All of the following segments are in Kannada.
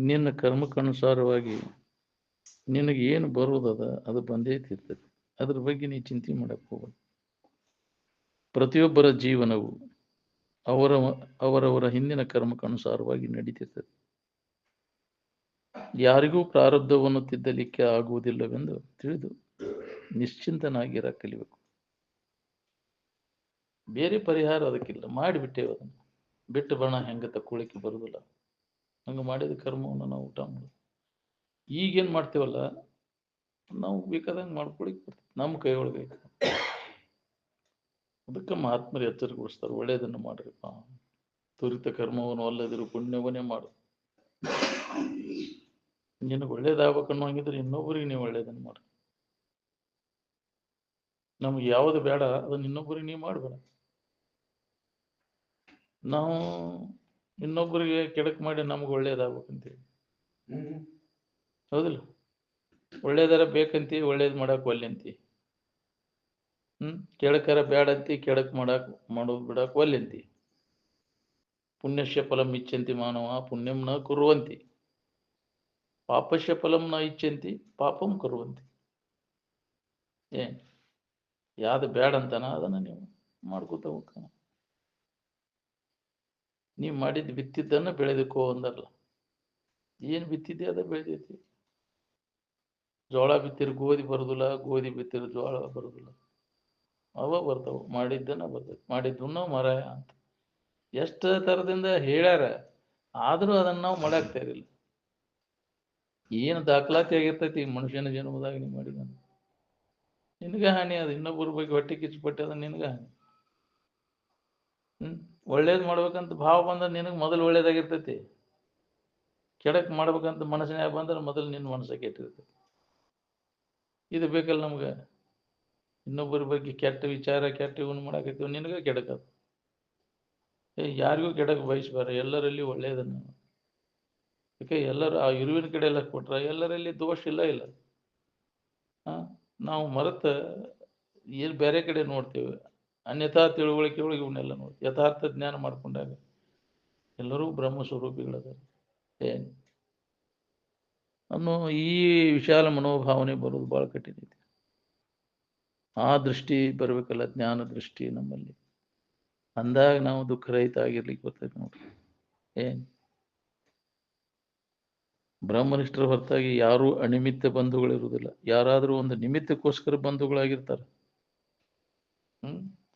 ನಿನ್ನ ಕರ್ಮಕ್ಕನುಸಾರವಾಗಿ ನಿನಗೆ ಏನು ಬರುವುದದ ಅದು ಬಂದೇ ತಿರ್ತದೆ. ಅದ್ರ ಬಗ್ಗೆ ನೀ ಚಿಂತೆ ಮಾಡಕ್ಕೆ ಹೋಗಲ್ಲ. ಪ್ರತಿಯೊಬ್ಬರ ಜೀವನವು ಅವರವರ ಹಿಂದಿನ ಕರ್ಮಕ್ಕನುಸಾರವಾಗಿ ನಡೀತಿರ್ತದೆ. ಯಾರಿಗೂ ಪ್ರಾರಬ್ಧವನ್ನು ತಿದ್ದಲಿಕ್ಕೆ ಆಗುವುದಿಲ್ಲವೆಂದು ತಿಳಿದು ನಿಶ್ಚಿಂತನಾಗಿರ ಕಲಿಬೇಕು. ಬೇರೆ ಪರಿಹಾರ ಅದಕ್ಕಿಲ್ಲ, ಮಾಡಿಬಿಟ್ಟೇವೆ. ಅದನ್ನು ಬಿಟ್ಟು ಬಣ ಹೆಂಗ ತಕ್ಕೊಳ್ಳಿಕ್ಕೆ ಬರುದಿಲ್ಲ. ಹಂಗೆ ಮಾಡಿದ ಕರ್ಮವನ್ನು ನಾವು ಊಟ ಮಾಡೋದು. ಈಗೇನು ಮಾಡ್ತೇವಲ್ಲ, ನಾವು ಬೇಕಾದಂಗೆ ಮಾಡ್ಕೊಳಿಕ್ಕೆ ಬರ್ತದೆ, ನಮ್ಮ ಕೈ ಒಳಗೆ. ಅದಕ್ಕೆ ಮಹಾತ್ಮರು ಎಚ್ಚರಿಗೊಳಿಸ್ತಾರೆ, ಒಳ್ಳೆಯದನ್ನು ಮಾಡ್ರಿಪ್ಪ. ತುರಿತ ಕರ್ಮವನ್ನು ಅಲ್ಲದಿರು ಪುಣ್ಯವನ್ನೇ ಮಾಡು. ನಿನಗೆ ಒಳ್ಳೇದಾಗಬೇಕನ್ನೋ ಹಂಗಿದ್ರೆ ಇನ್ನೊಬ್ಬರಿಗೆ ನೀವು ಒಳ್ಳೇದನ್ನು ಮಾಡು. ನಮ್ಗೆ ಯಾವುದು ಬೇಡ ಅದನ್ನ ಇನ್ನೊಬ್ಬರಿಗೆ ನೀವು ಮಾಡಬೇಡ. ನಾವು ಇನ್ನೊಬ್ಬರಿಗೆ ಕೆಡಕ್ ಮಾಡಿ ನಮ್ಗೆ ಒಳ್ಳೇದಾಗ್ಬೇಕಂತೀವಿ, ಹೌದಿಲ್ಲ? ಒಳ್ಳೇದಾರ ಬೇಕಂತಿ, ಒಳ್ಳೇದು ಮಾಡಕ್ ಒಲ್ಲೆಂತಿ. ಕೆಡಕರ ಬ್ಯಾಡಂತಿ, ಕೆಡಕ್ ಮಾಡೋದು ಬಿಡಕ್ ಒಲ್ಲೆಂತಿ. ಪುಣ್ಯಶ್ಯ ಫಲಂ ಇಚ್ಛಂತಿ ಮಾನವ ಪುಣ್ಯಂ ನ ಕುರುವಂತಿ, ಪಾಪಶ್ಯ ಫಲಂ ನ ಇಚ್ಛಂತಿ ಪಾಪಂ ಕುರುವಂತಿ. ಯಾವ್ದು ಬ್ಯಾಡ ಅಂತಾನ ಅದನ್ನ ನೀವು ಮಾಡ್ಕೋತ ಹೋಗ. ನೀವು ಮಾಡಿದ್ದು ಬಿತ್ತಿದ್ದನ್ನ ಬೆಳೆದಕ್ಕೋ ಅಂದಲ್ಲ. ಏನು ಬಿತ್ತಿದ್ದೆ ಅದ ಬೆಳೆದೈತಿ. ಜೋಳ ಬಿತ್ತಿರ ಗೋಧಿ ಬರುದಿಲ್ಲ, ಗೋಧಿ ಬಿತ್ತಿರ ಜೋಳ ಬರುದಿಲ್ಲ. ಅವ ಬರ್ತಾವ, ಮಾಡಿದ್ದನ್ನ ಬರ್ತೈತಿ. ಮಾಡಿದ್ದು ಮರಾಯ ಅಂತ ಎಷ್ಟು ಥರದಿಂದ ಹೇಳ್ಯಾರ, ಆದರೂ ಅದನ್ನು ನಾವು ಮಾಡಾಕ್ತಾ ಇರಲಿಲ್ಲ. ಏನು ದಾಖಲಾತಿ ಆಗಿರ್ತೈತಿ ಮನುಷ್ಯನ ಜನ್ಮದಾಗ ನೀವು ಮಾಡಿದ, ನಿನಗೆ ಹಾನಿ. ಅದು ಇನ್ನೊಬ್ಬರ ಬಗ್ಗೆ ಹೊಟ್ಟೆ ಕಿಚ್ಚುಪಟ್ಟೆ ಅದ ನಿನಗೆ ಹಾನಿ. ಒಳ್ಳೇದು ಮಾಡ್ಬೇಕಂತ ಭಾವ ಬಂದ್ರೆ ನಿನಗೆ ಮೊದಲು ಒಳ್ಳೇದಾಗಿರ್ತೈತಿ. ಕೆಡಕ್ ಮಾಡ್ಬೇಕಂತ ಮನಸ್ಸಿನಾಗ ಬಂದ್ರೆ ಮೊದಲು ನಿನ್ನ ಮನಸ್ಸು ಕೆಟ್ಟಿರ್ತೈತಿ. ಇದು ಬೇಕಲ್ಲ ನಮ್ಗೆ. ಇನ್ನೊಬ್ಬರ ಬಗ್ಗೆ ಕೆಟ್ಟ ವಿಚಾರ, ಕೆಟ್ಟ ಇವನು ಮಾಡಾಕತ್ತೀವಿ, ನಿನಗೆ ಕೆಡಕದು. ಯಾರಿಗೂ ಕೆಡಕ್ ಬಯಸ್ಬಾರ, ಎಲ್ಲರಲ್ಲಿ ಒಳ್ಳೆಯದನ್ನು. ಯಾಕೆ ಎಲ್ಲರೂ ಆ ಇರುವಿನ ಕಡೆ ಎಲ್ಲ ಕೊಟ್ರ ಎಲ್ಲರಲ್ಲಿ ದೋಷ ಇಲ್ಲ. ನಾವು ಮರೆತ ಏನು ಬೇರೆ ಕಡೆ ನೋಡ್ತೇವೆ. ಅನ್ಯಥಾ ತಿಳುವಳಿಕೆ ಒಳಗೆ ಇವನ್ನೆಲ್ಲ ನೋಡ್ತೀವಿ. ಯಥಾರ್ಥ ಜ್ಞಾನ ಮಾಡ್ಕೊಂಡಾಗ ಎಲ್ಲರೂ ಬ್ರಹ್ಮ ಸ್ವರೂಪಿಗಳದ ಅನ್ನೋ ಈ ವಿಶಾಲ ಮನೋಭಾವನೆ ಬರೋದು ಬಹಳ ಕಠಿಣ ಐತಿ. ಆ ದೃಷ್ಟಿ ಬರ್ಬೇಕಲ್ಲ, ಜ್ಞಾನ ದೃಷ್ಟಿ ನಮ್ಮಲ್ಲಿ. ಅಂದಾಗ ನಾವು ದುಃಖರಹಿತ ಆಗಿರ್ಲಿಕ್ಕೆ ಬರ್ತೈತೆ ನೋಡ್ರಿ. ಬ್ರಹ್ಮನಿಷ್ಠರ ಹೊರತಾಗಿ ಯಾರೂ ಅನಿಮಿತ್ತ ಬಂಧುಗಳಿರುವುದಿಲ್ಲ. ಯಾರಾದರೂ ಒಂದು ನಿಮಿತ್ತಕ್ಕೋಸ್ಕರ ಬಂಧುಗಳಾಗಿರ್ತಾರೆ.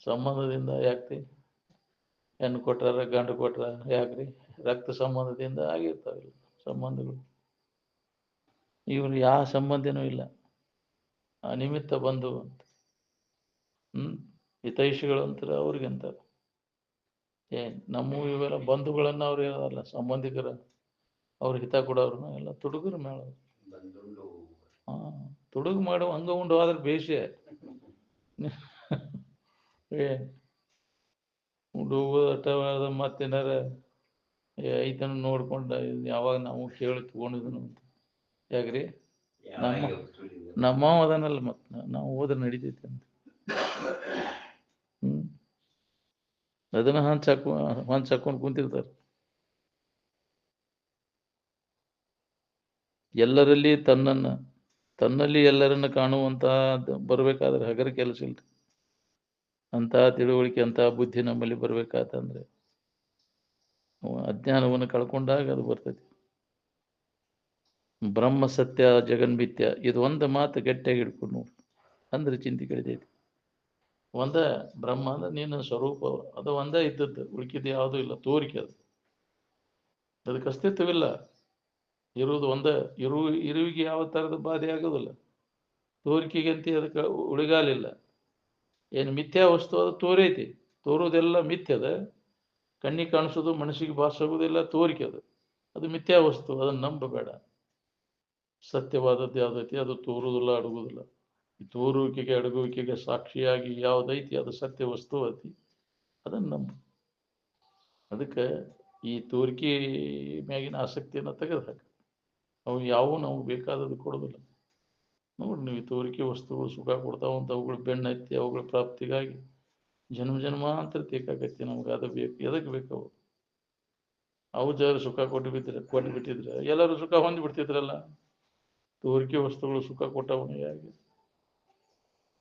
ಸಂಬಂಧದಿಂದ ಯಾಕ್ರಿ, ಹೆಣ್ಣು ಕೊಟ್ಟಾರ ಗಂಡು ಕೊಟ್ರ ಯಾಕ್ರಿ, ರಕ್ತ ಸಂಬಂಧದಿಂದ ಆಗಿರ್ತಾವಿಲ್ಲ ಸಂಬಂಧಗಳು. ಇವರು ಯಾವ ಸಂಬಂಧನೂ ಇಲ್ಲ, ಅನಿಮಿತ್ತ ಬಂಧು ಅಂತ. ಹಿತೈಷಿಗಳು ಅಂತಾರೆ ಅವ್ರಿಗೆ ಅಂತಾರೆ. ನಮ್ಮ ಇವೆಲ್ಲ ಬಂಧುಗಳನ್ನ ಅವ್ರು ಇರೋದಲ್ಲ, ಸಂಬಂಧಿಕರ ಅವ್ರ ಹಿತ ಕೊಡೋರ್ನ ಎಲ್ಲ ತುಡುಗರು ಮೇಳ. ತುಡುಗು ಮಾಡು ಹಂಗ ಉಂಡು ಆದ್ರೆ ಬೇಷೆ. ಉಂಡು ಮತ್ತೇನಾರ ಐತನ ನೋಡ್ಕೊಂಡ ಯಾವಾಗ ನಾವು ಕೇಳಿ ತಗೊಂಡಿದನು ಅಂತ. ಯಾಕ್ರಿ, ನಮ್ಮ ಅದನ್ನಲ್ಲ, ಮತ್ ನಾವು ಹೋದ್ರೆ ನಡೀತೈತಿ ಅಂತ. ಅದನ್ನ ಹಂಚ್ಕೊಂಡು ಕುಂತಿರ್ತಾರೆ. ಎಲ್ಲರಲ್ಲಿ ತನ್ನಲ್ಲಿ ಎಲ್ಲರನ್ನ ಕಾಣುವಂತ ಬರ್ಬೇಕಾದ್ರೆ ಹಗರ ಕೆಲಸ ಇಲ್ರಿ. ಅಂತ ತಿಳುವಳಿಕೆ, ಅಂತ ಬುದ್ಧಿ ನಮ್ಮಲ್ಲಿ ಬರ್ಬೇಕಾತಂದ್ರೆ ಅಜ್ಞಾನವನ್ನು ಕಳ್ಕೊಂಡಾಗ ಅದು ಬರ್ತೈತಿ. ಬ್ರಹ್ಮ ಸತ್ಯ ಜಗನ್ಮಿತ್ಯ, ಇದು ಒಂದು ಮಾತು ಗಟ್ಟಿಯಾಗಿ ಹಿಡ್ಕೊಂಡು ನೋಡ್ರಿ, ಅಂದ್ರೆ ಚಿಂತೆ ಕಳಿತೈತಿ. ಒಂದ ಬ್ರಹ್ಮ ಅಂದ್ರೆ ನೀನು ಸ್ವರೂಪ, ಅದು ಒಂದೇ ಇದ್ದದ್ದು, ಉಳ್ಕಿದ್ದು ಯಾವುದೂ ಇಲ್ಲ, ತೋರಿಕೆ. ಅದಕ್ಕೆ ಅಸ್ತಿತ್ವವಿಲ್ಲ. ಇರುವುದು ಒಂದೇ. ಇರುವಿಗೆ ಯಾವ ಥರದ ಬಾಧೆ ಆಗೋದಿಲ್ಲ. ತೋರಿಕೆಗಂತ ಅದಕ್ಕೆ ಉಳಿಗಾಲಿಲ್ಲ. ಏನು ಮಿಥ್ಯಾ ವಸ್ತು ಅದು ತೋರೈತಿ, ತೋರುವುದೆಲ್ಲ ಮಿಥ್ಯದ. ಕಣ್ಣಿಗೆ ಕಾಣಿಸೋದು, ಮನಸ್ಸಿಗೆ ಭಾಸೋಗುದೆಲ್ಲ ತೋರಿಕೆ. ಅದು ಮಿಥ್ಯಾ ವಸ್ತು, ಅದನ್ನು ನಂಬಬೇಡ. ಸತ್ಯವಾದದ್ದು ಯಾವುದೈತಿ ಅದು ತೋರುವುದಿಲ್ಲ, ಅಡಗುವುದಿಲ್ಲ. ಈ ತೋರುವಿಕೆಗೆ ಅಡಗುವಿಕೆಗೆ ಸಾಕ್ಷಿಯಾಗಿ ಯಾವುದೈತಿ ಅದು ಸತ್ಯ ವಸ್ತು ಐತಿ, ಅದನ್ನು ನಂಬು. ಅದಕ್ಕೆ ಈ ತೋರಿಕೆ ಮ್ಯಾಗಿನ ಆಸಕ್ತಿಯನ್ನು ತೆಗೆದುಹಾಕ. ಅವು ಯಾವೂ ನಾವು ಬೇಕಾದದ್ದು ಕೊಡೋದಿಲ್ಲ. ನೋಡಿ, ನೀವು ಈ ತೋರಿಕೆ ವಸ್ತುಗಳು ಸುಖ ಕೊಡ್ತಾವಂತ ಅವುಗಳು ಬೆನ್ನ ಹತ್ತಿ ಅವುಗಳ ಪ್ರಾಪ್ತಿಗಾಗಿ ಜನ್ಮಾಂತರ ಬೇಕಾಗತ್ತೆ ನಮ್ಗೆ. ಅದು ಬೇಕು, ಎದಕ್ಕೆ ಬೇಕವು? ಅವು ಜರ ಸುಖ ಕೊಟ್ಟು ಬಿಟ್ಟಿದ್ರೆ ಎಲ್ಲರೂ ಸುಖ ಹೊಂದ್ಬಿಡ್ತಿದ್ರಲ್ಲ. ತೋರಿಕೆ ವಸ್ತುಗಳು ಸುಖ ಕೊಟ್ಟವನು ಹೇಗೆ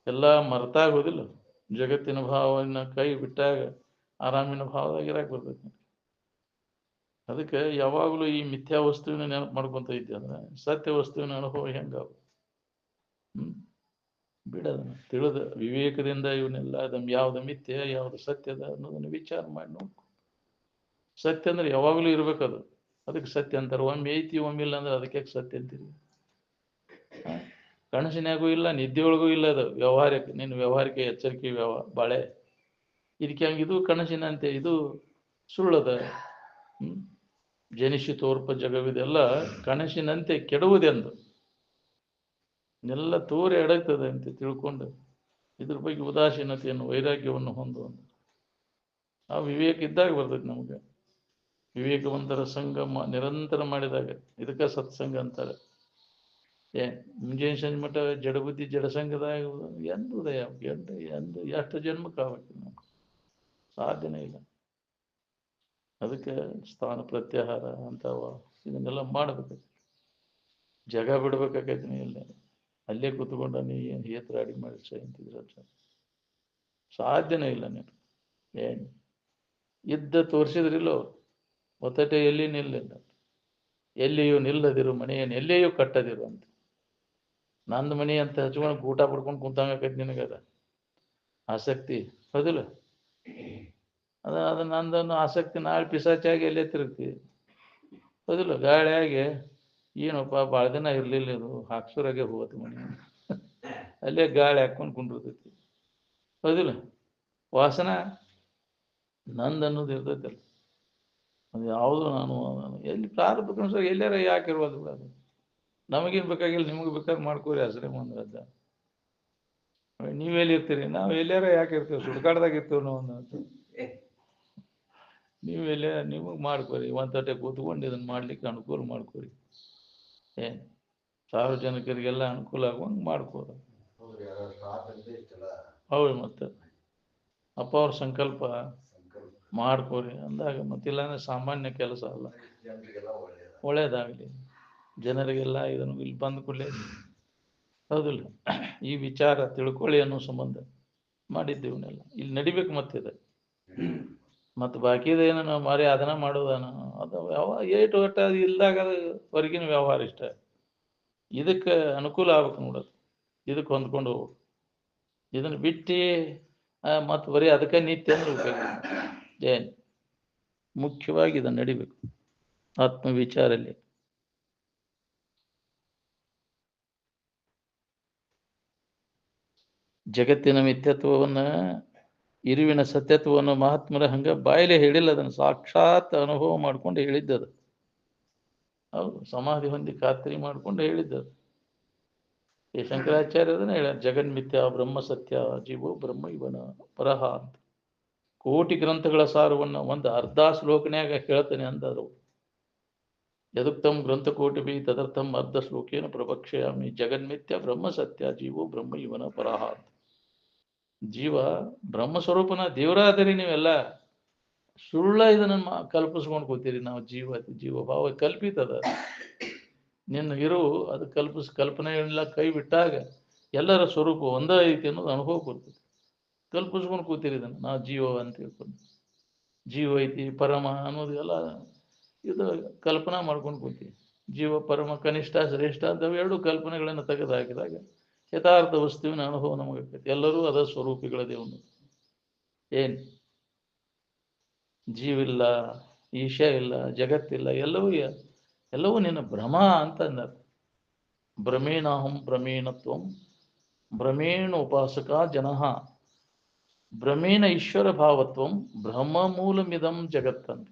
ಎಲ್ಲ ಮರ್ತಾಗೋದಿಲ್ಲ. ಜಗತ್ತಿನ ಭಾವನ ಕೈ ಬಿಟ್ಟಾಗ ಆರಾಮಿನ ಭಾವದಾಗ ಇರಾಕ್ ಬರ್ತೈತಿ. ಅದಕ್ಕೆ ಯಾವಾಗಲೂ ಈ ಮಿಥ್ಯಾ ವಸ್ತುವಿನ ನೆನಪು ಮಾಡ್ಕೊಂತ ಇದ್ದೆ ಅಂದ್ರೆ ಸತ್ಯ ವಸ್ತುವಿನ ಅನುಭವ ಹೆಂಗಾವ. ಬಿಡೋದನ್ನ ತಿಳಿದ ವಿವೇಕದಿಂದ ಇವನ್ನೆಲ್ಲ ಯಾವ್ದು ಮಿಥ್ಯ ಯಾವ್ದು ಸತ್ಯದ ಅನ್ನೋದನ್ನು ವಿಚಾರ ಮಾಡಿ ನೋಡ್ಕೊ. ಸತ್ಯ ಅಂದ್ರೆ ಯಾವಾಗಲೂ ಇರ್ಬೇಕದು. ಅದಕ್ಕೆ ಸತ್ಯ ಅಂತಾರೆ. ಒಮ್ಮೆ ಐತಿ ಒಮ್ಮೆ ಇಲ್ಲ ಅಂದ್ರೆ ಅದಕ್ಕೆ ಸತ್ಯ ಅಂತೀರಿ. ಕನಸಿನಾಗೂ ಇಲ್ಲ, ನಿದ್ದೆಯೊಳಗೂ ಇಲ್ಲ. ಅದು ವ್ಯವಹಾರಕ್ಕೆ ನಿನ್ನ ವ್ಯವಹಾರಿಕೆ ಎಚ್ಚರಿಕೆ ಬಾಳೆ ಇದಕ್ಕೆ ಹಂಗೆ ಇದು ಕನಸಿನಂತೆ ಇದು ಸುಳ್ಳದ. ಜನಿಸಿ ತೋರ್ಪ ಜಗವಿದೆಲ್ಲ ಕನಸಿನಂತೆ ಕೆಡುವುದೆಂದು ಎಲ್ಲ ತೋರಿ ಅಡಗ್ತದೆ ಅಂತ ತಿಳ್ಕೊಂಡು ಇದ್ರ ಬಗ್ಗೆ ಉದಾಸೀನತೆಯನ್ನು ವೈರಾಗ್ಯವನ್ನು ಹೊಂದುವಂತ ಆ ವಿವೇಕ ಇದ್ದಾಗ ಬರ್ತೈತಿ ನಮಗೆ. ವಿವೇಕವಂತರ ಸಂಗಮ ನಿರಂತರ ಮಾಡಿದಾಗ ಇದಕ್ಕೆ ಸತ್ಸಂಗ ಅಂತಾರೆ. ಮುಂಜಾನೆ ಸಂಜೆ ಮಠ ಜಡಬುದ್ಧಿ ಜಡಸಂಗದಾಗ ಎಂದುದಯ ಎಷ್ಟು ಜನ್ಮಕ್ಕೆ ಆಗ್ಬೇಕು ನಮ್ಗೆ ಸಾಧ್ಯನೇ ಇಲ್ಲ. ಅದಕ್ಕೆ ಸ್ಥಾನ ಪ್ರತ್ಯಾಹಾರ ಅಂತವ ಇದನ್ನೆಲ್ಲ ಮಾಡ್ಬೇಕು. ಜಗ ಬಿಡ್ಬೇಕಾಗೈತಿ. ನೀ ಇಲ್ಲ ಅಲ್ಲೇ ಕೂತ್ಕೊಂಡ ನೀ ಏನು ಹೇತ್ರ ಅಡಿಗೆ ಮಾಡಿ ಅಂತಿದ್ರ ಸಾಧ್ಯನೇ ಇಲ್ಲ. ನೀನು ಏನು ಇದ್ದ ತೋರಿಸಿದ್ರಿಲ್ಲೋ ಒತ್ತಟೆ ಎಲ್ಲಿ ನಿಲ್ಲಿಲ್ಲ. ಎಲ್ಲಿಯೂ ನಿಲ್ಲದಿರು ಮನೆಯನ್ನು ಎಲ್ಲಿಯೂ ಕಟ್ಟದಿರು ಅಂತ. ನಂದು ಮನೆ ಅಂತ ಹಚ್ಕೊಂಡು ಊಟ ಪಡ್ಕೊಂಡು ಕುಂತಂಗೈತಿ ನಿನಗದ ಆಸಕ್ತಿ ಹೌದಿಲ್ಲ. ಅದು ನಂದನ್ನು ಆಸಕ್ತಿ ನಾಳೆ ಪಿಸಾಚಾಗಿ ಎಲ್ಲೇ ತಿರುಗ್ತೀವಿ ಹೌದಿಲ್ಲ. ಗಾಳಿಯಾಗಿ ಏನಪ್ಪ ಭಾಳ ದಿನ ಇರಲಿಲ್ಲ ಇದು ಹಾಕ್ಸೂರಾಗೆ ಹೋಗುತ್ತೆ ಮನೆ ಅಲ್ಲೇ ಗಾಳಿ ಹಾಕ್ಕೊಂಡು ಕುಂಡಿರ್ತೈತಿ ಹೌದಿಲ್ಲ. ವಾಸನ ನಂದು ಅನ್ನೋದು ಇರ್ತೈತಲ್ಲ. ಅದು ಯಾವುದು ನಾನು ಎಲ್ಲಿ ಪ್ರಾರಂಭ ಎಲ್ಲಾರ ಯಾಕಿರ್ಬೋದು ಬಿಡ. ಅದು ನಮಗೇನು ಬೇಕಾಗಿಲ್ಲ, ನಿಮಗೆ ಬೇಕಾದ್ರೆ ಮಾಡ್ಕೋರಿ ಹಸ್ರೆ ಮುಂದ್ರದ್ದ. ನೀವೆಲ್ಲಿ ಇರ್ತೀರಿ, ನಾವು ಎಲ್ಲಾರ ಯಾಕೆ ಇರ್ತೀವಿ, ಸುಡ್ಕಾಡ್ದಾಗ ಇರ್ತೀವಿ ನಾವು. ನೀವೆಲ್ಲ ನಿಮಗೆ ಮಾಡ್ಕೋರಿ, ಒಂದೊಟ್ಟೆ ಕೂತ್ಕೊಂಡು ಇದನ್ನು ಮಾಡ್ಲಿಕ್ಕೆ ಅನುಕೂಲ ಮಾಡ್ಕೋರಿ. ಏನು ಸಾರ್ವಜನಿಕರಿಗೆಲ್ಲ ಅನುಕೂಲ ಆಗುವಂಗೆ ಮಾಡ್ಕೋರು. ಹೌದು ಮತ್ತೆ ಅಪ್ಪ ಅವ್ರ ಸಂಕಲ್ಪ ಮಾಡ್ಕೋರಿ ಅಂದಾಗ ಮತ್ತಿಲ್ಲ ಅಂದ್ರೆ ಸಾಮಾನ್ಯ ಕೆಲಸ ಅಲ್ಲ. ಒಳ್ಳೇದಾಗಲಿ ಜನರಿಗೆಲ್ಲ ಇದನ್ನು ಇಲ್ಲಿ ಬಂದ ಕೂಡಲೇ ಹೌದಿಲ್ಲ ಈ ವಿಚಾರ ತಿಳ್ಕೊಳ್ಳಿ ಅನ್ನೋ ಸಂಬಂಧ ಮಾಡಿದ್ದೇವನ್ನೆಲ್ಲ ಇಲ್ಲಿ ನಡಿಬೇಕು. ಮತ್ತಿದೆ ಮತ್ತು ಬಾಕಿದೇನು ನಾವು ಮಾರಿ ಅದನ್ನ ಮಾಡೋದನ ಅದು ಏಟು ಒಟ್ಟ ಅದು ಇಲ್ದಾಗ ಅದು ಹೊರಗಿನ ವ್ಯವಹಾರ ಇಷ್ಟ. ಇದಕ್ಕೆ ಅನುಕೂಲ ಆಗ್ಬೇಕು ನೋಡೋದು. ಇದಕ್ಕೆ ಹೊಂದ್ಕೊಂಡು ಹೋಗ್ಬೇಕು. ಇದನ್ನು ಬಿಟ್ಟು ಮತ್ತು ಬರೀ ಅದಕ್ಕೆ ನಿತ್ಯ ಅಂದ್ರೆ ಉಪಯೋಗ. ಏನು ಮುಖ್ಯವಾಗಿ ಇದನ್ನು ನಡಿಬೇಕು ಆತ್ಮವಿಚಾರಲ್ಲಿ. ಜಗತ್ತಿನ ಮಿಥ್ಯತ್ವವನ್ನು ಇರುವಿನ ಸತ್ಯತ್ವವನ್ನು ಮಹಾತ್ಮರ ಹಂಗ ಬಾಯಿಲೆ ಹೇಳಿಲ್ಲ, ಅದನ್ನು ಸಾಕ್ಷಾತ್ ಅನುಭವ ಮಾಡ್ಕೊಂಡು ಹೇಳಿದ್ದದು. ಹೌದು ಸಮಾಧಿ ಹೊಂದಿ ಖಾತ್ರಿ ಮಾಡ್ಕೊಂಡು ಹೇಳಿದ್ದದು. ಈ ಶಂಕರಾಚಾರ್ಯ ಅದನ್ನ ಹೇಳ ಜಗನ್ಮಿಥ್ಯ ಬ್ರಹ್ಮ ಸತ್ಯ ಜೀವೋ ಬ್ರಹ್ಮ ಇವನ ಪರಹ ಅಂತ. ಕೋಟಿ ಗ್ರಂಥಗಳ ಸಾರವನ್ನು ಒಂದು ಅರ್ಧ ಶ್ಲೋಕನ್ಯಾಗ ಹೇಳ್ತಾನೆ ಅಂದರು. ಯದುಕ್ತಂ ಗ್ರಂಥಕೋಟಿ ಬಿ ತದರ್ಥಂ ಅರ್ಧ ಶ್ಲೋಕೇನ ಪ್ರಭಕ್ಷ್ಯಾಮಿ ಜಗನ್ಮಿಥ್ಯ ಬ್ರಹ್ಮ ಸತ್ಯ ಜೀವೋ ಬ್ರಹ್ಮ ಇವನ ಪರಹ ಅಂತ. ಜೀವ ಬ್ರಹ್ಮಸ್ವರೂಪನ ದೇವರಾದರಿ ನೀವೆಲ್ಲ ಸುಳ್ಳ ಇದನ್ನ ಕಲ್ಪಿಸ್ಕೊಂಡು ಕೂತೀರಿ. ನಾವು ಜೀವಭಾವ ಕಲ್ಪಿತದ. ನಿನ್ನ ಇರು ಅದು ಕಲ್ಪನೆಗಳನ್ನೆಲ್ಲ ಕೈ ಬಿಟ್ಟಾಗ ಎಲ್ಲರ ಸ್ವರೂಪ ಒಂದೇ ಐತಿ ಅನ್ನೋದು ಅನುಭವ ಕೊಡ್ತದೆ. ಕಲ್ಪಿಸ್ಕೊಂಡು ಕೂತೀರಿ ಇದನ್ನು ನಾವು ಜೀವ ಅಂತ ಹೇಳ್ಕೊಂಡು. ಜೀವ ಐತಿ ಪರಮ ಅನ್ನೋದು ಎಲ್ಲ ಇದು ಕಲ್ಪನಾ ಮಾಡ್ಕೊಂಡು ಕೂತೀವಿ. ಜೀವ ಪರಮ ಕನಿಷ್ಠ ಶ್ರೇಷ್ಠ ಅಂತ ಎರಡು ಕಲ್ಪನೆಗಳನ್ನು ತೆಗೆದು ಹಾಕಿದಾಗ ಯಥಾರ್ಥ ವಸ್ತುವಿನ ಅನುಭವ ನಮಗಾಗ್ತೈತಿ. ಎಲ್ಲರೂ ಅದ ಸ್ವರೂಪಿಗಳದೇ ಒಂದು. ಏನು ಜೀವಿಲ್ಲ, ಈಶ ಇಲ್ಲ, ಜಗತ್ತಿಲ್ಲ, ಎಲ್ಲವೂ ನಿನ್ನ ಭ್ರಮ ಅಂತ ಅಂದರು. ಭ್ರಮೇಣಾಹಂ ಭ್ರಮೇಣತ್ವಂ ಭ್ರಮೇಣ ಉಪಾಸಕ ಜನಃ ಭ್ರಮೇಣ ಈಶ್ವರ ಭಾವತ್ವಂ ಬ್ರಹ್ಮ ಮೂಲಮಿದಂ ಜಗತ್ತಂತ.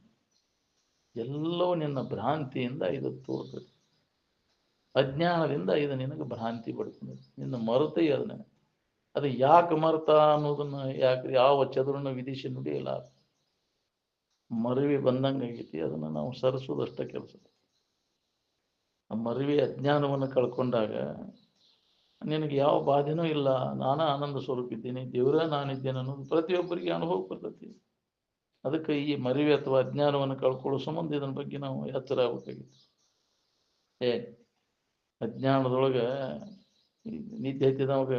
ಎಲ್ಲವೂ ನಿನ್ನ ಭ್ರಾಂತಿಯಿಂದ ಇದು ತೋರ್ತದೆ. ಅಜ್ಞಾನದಿಂದ ಇದು ನಿನಗೆ ಭ್ರಾಂತಿ ಪಡ್ತದೆ. ನಿನ್ನ ಮರುತೈ ಅದನ್ನ ಅದು ಯಾಕೆ ಮರ್ತ ಅನ್ನೋದನ್ನ ಯಾಕೆ ಯಾವ ಚದುರನ್ನ ವಿಧಿಸಿ ನುಡಿಯಲ್ಲ. ಮರುವಿ ಬಂದಂಗಾಗೈತಿ. ಅದನ್ನು ನಾವು ಸರಿಸೋದಷ್ಟ ಕೆಲಸ. ಆ ಮರುವಿ ಅಜ್ಞಾನವನ್ನು ಕಳ್ಕೊಂಡಾಗ ನಿನಗೆ ಯಾವ ಬಾಧೆನೂ ಇಲ್ಲ. ನಾನಾ ಆನಂದ ಸ್ವರೂಪ ಇದ್ದೀನಿ, ದೇವರ ನಾನಿದ್ದೇನೆ ಅನ್ನೋದು ಪ್ರತಿಯೊಬ್ಬರಿಗೆ ಅನುಭವ ಬರ್ತೈತಿ. ಅದಕ್ಕೆ ಈ ಮರಿವೆ ಅಥವಾ ಅಜ್ಞಾನವನ್ನು ಕಳ್ಕೊಳ್ಳೋ ಸಂಬಂಧ ಇದನ್ನ ಬಗ್ಗೆ ನಾವು ಎಚ್ಚರ ಆಗ್ಬೇಕಾಗಿತ್ತು. ಅಜ್ಞಾನದೊಳಗೆ ನಿದ್ದೆ ಹತ್ತಿದವಾಗ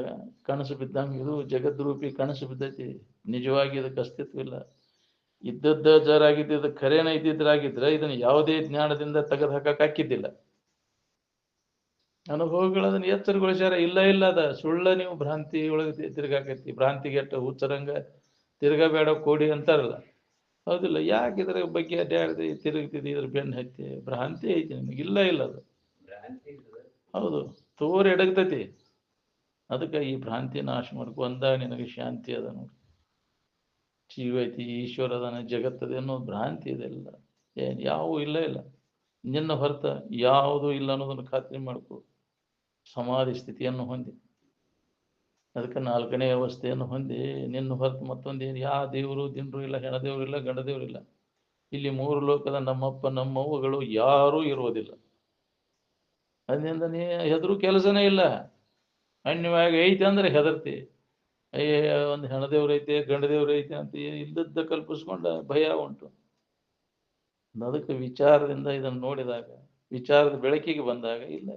ಕನಸು ಬಿದ್ದಂಗೆ ಇದು ಜಗದ್ರೂಪಿ ಕನಸು ಬಿದ್ದೈತಿ, ನಿಜವಾಗಿ ಇದಕ್ಕೆ ಅಸ್ತಿತ್ವ ಇಲ್ಲ. ಇದ್ದದ್ದ ಜರಾಗಿದ್ದ ಖರೇನ ಇದ್ದಿದ್ರಾಗಿದ್ರೆ ಇದನ್ನು ಯಾವುದೇ ಜ್ಞಾನದಿಂದ ತೆಗೆದು ಹಾಕಕ್ ಹಾಕಿದ್ದಿಲ್ಲ. ಅನುಭವಗಳು ಅದನ್ನ ಎಚ್ಚರಗೊಳಿಸ್ಯಾರ. ಇಲ್ಲ ಅದ ಸುಳ್ಳ, ನೀವು ಭ್ರಾಂತಿ ಒಳಗೆ ತಿರ್ಗಾಕೈತಿ, ಭ್ರಾಂತಿಗೆಟ್ಟ ಹುಚ್ಚರಂಗ ತಿರ್ಗಬೇಡ ಕೋಡಿ ಅಂತಾರಲ್ಲ, ಹೌದಿಲ್ಲ? ಯಾಕೆ ಇದ್ರ ಬಗ್ಗೆ ಅಡ್ಡಾಡದೆ ತಿರುಗ್ತಿದೆ, ಇದ್ರ ಬೆನ್ನು ಹತ್ತಿ ಭ್ರಾಂತಿ ಐತಿ ನಿಮಗೆ? ಇಲ್ಲ ಅದು ಹೌದು, ತೋರ್ ಎಡಗ್ತೈತಿ. ಅದಕ್ಕೆ ಈ ಭ್ರಾಂತಿ ನಾಶ ಮಾಡ್ಕೊ ಅಂದಾಗ ನಿನಗೆ ಶಾಂತಿ ಅದ ನೋಡಿ. ಜೀವ ಐತಿ, ಈಶ್ವರ ಅದಾನ, ಜಗತ್ತದ ಅನ್ನೋದು ಭ್ರಾಂತಿ ಇದೆಲ್ಲ ಯಾವೂ ಇಲ್ಲ. ನಿನ್ನ ಹೊರತ ಯಾವುದೂ ಇಲ್ಲ ಅನ್ನೋದನ್ನು ಖಾತ್ರಿ ಮಾಡ್ಕೊ. ಸಮಾಧಿ ಸ್ಥಿತಿಯನ್ನು ಹೊಂದಿ, ಅದಕ್ಕೆ 4ನೇ ಅವಸ್ಥೆಯನ್ನು ಹೊಂದಿ, ನಿನ್ನ ಹೊರತು ಮತ್ತೊಂದೇನು ಯಾವ ದೇವರು ದಿನರು ಇಲ್ಲ, ಹೆಣದೇವರು ಇಲ್ಲ, ಗಂಡದೇವರು ಇಲ್ಲ. ಇಲ್ಲಿ 3 ಲೋಕದ ನಮ್ಮಪ್ಪ ನಮ್ಮವ್ವಗಳು ಯಾರೂ ಇರುವುದಿಲ್ಲ. ಅದರಿಂದ ನೀ ಹೆದರು ಕೆಲಸನೇ ಇಲ್ಲ. ಅನ್ಯವಾಗಿ ಐತೆ ಅಂದ್ರೆ ಹೆದರ್ತಿ, ಒಂದು ಹೆಣದೇವ್ರು ಐತೆ ಗಂಡದೇವ್ರು ಐತೆ ಅಂತ ಇಲ್ಲದ ಕಲ್ಪಿಸ್ಕೊಂಡ ಭಯ ಉಂಟು. ಅದಕ್ಕೆ ವಿಚಾರದಿಂದ ಇದನ್ನು ನೋಡಿದಾಗ, ವಿಚಾರದ ಬೆಳಕಿಗೆ ಬಂದಾಗ ಇಲ್ಲ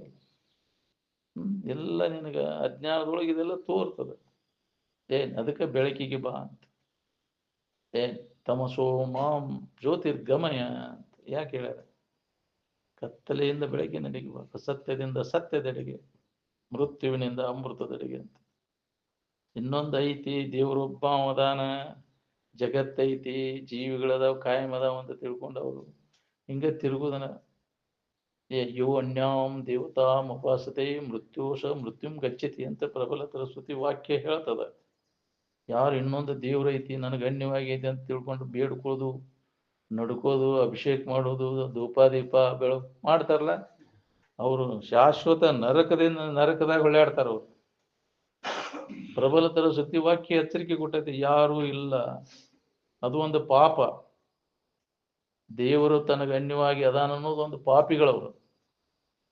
ಎಲ್ಲ ನಿನಗ ಅಜ್ಞಾನದೊಳಗೆ ಇದೆಲ್ಲ ತೋರ್ತದೆ. ಅದಕ್ಕೆ ಬೆಳಕಿಗೆ ಬಾ ಅಂತ. ತಮಸೋ ಮಾಂ ಜ್ಯೋತಿರ್ಗಮಯ ಅಂತ ಯಾಕೆ ಹೇಳ್ಯಾರ? ಕತ್ತಲೆಯಿಂದ ಬೆಳಕಿನೆಡೆಗೆ ಬಾ, ಸತ್ಯದಿಂದ ಸತ್ಯದೆಡೆಗೆ, ಮೃತ್ಯುವಿನಿಂದ ಅಮೃತದೆಡೆಗೆ ಅಂತ. ಇನ್ನೊಂದು ಐತಿ, ದೇವರೊಬ್ಬ ಅವದಾನ, ಜಗತ್ತೈತಿ, ಜೀವಿಗಳದಾವ, ಕಾಯಂ ಅದಾವ ಅಂತ ತಿಳ್ಕೊಂಡವರು ಹಿಂಗ ತಿರುಗುದನ. ಯೋ ಅನ್ಯಾಂ ದೇವತಾಂ ಉಪಾಸತೆ ಮೃತ್ಯೋಷ ಮೃತ್ಯುಂ ಗಚ್ಚತಿ ಅಂತ ಪ್ರಬಲ ಸರಸ್ವತಿ ವಾಕ್ಯ ಹೇಳ್ತದ. ಯಾರು ಇನ್ನೊಂದು ದೇವ್ರೈತಿ, ನನಗೆ ಅನ್ಯವಾಗೈತಿ ಅಂತ ತಿಳ್ಕೊಂಡು ಬೇಡ್ಕೋದು, ನಡ್ಕೋದು, ಅಭಿಷೇಕ ಮಾಡೋದು, ಧೂಪಾದೀಪ ಬೆಳಕು ಮಾಡ್ತಾರಲ್ಲ, ಅವರು ಶಾಶ್ವತ ನರಕದಾಗ ಹೊಳ್ಯಾಡ್ತಾರ. ಅವರು ಪ್ರಬಲ ಸರಸ್ವತಿ ವಾಕ್ಯ ಎಚ್ಚರಿಕೆ ಕೊಟ್ಟೈತಿ, ಯಾರೂ ಇಲ್ಲ. ಅದು ಒಂದು ಪಾಪ. ದೇವರು ತನಗೆ ಅನ್ಯವಾಗಿ ಅದಾನ ಅನ್ನೋದು ಒಂದು ಪಾಪಿಗಳವರು.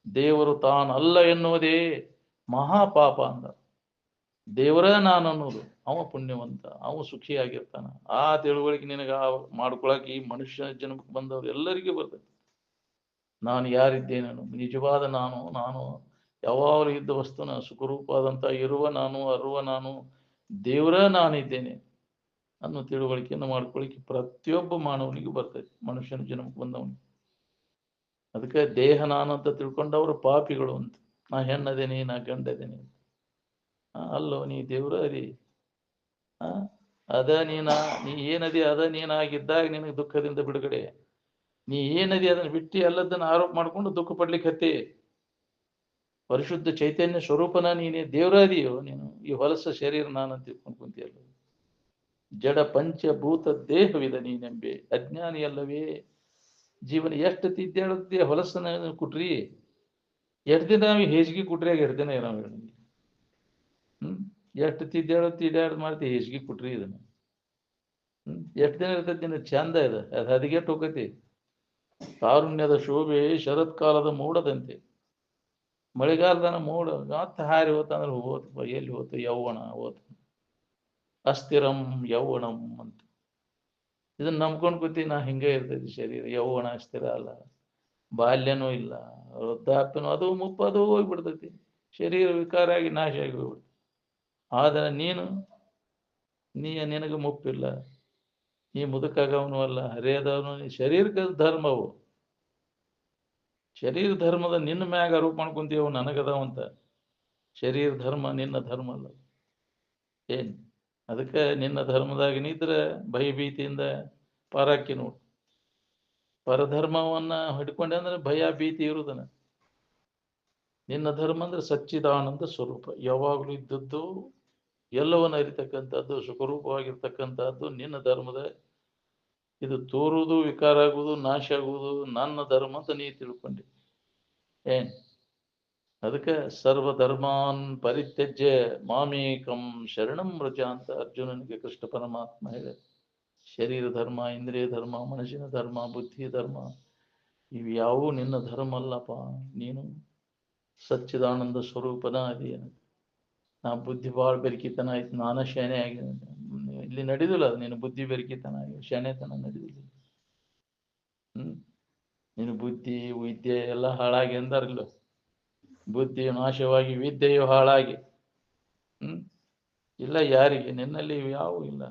ದೇವರು ತಾನಲ್ಲ ಎನ್ನುವುದೇ ಮಹಾಪಾಪ ಅಂದ. ದೇವರ ನಾನು ಅನ್ನೋದು ಅವ ಪುಣ್ಯವಂತ, ಅವ ಸುಖಿಯಾಗಿರ್ತಾನ. ಆ ತಿಳುವಳಿಕೆ ನಿನಗ ಮಾಡ್ಕೊಳಕ್ ಈ ಮನುಷ್ಯ ಜನ್ಮಕ್ಕೆ ಬಂದವ್ರು ಎಲ್ಲರಿಗೂ ಬರ್ತೈತಿ. ನಾನು ಯಾರಿದ್ದೇನೆ, ನಿಜವಾದ ನಾನು ಯಾವಾಗಲೂ ಇದ್ದ ವಸ್ತುನ ಸುಖರೂಪಾದಂತ ಇರುವ ನಾನು, ಅರುವ ನಾನು, ದೇವರ ನಾನಿದ್ದೇನೆ ಅನ್ನೋ ತಿಳುವಳಿಕೆಯನ್ನು ಮಾಡ್ಕೊಳಿಕ್ಕೆ ಪ್ರತಿಯೊಬ್ಬ ಮಾನವನಿಗೂ ಬರ್ತೈತಿ, ಮನುಷ್ಯನ ಜನ್ಮಕ್ಕೆ ಬಂದವನಿಗೆ. ಅದಕ್ಕೆ ದೇಹ ನಾನು ಅಂತ ತಿಳ್ಕೊಂಡವರು ಪಾಪಿಗಳು ಅಂತ. ನಾ ಹೆಣ್ಣದೇನಿ, ನಾ ಗಂಡದೇನಿ ಅಂತ. ಅಲ್ಲೋ, ನೀ ದೇವ್ರ ಅದಿ. ಅದ ನೀ ಏನದಿ, ಅದ ನೀನಾಗಿದ್ದಾಗ ನಿನಗೆ ದುಃಖದಿಂದ ಬಿಡುಗಡೆ. ನೀ ಏನದಿ ಅದನ್ನು ಬಿಟ್ಟು ಎಲ್ಲದನ್ನ ಆರೋಪ ಮಾಡ್ಕೊಂಡು ದುಃಖ ಪಡ್ಲಿಕ್ಕೆ ಹತ್ತಿ. ಪರಿಶುದ್ಧ ಚೈತನ್ಯ ಸ್ವರೂಪನ ನೀನೇ ದೇವ್ರ ಅದಿಯೋ ನೀನು. ಈ ಹೊಲಸ ಶರೀರ ನಾನಂತ ತಿಳ್ಕೊಂಡು ಕುಂತಿಯಲ್ಲ. ಜಡ ಪಂಚಭೂತ ದೇಹವಿದ ನೀನೆಂಬೆ ಅಜ್ಞಾನಿ ಅಲ್ಲವೇ? ಜೀವನ ಎಷ್ಟು ತಿದ್ದಾಡುತ್ತೆ ಹೊಲಸನ ಕುಟ್ರಿ. ಎಷ್ಟು ದಿನ ನಾವು ಹೇಸಿಗೆ ಕುಟ್ರಿಯಾಗ ಎರಡು ದಿನ ಇರೋ ಎಷ್ಟು ತಿದ್ದಾಡು ಮಾಡ್ತಿ ಹೇಸಿಗೆ ಕುಟ್ರಿ ಇದನ್ನ. ಎಷ್ಟು ದಿನ ಇರ್ತೈತಿ ನಿನ್ನ ಚಂದ ಇದೆ, ಅದು ಹದಿಗೆಟ್ಟು ಹೋಗತಿ. ಕಾರುಣ್ಯದ ಶೋಭೆ ಶರತ್ಕಾಲದ ಮೋಡದಂತೆ. ಮಳೆಗಾಲದನ ಮೋಡ ಮತ್ತೆ ಹಾರಿ ಹೋತಂದ್ರೆ ಹೋತ್, ಎಲ್ಲಿ ಹೋತು? ಯೌವನ ಹೋತು. ಅಸ್ಥಿರಂ ಯೌವನಂ ಅಂತ ಇದನ್ನ ನಂಬ್ಕೊಂಡು ಕೂತಿ. ನಾ ಹಿಂಗೆ ಇರ್ತೈತಿ ಶರೀರ, ಯೌವನ ಅಸ್ಥಿರ ಅಲ್ಲ, ಬಾಲ್ಯನೂ ಇಲ್ಲ, ವೃದ್ಧಾಪ್ಯನೂ ಅದು ಮುಪ್ಪದು ಹೋಗ್ಬಿಡ್ತೈತಿ. ಶರೀರ ವಿಕಾರ ಆಗಿ ನಾಶ ಆಗಿ ಹೋಗ್ಬಿಡ್ತೈತಿ. ಆದರೆ ನಿನಗೆ ಮುಪ್ಪಿಲ್ಲ, ನೀ ಮುದುಕಾಗವನು ಅಲ್ಲ, ಹರಿಯದವನು. ಶರೀರಕ್ಕೆ ಧರ್ಮವು, ಶರೀರ ಧರ್ಮದ ನಿನ್ನ ಮ್ಯಾಗ ಆರೋಪ ಮಾಡ್ಕೊಂತೀವ ನನಗದಾವಂತ. ಶರೀರ ಧರ್ಮ ನಿನ್ನ ಧರ್ಮ ಅಲ್ಲ. ಅದಕ್ಕೆ ನಿನ್ನ ಧರ್ಮದಾಗ ನಿದ್ರೆ ಭಯಭೀತಿಯಿಂದ ಪಾರಾಕಿ ನೋಡು. ಪರಧರ್ಮವನ್ನ ಹಿಡ್ಕೊಂಡೆ ಅಂದ್ರೆ ಭಯ ಭೀತಿ ಇರುದನ. ನಿನ್ನ ಧರ್ಮ ಅಂದ್ರೆ ಸಚ್ಚಿದಾನಂದ ಸ್ವರೂಪ, ಯಾವಾಗಲೂ ಇದ್ದದ್ದು, ಎಲ್ಲವನ್ನ ಅರಿತಕ್ಕಂಥದ್ದು, ಸುಖರೂಪವಾಗಿರ್ತಕ್ಕಂಥದ್ದು ನಿನ್ನ ಧರ್ಮದ. ಇದು ತೋರುವುದು, ವಿಕಾರ ಆಗುವುದು, ನಾಶ ಆಗುವುದು ನನ್ನ ಧರ್ಮ ಅಂತ ನೀ ತಿಳ್ಕೊಂಡಿ. ಅದಕ್ಕೆ ಸರ್ವಧರ್ಮಾನ್ ಪರಿತ್ಯಜ್ಯ ಮಾಮೇಕಂ ಶರಣಂ ವ್ರಜ ಅಂತ ಅರ್ಜುನನಿಗೆ ಕೃಷ್ಣ ಪರಮಾತ್ಮ ಹೇಳ. ಶರೀರ ಧರ್ಮ, ಇಂದ್ರಿಯ ಧರ್ಮ, ಮನಸ್ಸಿನ ಧರ್ಮ, ಬುದ್ಧಿ ಧರ್ಮ ಇವು ಯಾವೂ ನಿನ್ನ ಧರ್ಮ ಅಲ್ಲಪ್ಪ. ನೀನು ಸಚ್ಚಿದಾನಂದ ಸ್ವರೂಪನ ಅದೇನು. ನಾ ಬುದ್ಧಿ ಭಾಳ ಬೆರಕಿತನ ಆಯ್ತು, ನಾನ ಶಾನೆ ಆಗಿ ಇಲ್ಲಿ ನಡೆದಿಲ್ಲ ಅದು. ನಿನ್ನ ಬುದ್ಧಿ ಬೆರಕಿತನ ಶಾಣೆತನ ನಡೆದಿಲ್ಲ. ನಿನ್ನ ಬುದ್ಧಿ ವಿದ್ಯೆ ಎಲ್ಲ ಹಾಳಾಗಿ ಅಂದಾರಿಲ್ಲ. ಬುದ್ಧಿ ನಾಶವಾಗಿ ವಿದ್ಯೆಯು ಹಾಳಾಗಿ. ಇಲ್ಲ ಯಾರಿಗೆ? ನಿನ್ನಲ್ಲಿ ಯಾವ ಇಲ್ಲ.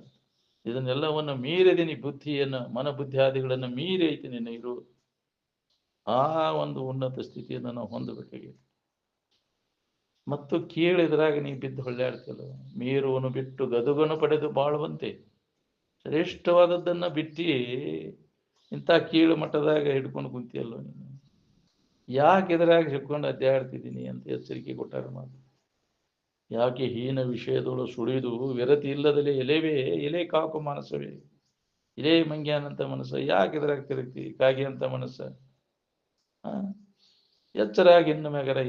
ಇದನ್ನೆಲ್ಲವನ್ನು ಮೀರಿದೀನಿ. ಬುದ್ಧಿಯನ್ನು ಮನಬುದ್ಧಿಯಾದಿಗಳನ್ನು ಮೀರಿ ಐತಿ ನಿನ್ನ ಇರು. ಆ ಒಂದು ಉನ್ನತ ಸ್ಥಿತಿಯನ್ನು ನಾವು ಹೊಂದಬೇಕಾಗಿದೆ. ಮತ್ತು ಕೀಳಿದ್ರಾಗ ನೀ ಬಿದ್ದು ಹೊಳ್ಳೆಯಾಡ್ತಿಲ್ಲ. ಮೀರುವನು ಬಿಟ್ಟು ಗದುಗನು ಪಡೆದು ಬಾಳುವಂತೆ. ಶ್ರೇಷ್ಠವಾದದ್ದನ್ನ ಬಿಟ್ಟು ಇಂಥ ಕೀಳು ಮಟ್ಟದಾಗ ಹಿಡ್ಕೊಂಡು ಕುಂತಿಯಲ್ಲ ನೀನು. ಯಾಕೆ ಎದುರಾಗಿ ಹಿಡ್ಕೊಂಡು ಅಡ್ಡಾಡ್ತಿದ್ದೀನಿ ಅಂತ ಎಚ್ಚರಿಕೆ ಕೊಟ್ಟಾರ ಮಾತು. ಯಾಕೆ ಹೀನ ವಿಷಯದೊಳು ಸುಳಿದು ವಿರತಿ ಇಲ್ಲದಲೇ ಎಲೆವೇ ಎಲೆ ಕಾಕು ಮಾನಸವೇ, ಇಲೇ ಮಂಗ್ಯಾನಂತ ಮನಸ್ಸ, ಯಾಕೆ ಎದುರಾಗಿ ತಿರುಗ್ತಿ ಕಾಗೆ ಅಂತ ಮನಸ್ಸ. ಎಚ್ಚರಾಗಿ ಇನ್ನು ಮ್ಯಾಗರ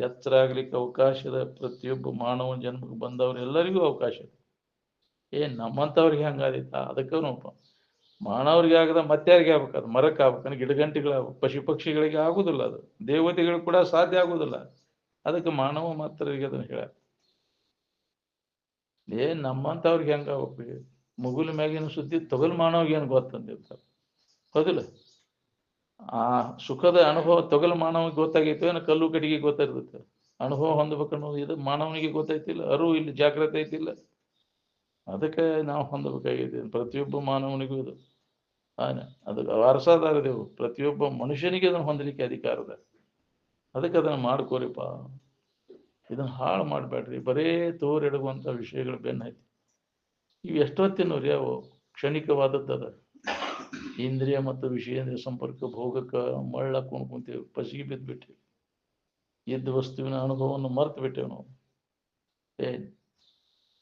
ಎಚ್ಚರಾಗ್ಲಿಕ್ಕೆ ಅವಕಾಶದ ಪ್ರತಿಯೊಬ್ಬ ಮಾನವ ಜನ್ಮಕ್ಕೆ ಬಂದವ್ರೆಲ್ಲರಿಗೂ ಅವಕಾಶ ಇದೆ. ನಮ್ಮಂಥವ್ರಿಗೆ ಹಂಗಾದಿತ್ತ? ಅದಕ್ಕೆ ನೋಪ ಮಾನವ್ರಿಗೆ ಆಗದ ಮತ್ತಾರಿಗೆ ಆಗ್ಬೇಕದು. ಮರಕ್ಕೆ ಆಗ್ಬೇಕಂದ್ರೆ ಗಿಡಗಂಟಿಗಳ ಪಶು ಪಕ್ಷಿಗಳಿಗೆ ಆಗುದಿಲ್ಲ. ಅದು ದೇವತೆಗಳು ಕೂಡ ಸಾಧ್ಯ ಆಗುದಿಲ್ಲ. ಅದಕ್ಕೆ ಮಾನವ ಮಾತ್ರರಿಗೆ ಅದನ್ನು ಹೇಳ. ನಮ್ಮಂಥವ್ರಿಗೆ ಹೆಂಗ ಆಗ್ಬೇಕು? ಮುಗುಲ್ ಮ್ಯಾಗಿನ ಸುದ್ದಿ ತೊಗಲ್ ಮಾನವ್ರಿಗೆ ಏನು ಗೊತ್ತಂದಿರ್ತಾರೆ, ಹೌದಿಲ್ಲ? ಆ ಸುಖದ ಅನುಭವ ತೊಗಲು ಮಾನವನಿಗೆ ಗೊತ್ತಾಗೈತೆ, ಏನೋ ಕಲ್ಲು ಕಟ್ಟಿಗೆ ಗೊತ್ತಾಗಿರುತ್ತೆ. ಅನುಭವ ಹೊಂದಬೇಕನ್ನೋದು ಇದು ಮಾನವನಿಗೆ ಗೊತ್ತೈತಿಲ್ಲ. ಅರು ಇಲ್ಲಿ ಜಾಗ್ರತೆ ಐತಿಲ್ಲ. ಅದಕ್ಕೆ ನಾವು ಹೊಂದಬೇಕಾಗಿದೆ. ಪ್ರತಿಯೊಬ್ಬ ಮಾನವನಿಗೂ ಇದು ಅದು ವಾರಸಾದಾರದೇವು. ಪ್ರತಿಯೊಬ್ಬ ಮನುಷ್ಯನಿಗೆ ಅದನ್ನು ಹೊಂದಲಿಕ್ಕೆ ಅಧಿಕಾರದ. ಅದಕ್ಕೆ ಅದನ್ನು ಮಾಡ್ಕೋರಿಪ್ಪ. ಇದನ್ನು ಹಾಳು ಮಾಡಬೇಡ್ರಿ. ಬರೇ ತೋರೆಡುವಂಥ ವಿಷಯಗಳು ಬೆನ್ನೈತಿ. ಇವು ಎಷ್ಟೊತ್ತಿನವ್ರಿ? ಅವು ಕ್ಷಣಿಕವಾದದ್ದದ. ಇಂದ್ರಿಯ ಮತ್ತು ವಿಷಯೇಂದ್ರಿಯ ಸಂಪರ್ಕ ಭೋಗಕ್ಕೆ ಮಳ್ಳ ಕುಂತೀವಿ, ಪಸಿಗೆ ಬಿದ್ದುಬಿಟ್ಟಿವಿ. ಇದ್ದ ವಸ್ತುವಿನ ಅನುಭವವನ್ನು ಮರ್ತು ಬಿಟ್ಟೇವೆ ನಾವು.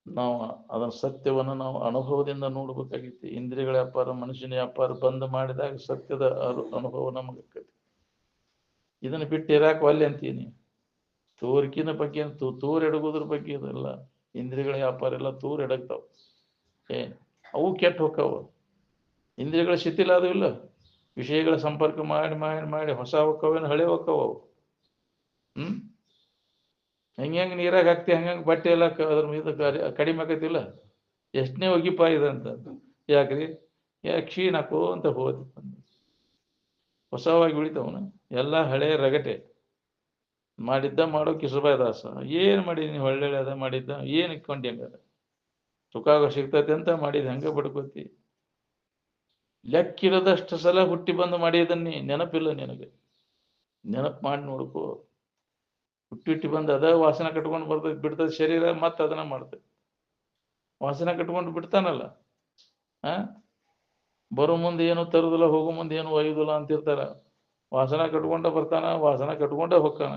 ನಾವು ಅದನ್ನ ಸತ್ಯವನ್ನು ನಾವು ಅನುಭವದಿಂದ ನೋಡ್ಬೇಕಾಗಿತ್ತು. ಇಂದ್ರಿಯಗಳ ವ್ಯಾಪಾರ ಮನುಷ್ಯನ ವ್ಯಾಪಾರ ಬಂದ್ ಮಾಡಿದಾಗ ಸತ್ಯದ ಅನುಭವ ನಮಗಕ್ಕತಿ. ಇದನ್ನು ಬಿಟ್ಟು ಇರಾಕ್ ಒಲ್ಲೆ ಅಂತೀನಿ. ತೋರಿಕಿನ ಬಗ್ಗೆ ತೂರೆಡಗೋದ್ರ ಬಗ್ಗೆ ಇದೆಲ್ಲ. ಇಂದ್ರಿಯಗಳ ವ್ಯಾಪಾರ ಎಲ್ಲ ತೂರೆಡಗ್ತಾವ. ಅವು ಕೆಟ್ಟ ಹೊಕ್ಕವು. ಇಂದ್ರಿಯಗಳ ಶಿಥಿಲ ಅದು ಇಲ್ಲ. ವಿಷಯಗಳ ಸಂಪರ್ಕ ಮಾಡಿ ಮಾಡಿ ಮಾಡಿ ಹೊಸ ಹೊಕ್ಕವೇನು ಹಳೆ ಹೊಕ್ಕವು. ಹೆಂಗೆ ನೀರಾಗ ಹಾಕ್ತಿ ಹಂಗಂಗೆ ಬಟ್ಟೆ ಎಲ್ಲ ಅದ್ರ మీద ಕಡಿಮೆ ಆಕತಿಲ್ಲ. ಎಷ್ಟನೇ ಒಗಿಪ ಇದಂತ. ಯಾಕ್ರಿ? ಕ್ಷೀಣಕ್ಕೋ ಅಂತ ಹೋದ್ ಹೊಸವಾಗಿ ಉಳಿತವನ ಎಲ್ಲ ಹಳೆ ರಗಟೆ. ಮಾಡಿದ್ದ ಮಾಡೋ ಕಿಸಬಾಯ ದಾಸ. ಏನು ಮಾಡಿದೀನಿ? ಒಳ್ಳೆ ಅದ ಮಾಡಿದ್ದ. ಏನು ಇಟ್ಕೊಂಡಿ ಹಂಗಾರ? ಸುಖಾಗ ಸಿಗ್ತೈತೆ ಅಂತ ಮಾಡಿದ ಹಂಗೆ ಬಡ್ಕೋತಿ. ಲೆಕ್ಕಿರದಷ್ಟು ಸಲ ಹುಟ್ಟಿ ಬಂದು ಮಾಡಿದನ್ನಿ ನೆನಪಿಲ್ಲ ನಿನಗೆ. ನೆನಪು ಮಾಡಿ ನೋಡ್ಕೋ. ಹುಟ್ಟಿ ಬಂದು ಅದ ವಾಸನ ಕಟ್ಕೊಂಡು ಬರ್ತೈತಿ, ಬಿಡ್ತದ ಶರೀರ, ಮತ್ತೆ ಅದನ್ನ ಮಾಡ್ತೈತಿ. ವಾಸನ ಕಟ್ಕೊಂಡು ಬಿಡ್ತಾನಲ್ಲ. ಬರೋ ಮುಂದೆ ಏನು ತರುದಿಲ್ಲ, ಹೋಗೋ ಮುಂದೆ ಏನು ಒಯ್ಯುದಿಲ್ಲ ಅಂತಿರ್ತಾರ. ವಾಸನ ಕಟ್ಕೊಂಡ ಬರ್ತಾನ, ವಾಸನ ಕಟ್ಕೊಂಡ ಹೋಗ್ತಾನ,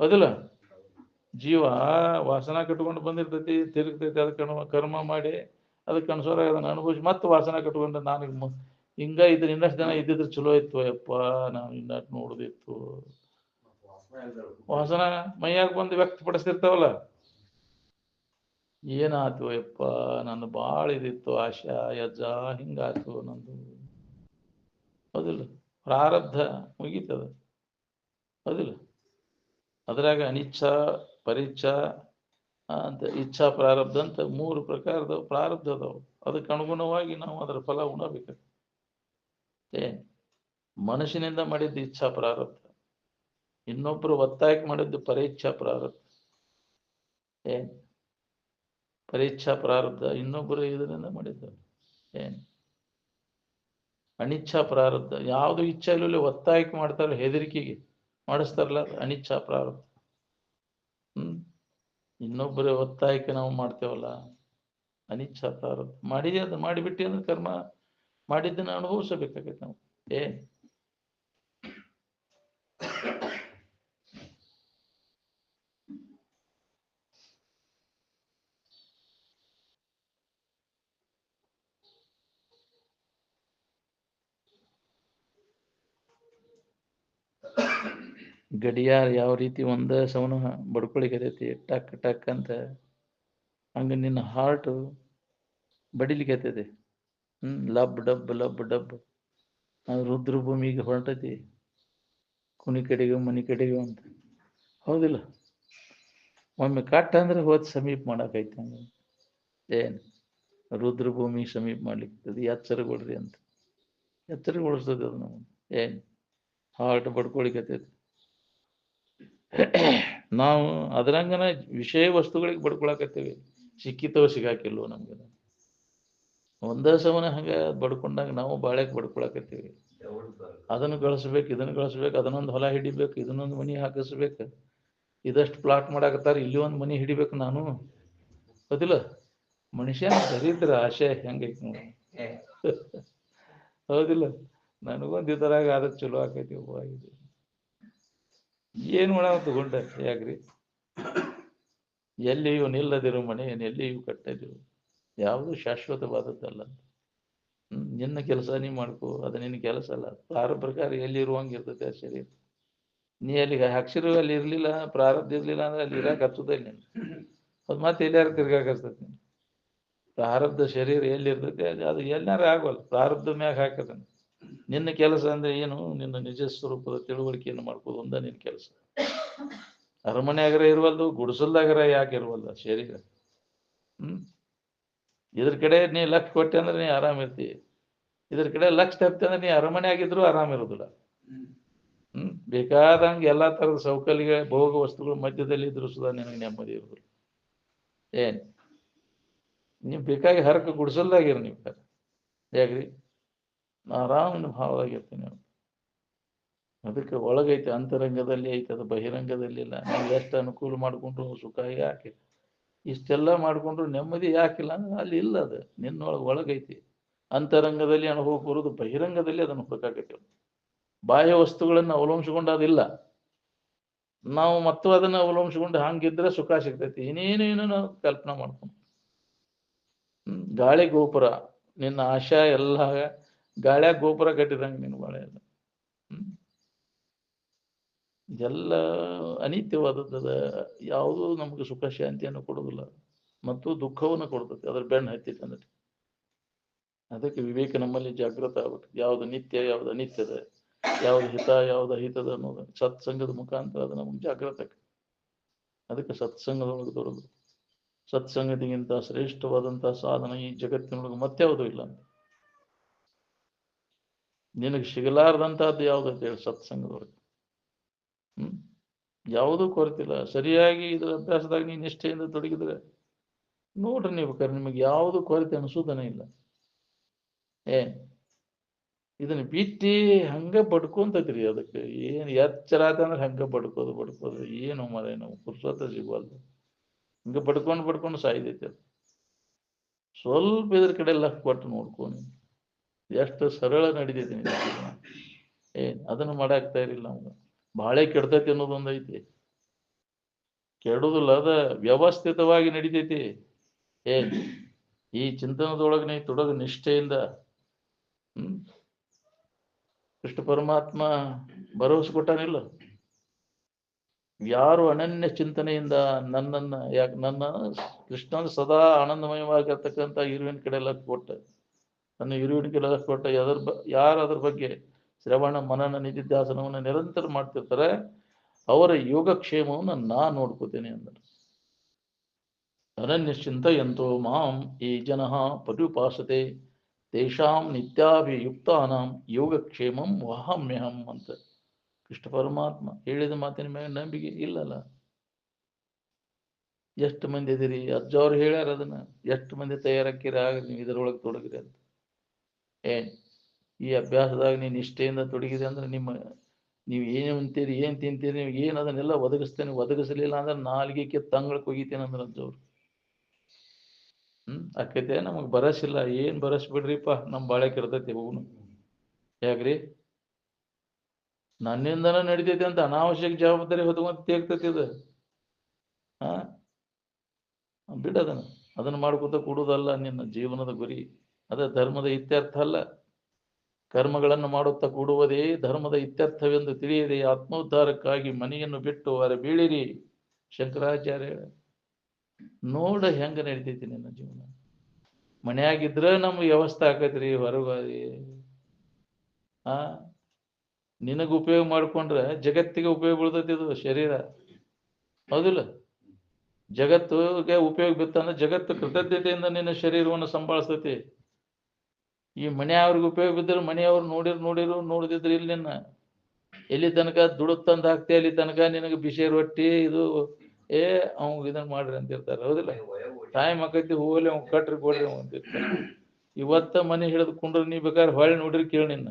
ಹೌದಿಲ್ಲ? ಜೀವ ವಾಸನ ಕಟ್ಕೊಂಡು ಬಂದಿರ್ತೈತಿ, ತಿರುಗ್ತೈತಿ. ಅದಕ್ಕೆ ಕರ್ಮ ಮಾಡಿ ಅದಕ್ಕೆ ಅನುಸಾರ ಅದನ್ನ ಅನುಭವಿಸಿ ಮತ್ತೆ ವಾಸನ ಕಟ್ಕೊಂಡು ನಾನು ಹಿಂಗ ಇದ್ರ ಇನ್ನಷ್ಟು ಜನ ಇದ್ದಿದ್ರೆ ಚಲೋ ಇತ್ತು ಯಪ್ಪ, ನಾನು ಇನ್ನಷ್ಟು ನೋಡುದಿತ್ತು. ವಾಸನ ಮೈಯಾಗ ಬಂದು ವ್ಯಕ್ತಪಡಿಸ್ತಿರ್ತಾವಲ್ಲ. ಏನಾಯ್ತು ಯಪ್ಪ, ನಂದು ಭಾಳ ಇದಿತ್ತು ಆಶಾ ಯಜ್ಜ, ಹಿಂಗಾಯ್ತು ನಂದು, ಹೌದಿಲ್ಲ? ಪ್ರಾರಬ್ಧ ಮುಗೀತದ, ಹೌದಿಲ್ಲ? ಅದ್ರಾಗ ಅನಿಚ್ಛಾ, ಪರೀಚ್ಛಾ ಅಂತ ಇಚ್ಛಾ ಪ್ರಾರಬ್ಧ ಅಂತ 3 ಪ್ರಕಾರದ ಪ್ರಾರಬ್ಧ ಅದಾವು. ಅದಕ್ಕೆ ಅನುಗುಣವಾಗಿ ನಾವು ಅದರ ಫಲ ಉಣಬೇಕು. ಮನಸ್ಸಿನಿಂದ ಮಾಡಿದ್ದು ಇಚ್ಛಾ ಪ್ರಾರಬ್ಧ, ಇನ್ನೊಬ್ರು ಒತ್ತಾಯಕ್ಕೆ ಮಾಡಿದ್ದು ಪರೀಚ್ಛಾ ಪ್ರಾರಬ್ಧ. ಪರೀಚ್ಛಾ ಪ್ರಾರಬ್ಧ ಇನ್ನೊಬ್ಬರು ಇದರಿಂದ ಮಾಡಿದ್ದು. ಅನಿಚ್ಛಾ ಪ್ರಾರಬ್ಧ ಯಾವುದು ಇಚ್ಛಾ ಇಲ್ಲ, ಒತ್ತಾಯಕ್ಕೆ ಮಾಡ್ತಾರಲ್ಲ, ಹೆದರಿಕೆಗೆ ಮಾಡಿಸ್ತಾರಲ್ಲ, ಅನಿಚ್ಛಾ ಪ್ರಾರಬ್ಧ. ಇನ್ನೊಬ್ಬರೇ ಒತ್ತಾಯಕ್ಕೆ ನಾವು ಮಾಡ್ತೇವಲ್ಲ, ಅನಿಚ್ಛಾ ಪ್ರಾರಬ್ಧ. ಮಾಡಿದೆ ಅದು ಮಾಡಿಬಿಟ್ಟು ಅಂದ್ರೆ ಕರ್ಮ ಮಾಡಿದ್ದನ್ನು ಅನುಭವಿಸಬೇಕಾಗತ್ತೆ ನಾವು. ಗಡಿಯಾರ ಯಾವ ರೀತಿ ಒಂದ ಸವನ ಬಡ್ಕೊಳಿಕತೈತಿ ಟಕ್ ಟಕ್ ಅಂತ, ಹಂಗ ನಿನ್ನ ಹಾರ್ಟ್ ಬಡಿಲಿಕತ್ತೈತಿ. Lub dub lub dub. ರುದ್ರ ಭೂಮಿಗೆ ಹೊರಟೈತಿ, ಕುನಿ ಕಡೆಗೂ ಮನಿ ಕಡೆಗೂ ಅಂತ, ಹೌದಿಲ್ಲ? ಒಮ್ಮೆ ಕಟ್ಟ ಅಂದ್ರೆ ಹೋದ್ ಸಮೀಪ ಮಾಡಕೈತಿ. ಹಂಗ ರುದ್ರಭೂಮಿ ಸಮೀಪ ಮಾಡ್ಲಿಕ್ಕೆ ಎಚ್ಚರಗೊಳ್ರಿ ಅಂತ ಎಚ್ಚರಗೊಳಿಸ್ತದೆ ಅದು ನಾವು ಏನ್ ಹಾರ್ಟ್ ಬಡ್ಕೊಳಿಕತ್ತೈತಿ. ನಾವು ಅದ್ರಂಗನ ವಿಷಯ ವಸ್ತುಗಳಿಗೆ ಬಡ್ಕೊಳಕತ್ತೇವಿ, ಸಿಕ್ಕಿತವ ಸಿಗಾಕಿಲ್ವ ನಮ್ಗೆ. ಒಂದೇ ಸಮನ ಹಂಗ ಬಡ್ಕೊಂಡಾಗ ನಾವು ಬಾಳೆಕ್ ಬಡ್ಕೊಳಕತ್ತೀವಿ. ಅದನ್ನು ಗಳಿಸ್ಬೇಕು, ಇದನ್ನು ಗಳಿಸ್ಬೇಕು, ಅದನ್ನೊಂದು ಹೊಲ ಹಿಡಿಬೇಕು, ಇದನ್ನೊಂದು ಮನಿ ಹಾಕಿಸ್ಬೇಕು, ಇದಷ್ಟು ಪ್ಲಾಟ್ ಮಾಡಾಕತ್ತಾರ, ಇಲ್ಲಿ ಒಂದು ಮನಿ ಹಿಡಿಬೇಕು ನಾನು. ಗೊತ್ತಿಲ್ಲ ಮನುಷ್ಯ ದರಿದ್ರ ಆಶೆ ಹೆಂಗೈತಿ ನೋಡಿ. ಹೌದಿಲ್ಲ, ನನಗೊಂದು ಇದರಾಗ ಆದಕ್ಕೆ ಚಲೋ ಆಕೈತಿ. ಇದು ಏನ್ ಮಾಡ ತಗೊಂಡ ಯಾಕ್ರಿ? ಎಲ್ಲಿಯೂ ನಿಲ್ಲದಿರು ಮನೆ, ಎಲ್ಲಿಯೂ ಕಟ್ಟದಿರು, ಯಾವುದು ಶಾಶ್ವತವಾದದ್ದಲ್ಲ. ನಿನ್ನ ಕೆಲಸ ನೀ ಮಾಡ್ಕೋ, ಅದು ನಿನ್ನ ಕೆಲಸ ಅಲ್ಲ. ಪ್ರಾರಬ್ಧ ಪ್ರಕಾರ ಎಲ್ಲಿ ಇರುವಂಗೆ ಇರ್ತೈತೆ ಆ ಶರೀರ. ನೀ ಅಲ್ಲಿಗೆ ಅಕ್ಷರ ಅಲ್ಲಿ ಇರ್ಲಿಲ್ಲ, ಪ್ರಾರಬ್ಧ ಇರ್ಲಿಲ್ಲ ಅಂದ್ರೆ ಅಲ್ಲಿ ಇರಾಕ ಹಚ್ಚುದ ಇಲ್ಲ ನೀನು. ಅದು ಮತ್ತೆ ಎಲ್ಲಾರು ತಿರ್ಗಾಕ ಹಚ್ತೈತಿ ನೀನು. ಪ್ರಾರಬ್ಧ ಶರೀರ ಎಲ್ಲಿ ಇರ್ತೈತೆ ಅದು ಎಲ್ಲಾರು ಆಗೋಲ್ಲ, ಪ್ರಾರಬ್ಧ ಮ್ಯಾಗ ಹಾಕದ. ನಿನ್ನ ಕೆಲಸ ಅಂದ್ರೆ ಏನು? ನಿನ್ನ ನಿಜ ಸ್ವರೂಪದ ತಿಳುವಳಿಕೆಯನ್ನು ಮಾಡ್ಕೋದು ಒಂದ ನಿನ್ನ ಕೆಲಸ. ಅರಮನೆಯಾಗರ ಇರುವಲ್ದು, ಗುಡಿಸಲ್ದಾಗರ ಯಾಕೆ ಇರುವಲ್ಲ ಶರೀರ? ಇದ್ರ ಕಡೆ ನೀ ಲಕ್ಷ ಕೊಟ್ಟೆ ಅಂದ್ರೆ ನೀ ಆರಾಮ್ ಇರ್ತಿ, ಇದ್ರ ಕಡೆ ಲಕ್ಷ ತಪ್ಪಿ ಅಂದ್ರೆ ನೀ ಅರಮನೆ ಆಗಿದ್ರು ಆರಾಮ್ ಇರೋದಿಲ್ಲ. ಬೇಕಾದಂಗೆ ಎಲ್ಲಾ ತರದ ಸೌಕರ್ಯ ಭೋಗ ವಸ್ತುಗಳು ಮಧ್ಯದಲ್ಲಿ ಇದ್ರು ಸುಧಾ ನಿನಗೆ ನೆಮ್ಮದಿ ಇರುದಿಲ್ಲ. ಏನ್ ನೀವು ಬೇಕಾಗಿ ಹರಕ ಗುಡಿಸಲ್ದಾಗಿರ ನೀವು ಯಾಕ್ರಿ? ಆರಾಮ್ ಭಾವದಾಗಿರ್ತೀನಿ ನಾವು. ಅದಕ್ಕೆ ಒಳಗೈತೆ, ಅಂತರಂಗದಲ್ಲಿ ಐತೆ, ಅದು ಬಹಿರಂಗದಲ್ಲಿ ಇಲ್ಲ. ನೀವು ಎಷ್ಟು ಅನುಕೂಲ ಮಾಡ್ಕೊಂಡ್ರು ಸುಖ ಯಾಕೆ, ಇಷ್ಟೆಲ್ಲ ಮಾಡ್ಕೊಂಡ್ರು ನೆಮ್ಮದಿ ಯಾಕಿಲ್ಲ ಅಂದ್ರೆ ಅಲ್ಲಿ ಇಲ್ಲ. ಅದು ನಿನ್ನೊಳಗೆ ಒಳಗೈತಿ. ಅಂತರಂಗದಲ್ಲಿ ಅನುಭವ ಬರುವುದು, ಬಹಿರಂಗದಲ್ಲಿ ಅದನ್ನು ಹುಡುಕಾಕೈತಿ. ಬಾಹ್ಯ ವಸ್ತುಗಳನ್ನು ಅವಲಂಬಿಸಿಕೊಂಡು ಅದಿಲ್ಲ. ನಾವು ಮತ್ತು ಅದನ್ನ ಅವಲಂಬಿಸಿಕೊಂಡು ಹಂಗಿದ್ರೆ ಸುಖ ಸಿಗ್ತೈತಿ. ಏನೇನೇನು ನಾವು ಕಲ್ಪನಾ ಮಾಡ್ಕೊಂಡು ಗಾಳಿ ಗೋಪುರ, ನಿನ್ನ ಆಶಾ ಎಲ್ಲ ಗಾಳ್ಯಾಗ ಗೋಪುರ ಕಟ್ಟಿದಂಗೆ ನಿನ್ನ ಬಾಳೆ ಎಲ್ಲ. ಇದೆಲ್ಲ ಅನಿತ್ಯವಾದದ್ದದ. ಯಾವುದೂ ನಮಗೆ ಸುಖ ಶಾಂತಿಯನ್ನು ಕೊಡುವುದಿಲ್ಲ ಮತ್ತು ದುಃಖವನ್ನು ಕೊಡ್ತೈತಿ ಅದ್ರ ಬೆನ್ನು ಹತ್ತಿತ್ತು ಅಂದ್ರೆ. ಅದಕ್ಕೆ ವಿವೇಕ ನಮ್ಮಲ್ಲಿ ಜಾಗೃತ ಆಗ್ಬೇಕು. ಯಾವುದು ನಿತ್ಯ, ಯಾವುದು ಅನಿತ್ಯದ, ಯಾವುದು ಹಿತ, ಯಾವುದು ಅಹಿತದ ಅನ್ನೋದು ಸತ್ಸಂಗದ ಮುಖಾಂತರ ಅದು ನಮಗೆ ಜಾಗೃತ. ಅದಕ್ಕೆ ಸತ್ಸಂಗದೊಳಗೆ ದೊರಕು. ಸತ್ಸಂಗದಿಗಿಂತ ಶ್ರೇಷ್ಠವಾದಂತಹ ಸಾಧನ ಈ ಜಗತ್ತಿನೊಳಗೆ ಮತ್ತೆ ಯಾವುದೂ ಇಲ್ಲ ಅಂತ. ನಿನಗೆ ಸಿಗಲಾರ್ದಂತಹದ್ದು ಯಾವ್ದು ಅಂತ ಹೇಳಿ ಸತ್ಸಂಗದೊಳಗೆ. ಯಾವುದೂ ಕೊರತಿಲ್ಲ. ಸರಿಯಾಗಿ ಇದರ ಅಭ್ಯಾಸದಾಗ ನೀನು ನಿಷ್ಠೆಯಿಂದ ತೊಡಗಿದ್ರೆ ನೋಡ್ರಿ, ನೀವು ನಿಮಗೆ ಯಾವುದು ಕೊರತೆ ಅನಿಸೋದನೇ ಇಲ್ಲ. ಇದನ್ನ ಬಿಟ್ಟು ಹಂಗ ಬಡ್ಕೊಂತೈತ್ರಿ. ಅದಕ್ಕೆ ಏನು ಎಚ್ಚರ ಅಂದ್ರೆ ಹಂಗ ಬಡ್ಕೋದು ಏನು ಮರ ನಾವು ಪುರುಷೋತ್ತ ಸಿಗುವಲ್ದು. ಹಿಂಗ ಬಡ್ಕೊಂಡು ಸಾಯ್ದೈತಿ ಅದು. ಸ್ವಲ್ಪ ಇದ್ರ ಕಡೆ ಎಲ್ಲ ಕೊಟ್ಟು ನೋಡ್ಕೊಂಡು ಎಷ್ಟು ಸರಳ ನಡಿತೈತಿ ನಿನ್ನ ಜೀವನ. ಅದನ್ನು ಮಾಡಾಕ್ತಾ ಇರಲಿಲ್ಲ ನಮ್ಗೆ. ಬಾಳೆ ಕೆಡ್ತೈತಿ ಅನ್ನೋದೊಂದು ಐತಿ. ಕೆಡುದಿಲ್ಲ, ಅದ ವ್ಯವಸ್ಥಿತವಾಗಿ ನಡಿತೈತಿ. ಈ ಚಿಂತನದೊಳಗೆ ನೀ ತೊಡಗ ನಿಷ್ಠೆಯಿಂದ ಕೃಷ್ಣ ಪರಮಾತ್ಮ ಭರವಸೆ ಕೊಟ್ಟಾನಿಲ್ಲ. ಯಾರು ಅನನ್ಯ ಚಿಂತನೆಯಿಂದ ನನ್ನ ಕೃಷ್ಣನ ಸದಾ ಆನಂದಮಯವಾಗಿರ್ತಕ್ಕಂಥ ಇರುವಿನ ಕಡೆ ಎಲ್ಲ ಕೊಟ್ಟ, ನನ್ನ ಇರುವಿನ ಕಡೆ ಎಲ್ಲ ಕೊಟ್ಟ ಯಾರು ಅದ್ರ ಬಗ್ಗೆ ಶ್ರವಣ ಮನನ ನಿಧಿಧ್ಯಾಸನವನ್ನು ನಿರಂತರ ಮಾಡ್ತಿರ್ತಾರೆ ಅವರ ಯೋಗಕ್ಷೇಮವನ್ನು ನಾನು ನೋಡ್ಕೋತೇನೆ ಅಂದರು. ಅನನ್ಯಶ್ಚಿಂತ ಎಂತೋ ಮಾಂ ಈ ಜನಃ ಪರ್ಯುಪಾಸತೆ ತೇಷಾಂ ನಿತ್ಯಾಭಿಯುಕ್ತಾನಾಂ ಯೋಗಕ್ಷೇಮಂ ವಹಾಮ್ಯಹಂ ಅಂತ ಕೃಷ್ಣ ಪರಮಾತ್ಮ ಹೇಳಿದ ಮಾತಿನ ಮೇಲೆ ನಂಬಿಕೆ ಇಲ್ಲಲ್ಲ. ಎಷ್ಟು ಮಂದಿ ಇದೀರಿ? ಅಜ್ಜವ್ರು ಹೇಳ್ಯಾರ ಅದನ್ನ. ಎಷ್ಟು ಮಂದಿ ತಯಾರಾಕಿರ ಆಗ್ರಿ ನೀವು ಇದರೊಳಗೆ ತೊಡಗಿರಿ ಅಂತ. ಈ ಅಭ್ಯಾಸದಾಗ ನೀನು ನಿಷ್ಠೆಯಿಂದ ತೊಡಗಿದೆ ಅಂದ್ರೆ ನೀವು ಏನು ಅಂತೀರಿ, ಏನ್ ತಿಂತೀರಿ, ನೀವು ಏನು ಅದನ್ನೆಲ್ಲ ಒದಗಿಸ್ತೇನೆ. ಒದಗಿಸಲಿಲ್ಲ ಅಂದ್ರೆ ನಾಲ್ಗೆಕ್ಕೆ ತಂಗಳಕ್ಕೆ ಒಗಿತೇನೆ ಅಂದ್ರೆ ಅಜ್ಜವ್ರು. ಅಕ್ಕೈತೆ ನಮಗ್ ಬರಸಿಲ್ಲ. ಏನ್ ಬರಸ್ ಬಿಡ್ರಿಪ್ಪ, ನಮ್ ಬಾಳೆ ಕೆಡ್ತೈತಿ ಹೋಗುನು. ಯಾಕ್ರಿ? ನನ್ನಿಂದನ ನಡಿತೈತಿ ಅಂತ ಅನಾವಶ್ಯಕ ಜವಾಬ್ದಾರಿ ಹೊತ್ಕೊಂತ ತೇಗ್ತೈತಿ ಅದು. ಅದನ್ನ ಮಾಡ್ಕೊತ ಕೂಡುವುದಲ್ಲ ನಿನ್ನ ಜೀವನದ ಗುರಿ. ಅದ ಧರ್ಮದ ಇತ್ಯರ್ಥ ಅಲ್ಲ. ಕರ್ಮಗಳನ್ನು ಮಾಡುತ್ತಾ ಕೂಡುವುದೇ ಧರ್ಮದ ಇತ್ಯರ್ಥವೆಂದು ತಿಳಿಯದೆ ಆತ್ಮೋದ್ಧಾರಕ್ಕಾಗಿ ಮನೆಯನ್ನು ಬಿಟ್ಟು ಹೊರ ಬೀಳಿರಿ. ಶಂಕರಾಚಾರ್ಯ ನೋಡ ಹೆಂಗ ನಡಿತೈತಿ ನಿನ್ನ ಜೀವನ. ಮನೆಯಾಗಿದ್ರೆ ನಮ್ಗೆ ವ್ಯವಸ್ಥೆ ಆಕೈತ್ರಿ. ಹೊರಗೆ ನಿನಗ ಉಪಯೋಗ ಮಾಡ್ಕೊಂಡ್ರೆ ಜಗತ್ತಿಗೆ ಉಪಯೋಗ ಬೀಳ್ತೈತಿ ಇದು ಶರೀರ. ಹೌದಿಲ್ಲ? ಜಗತ್ತಿಗೆ ಉಪಯೋಗ ಬಿತ್ತಂದ್ರೆ ಜಗತ್ತು ಕೃತಜ್ಞತೆಯಿಂದ ನಿನ್ನ ಶರೀರವನ್ನು ಸಂಭಾಳಿಸ್ತೈತಿ. ಈ ಮನೆಯವ್ರಿಗೆ ಉಪಯೋಗ ಬಿದ್ದರೆ ಮನೆಯವ್ರು ನೋಡಿರು ನೋಡಿದ್ರೆ ಇಲ್ಲಿ ನಿನ್ನ ಎಲ್ಲಿ ತನಕ ದುಡ್ಡು ತಂದು ಹಾಕ್ತಿ ಅಲ್ಲಿ ತನಕ ನಿನಗೆ ಬಿಸಿ ರೊಟ್ಟಿ ಇದು ಅವ್ಗ ಇದನ್ನ ಮಾಡ್ರಿ ಅಂತಿರ್ತಾರೆ. ಹೌದಿಲ್ಲ? ಟೈಮ್ ಆಕೈತಿ ಹೋಗ್ಲಿ ಅವ್ನು ಕಟ್ರಿ ಕೊಡ್ರಿ ಅಂತಿರ್ತಾರೆ. ಇವತ್ತ ಮನೆ ಹಿಡಿದು ಕುಂಡ್ರೆ ನೀ ಬೇಕಾದ್ರೆ ಹೊಳ್ಳಿ ನೋಡ್ರಿ ಕೇಳಿ ನಿನ್ನ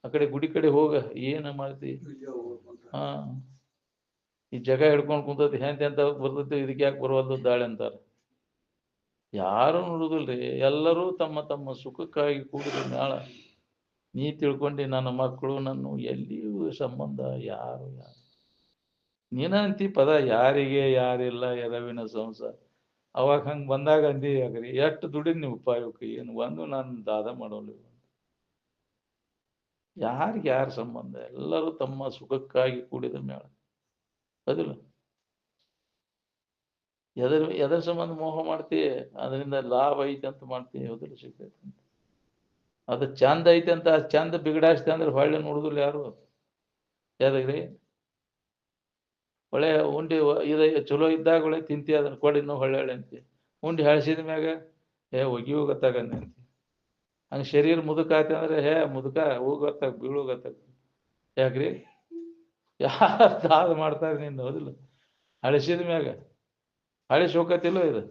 ಆ ಕಡೆ ಗುಡಿ ಕಡೆ ಹೋಗ ಏನ ಮಾಡ್ತಿ. ಹಾ, ಈ ಜಗ ಹಿಡ್ಕೊಂಡು ಕುಂತತಿ ಎಂತ ಬರ್ತೈತಿ, ಇದಕ್ಕೆ ಯಾಕೆ ಬರುವಲ್ದು ದಾಳಿ ಅಂತಾರೆ. ಯಾರು ನೋಡುದಿಲ್ರಿ, ಎಲ್ಲರೂ ತಮ್ಮ ತಮ್ಮ ಸುಖಕ್ಕಾಗಿ ಕೂಡಿದ ಮ್ಯಾಳ ನೀ ತಿಳ್ಕೊಂಡಿ ನನ್ನ ಮಕ್ಕಳು ನನ್ನ ಎಲ್ಲಿಯೂ ಸಂಬಂಧ ಯಾರು ನೀನ ಅಂತಿ ಪದ ಯಾರಿಗೆ ಯಾರಿಲ್ಲ ಎರವಿನ ಸಂಸಾರ. ಅವಾಗ ಹಂಗೆ ಬಂದಾಗ ಅಂದಿ ಆಗ್ರಿ ಎಷ್ಟು ದುಡಿದ್ ನೀವು ಉಪಾಯಕ್ಕೆ ಏನು ಒಂದು ನಾನು ದಾದ ಮಾಡೋಲ್ಲ. ಯಾರಿಗೆ ಯಾರ ಸಂಬಂಧ, ಎಲ್ಲರೂ ತಮ್ಮ ಸುಖಕ್ಕಾಗಿ ಕೂಡಿದ ಮೇಳ. ಅದಿಲ್ಲ ಎದರ ಸಂಬಂಧ ಮೋಹ ಮಾಡ್ತೀವಿ, ಅದರಿಂದ ಲಾಭ ಐತೆ ಅಂತ ಮಾಡ್ತೀವಿ. ಹೌದಿಲ್ಲ? ಸಿಗ್ತೈತೆ ಅಂತ ಅದು ಚಂದ ಐತೆ ಅಂತ ಚಂದ ಬಿಗಡಾಯಿಸ್ತೆ ಅಂದ್ರೆ ಹೊಳ್ಳೆ ನೋಡುದಿಲ್ಲ ಯಾರು. ಯಾವ್ದಾಗ್ರಿ ಒಳ್ಳೆ ಉಂಡಿ ಚಲೋ ಇದ್ದಾಗ ಒಳ್ಳೆ ತಿಂತಿ ಅದನ್ನ ಕೊಡಿ ಇನ್ನೂ ಹೊಳ್ಳೆ ಅಂತಿ. ಉಂಡಿ ಹಳಸಿದ ಮ್ಯಾಗ ಒಗಿ ಹೋಗತ್ತಾಗಂತ ಹಂಗೆ ಶರೀರ ಮುದುಕ ಆಯ್ತು ಅಂದ್ರೆ ಮುದುಕ ಹೋಗತ್ತಾಗ ಬೀಳೋಗತ್ತಾಗ. ಯಾಕ್ರಿ ಯಾರು ದಾದ ಮಾಡ್ತಾರೆ ನಿಂದ? ಹೌದಿಲ್ಲ? ಹಳಸಿದ ಮ್ಯಾಗ ಹಳಿಸಿ ಹೋಗತ್ತಿಲ್ಲ ಇದು.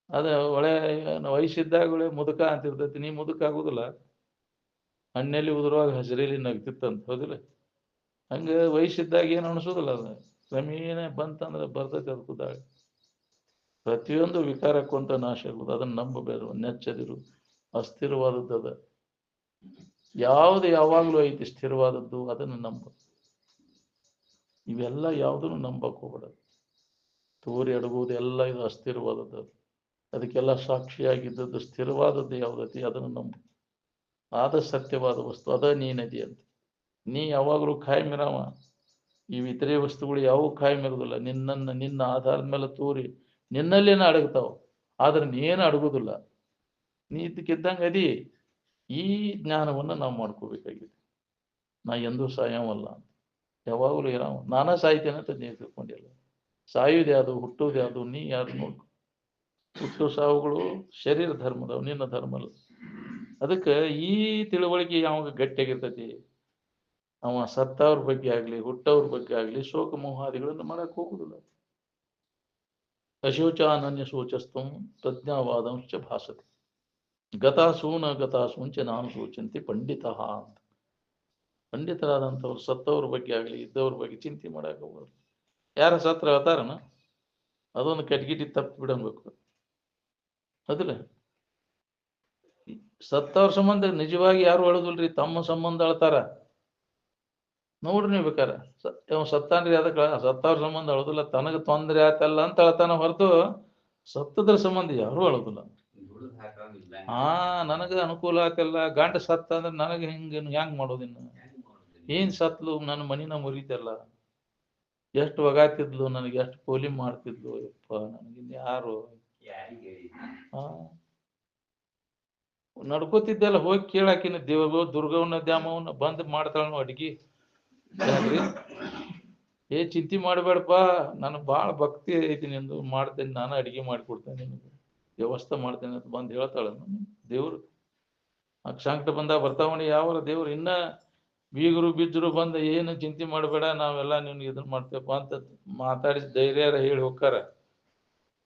ಅದ ಒಳ್ಳೆ ವಯಸ್ಸಿದ್ದಾಗ ಒಳ್ಳೆ ಮುದುಕ ಅಂತಿರ್ತೈತಿ. ನೀ ಮುದುಕ ಆಗುದಿಲ್ಲ. ಹಣ್ಣಲ್ಲಿ ಉದುರುವಾಗ ಹಸಿರಲ್ಲಿ ನಗ್ತಿತ್ತಂತ. ಹೌದಿಲ್ಲ? ಹಂಗೆ ವಯಸ್ಸಿದ್ದಾಗ ಏನು ಅನಿಸೋದಿಲ್ಲ. ಅದು ಕ್ರಮೇಣ ಬಂತಂದ್ರೆ ಬರ್ತೈತಿ ಅದು ಕುದಾಳಿ. ಪ್ರತಿಯೊಂದು ವಿಕಾರಕ್ಕಂತ ನಾಶ ಆಗುದು. ಅದನ್ನ ನಂಬಬೇಡ, ನೆಚ್ಚದಿರು. ಅಸ್ಥಿರವಾದದ್ದು ಅದ. ಯಾವುದು ಯಾವಾಗಲೂ ಐತಿ ಸ್ಥಿರವಾದದ್ದು, ಅದನ್ನು ನಂಬ. ಇವೆಲ್ಲ ಯಾವುದನ್ನು ನಂಬಕ್ ಹೋಗ್ಬೇಡ. ತೋರಿ ಅಡಗುವುದು ಎಲ್ಲ ಇದು ಅಸ್ಥಿರವಾದದ್ದು. ಅದಕ್ಕೆಲ್ಲ ಸಾಕ್ಷಿಯಾಗಿದ್ದದ್ದು ಸ್ಥಿರವಾದದ್ದು ಯಾವುದೈತಿ ಅದನ್ನು ನಂಬು. ಆದ ಸತ್ಯವಾದ ವಸ್ತು ಅದ ನೀನದಿ ಅಂತ. ನೀ ಯಾವಾಗಲೂ ಕಾಯಮಿರವ. ಈ ಇತರೆ ವಸ್ತುಗಳು ಯಾವೂ ಕಾಯಮಿರೋದಿಲ್ಲ. ನಿನ್ನ ಆಧಾರದ ಮೇಲೆ ತೋರಿ ನಿನ್ನಲ್ಲೇನ ಅಡಗ್ತಾವ, ಆದ್ರೆ ನೀನು ಅಡಗುದಿಲ್ಲ. ನೀ ಇದಕ್ಕಿದ್ದಂಗೆ ಅದಿ. ಈ ಜ್ಞಾನವನ್ನು ನಾವು ಮಾಡ್ಕೋಬೇಕಾಗಿದೆ. ನಾ ಎಂದೂ ಸಾಯವಲ್ಲ ಅಂತ ಯಾವಾಗಲೂ ಇರಾವ. ನಾನಾ ಸಾಯ್ತೇನೆ ಅಂತ ನೀವು ತಿಳ್ಕೊಂಡಿಲ್ಲ. ಸಾಯುವುದು ಯಾವುದು, ಹುಟ್ಟುವುದು ಯಾವುದು, ನೀ ಯಾರು ನೋಡ್ಕೊ. ಹುಟ್ಟು ಸಾವುಗಳು ಶರೀರ ಧರ್ಮದವು, ನಿನ್ನ ಧರ್ಮ ಅಲ್ಲ. ಅದಕ್ಕೆ ಈ ತಿಳುವಳಿಕೆ ಯಾವಾಗ ಗಟ್ಟಿಯಾಗಿರ್ತೈತಿ, ಅವ ಸತ್ತವ್ರ ಬಗ್ಗೆ ಆಗ್ಲಿ ಹುಟ್ಟವ್ರ ಬಗ್ಗೆ ಆಗ್ಲಿ ಶೋಕ ಮೋಹಾದಿಗಳನ್ನು ಮಾಡಕ್ ಹೋಗುದಿಲ್ಲ. ಅಶೋಚ ಅನನ್ಯ ಶೋಚಸ್ತಂ ಪ್ರಜ್ಞಾವಾದಂಶ ಭಾಸತೆ ಗತಾಸೂನ ಗತಾಸೂಂಚ ನಾನು ಶೋಚಂತಿ ಪಂಡಿತ ಅಂತ. ಪಂಡಿತರಾದಂಥವ್ರು ಸತ್ತವ್ರ ಬಗ್ಗೆ ಆಗ್ಲಿ ಇದ್ದವ್ರ ಬಗ್ಗೆ ಚಿಂತೆ ಮಾಡಕ್ ಹೋಗೋರು. ಯಾರ ಸತ್ರ ಹೇಳ್ತಾರನ ಅದೊಂದು ಕಟ್ಗಿಟಿ ತಪ್ಪು ಬಿಡಬೇಕು. ಅದಿಲ್ಲ? ಸತ್ತವ್ರ ಸಂಬಂಧ ನಿಜವಾಗಿ ಯಾರು ಅಳುದಿಲ್ರಿ, ತಮ್ಮ ಸಂಬಂಧ ಅಳ್ತಾರ. ನೋಡ್ರಿ ನೀವು ಬೇಕಾರ ಸತ್ತಾನ್ರಿ ಅದಕ್ಕೆ ಸತ್ತವ್ರ ಸಂಬಂಧ ಅಳುದಿಲ್ಲ, ತನಗ ತೊಂದ್ರೆ ಆತಲ್ಲ ಅಂತ ಅಳ್ತಾನ ಹೊರತು ಸತ್ತದ್ರ ಸಂಬಂಧ ಯಾರು ಅಳುದಿಲ್ಲ. ನನಗ ಅನುಕೂಲ ಆತಲ್ಲ, ಗಂಡ ಸತ್ತ ಅಂದ್ರೆ ನನಗೆ ಹೆಂಗ್ ಮಾಡೋದಿನ್ನು, ಏನ್ ಸತ್ಲು ನನ್ನ ಮನಿನ ಮುರಿತಲ್ಲ, ಎಷ್ಟು ಒಗಾತಿದ್ಲು ನನಗೆ, ಎಷ್ಟು ಪೋಲಿ ಮಾಡ್ತಿದ್ಲು. ಯಪ್ಪ ನನಗಿನ್ ಯಾರು ನಡ್ಕೋತಿದ್ದೆಲ್ಲ ಹೋಗಿ ಕೇಳಾಕಿನ ದೇವ ದುರ್ಗವನ್ನ ದ್ಯಾಮವನ್ನ ಬಂದ್ ಮಾಡ್ತಾಳ ಅಡ್ಗಿ. ಯಾಕ್ರಿ ಚಿಂತೆ ಮಾಡಬೇಡಪ್ಪ, ನನಗೆ ಭಾಳ ಭಕ್ತಿ ಐತಿ ನಿಂದು, ಮಾಡ್ತೇನೆ ನಾನು ಅಡಿಗೆ ಮಾಡಿಕೊಡ್ತೇನೆ, ನಿನಗೆ ವ್ಯವಸ್ಥೆ ಮಾಡ್ತೇನೆ ಅಂತ ಬಂದು ಹೇಳ್ತಾಳ ದೇವ್ರು. ಸಂಕಟ ಬಂದಾಗ ಬರ್ತಾವಣಿ ಯಾವ ದೇವ್ರು ಇನ್ನ ಬೀಗರು ಬಿಜ್ಜರು ಬಂದ ಏನು ಚಿಂತೆ ಮಾಡಬೇಡ, ನಾವೆಲ್ಲ ನಿನ್ಗೆ ಇದನ್ನ ಮಾಡ್ತೇವಪ್ಪ ಅಂತ ಮಾತಾಡಿಸಿ ಧೈರ್ಯ ಹೇಳಿ ಹೋಗ್ತಾರ.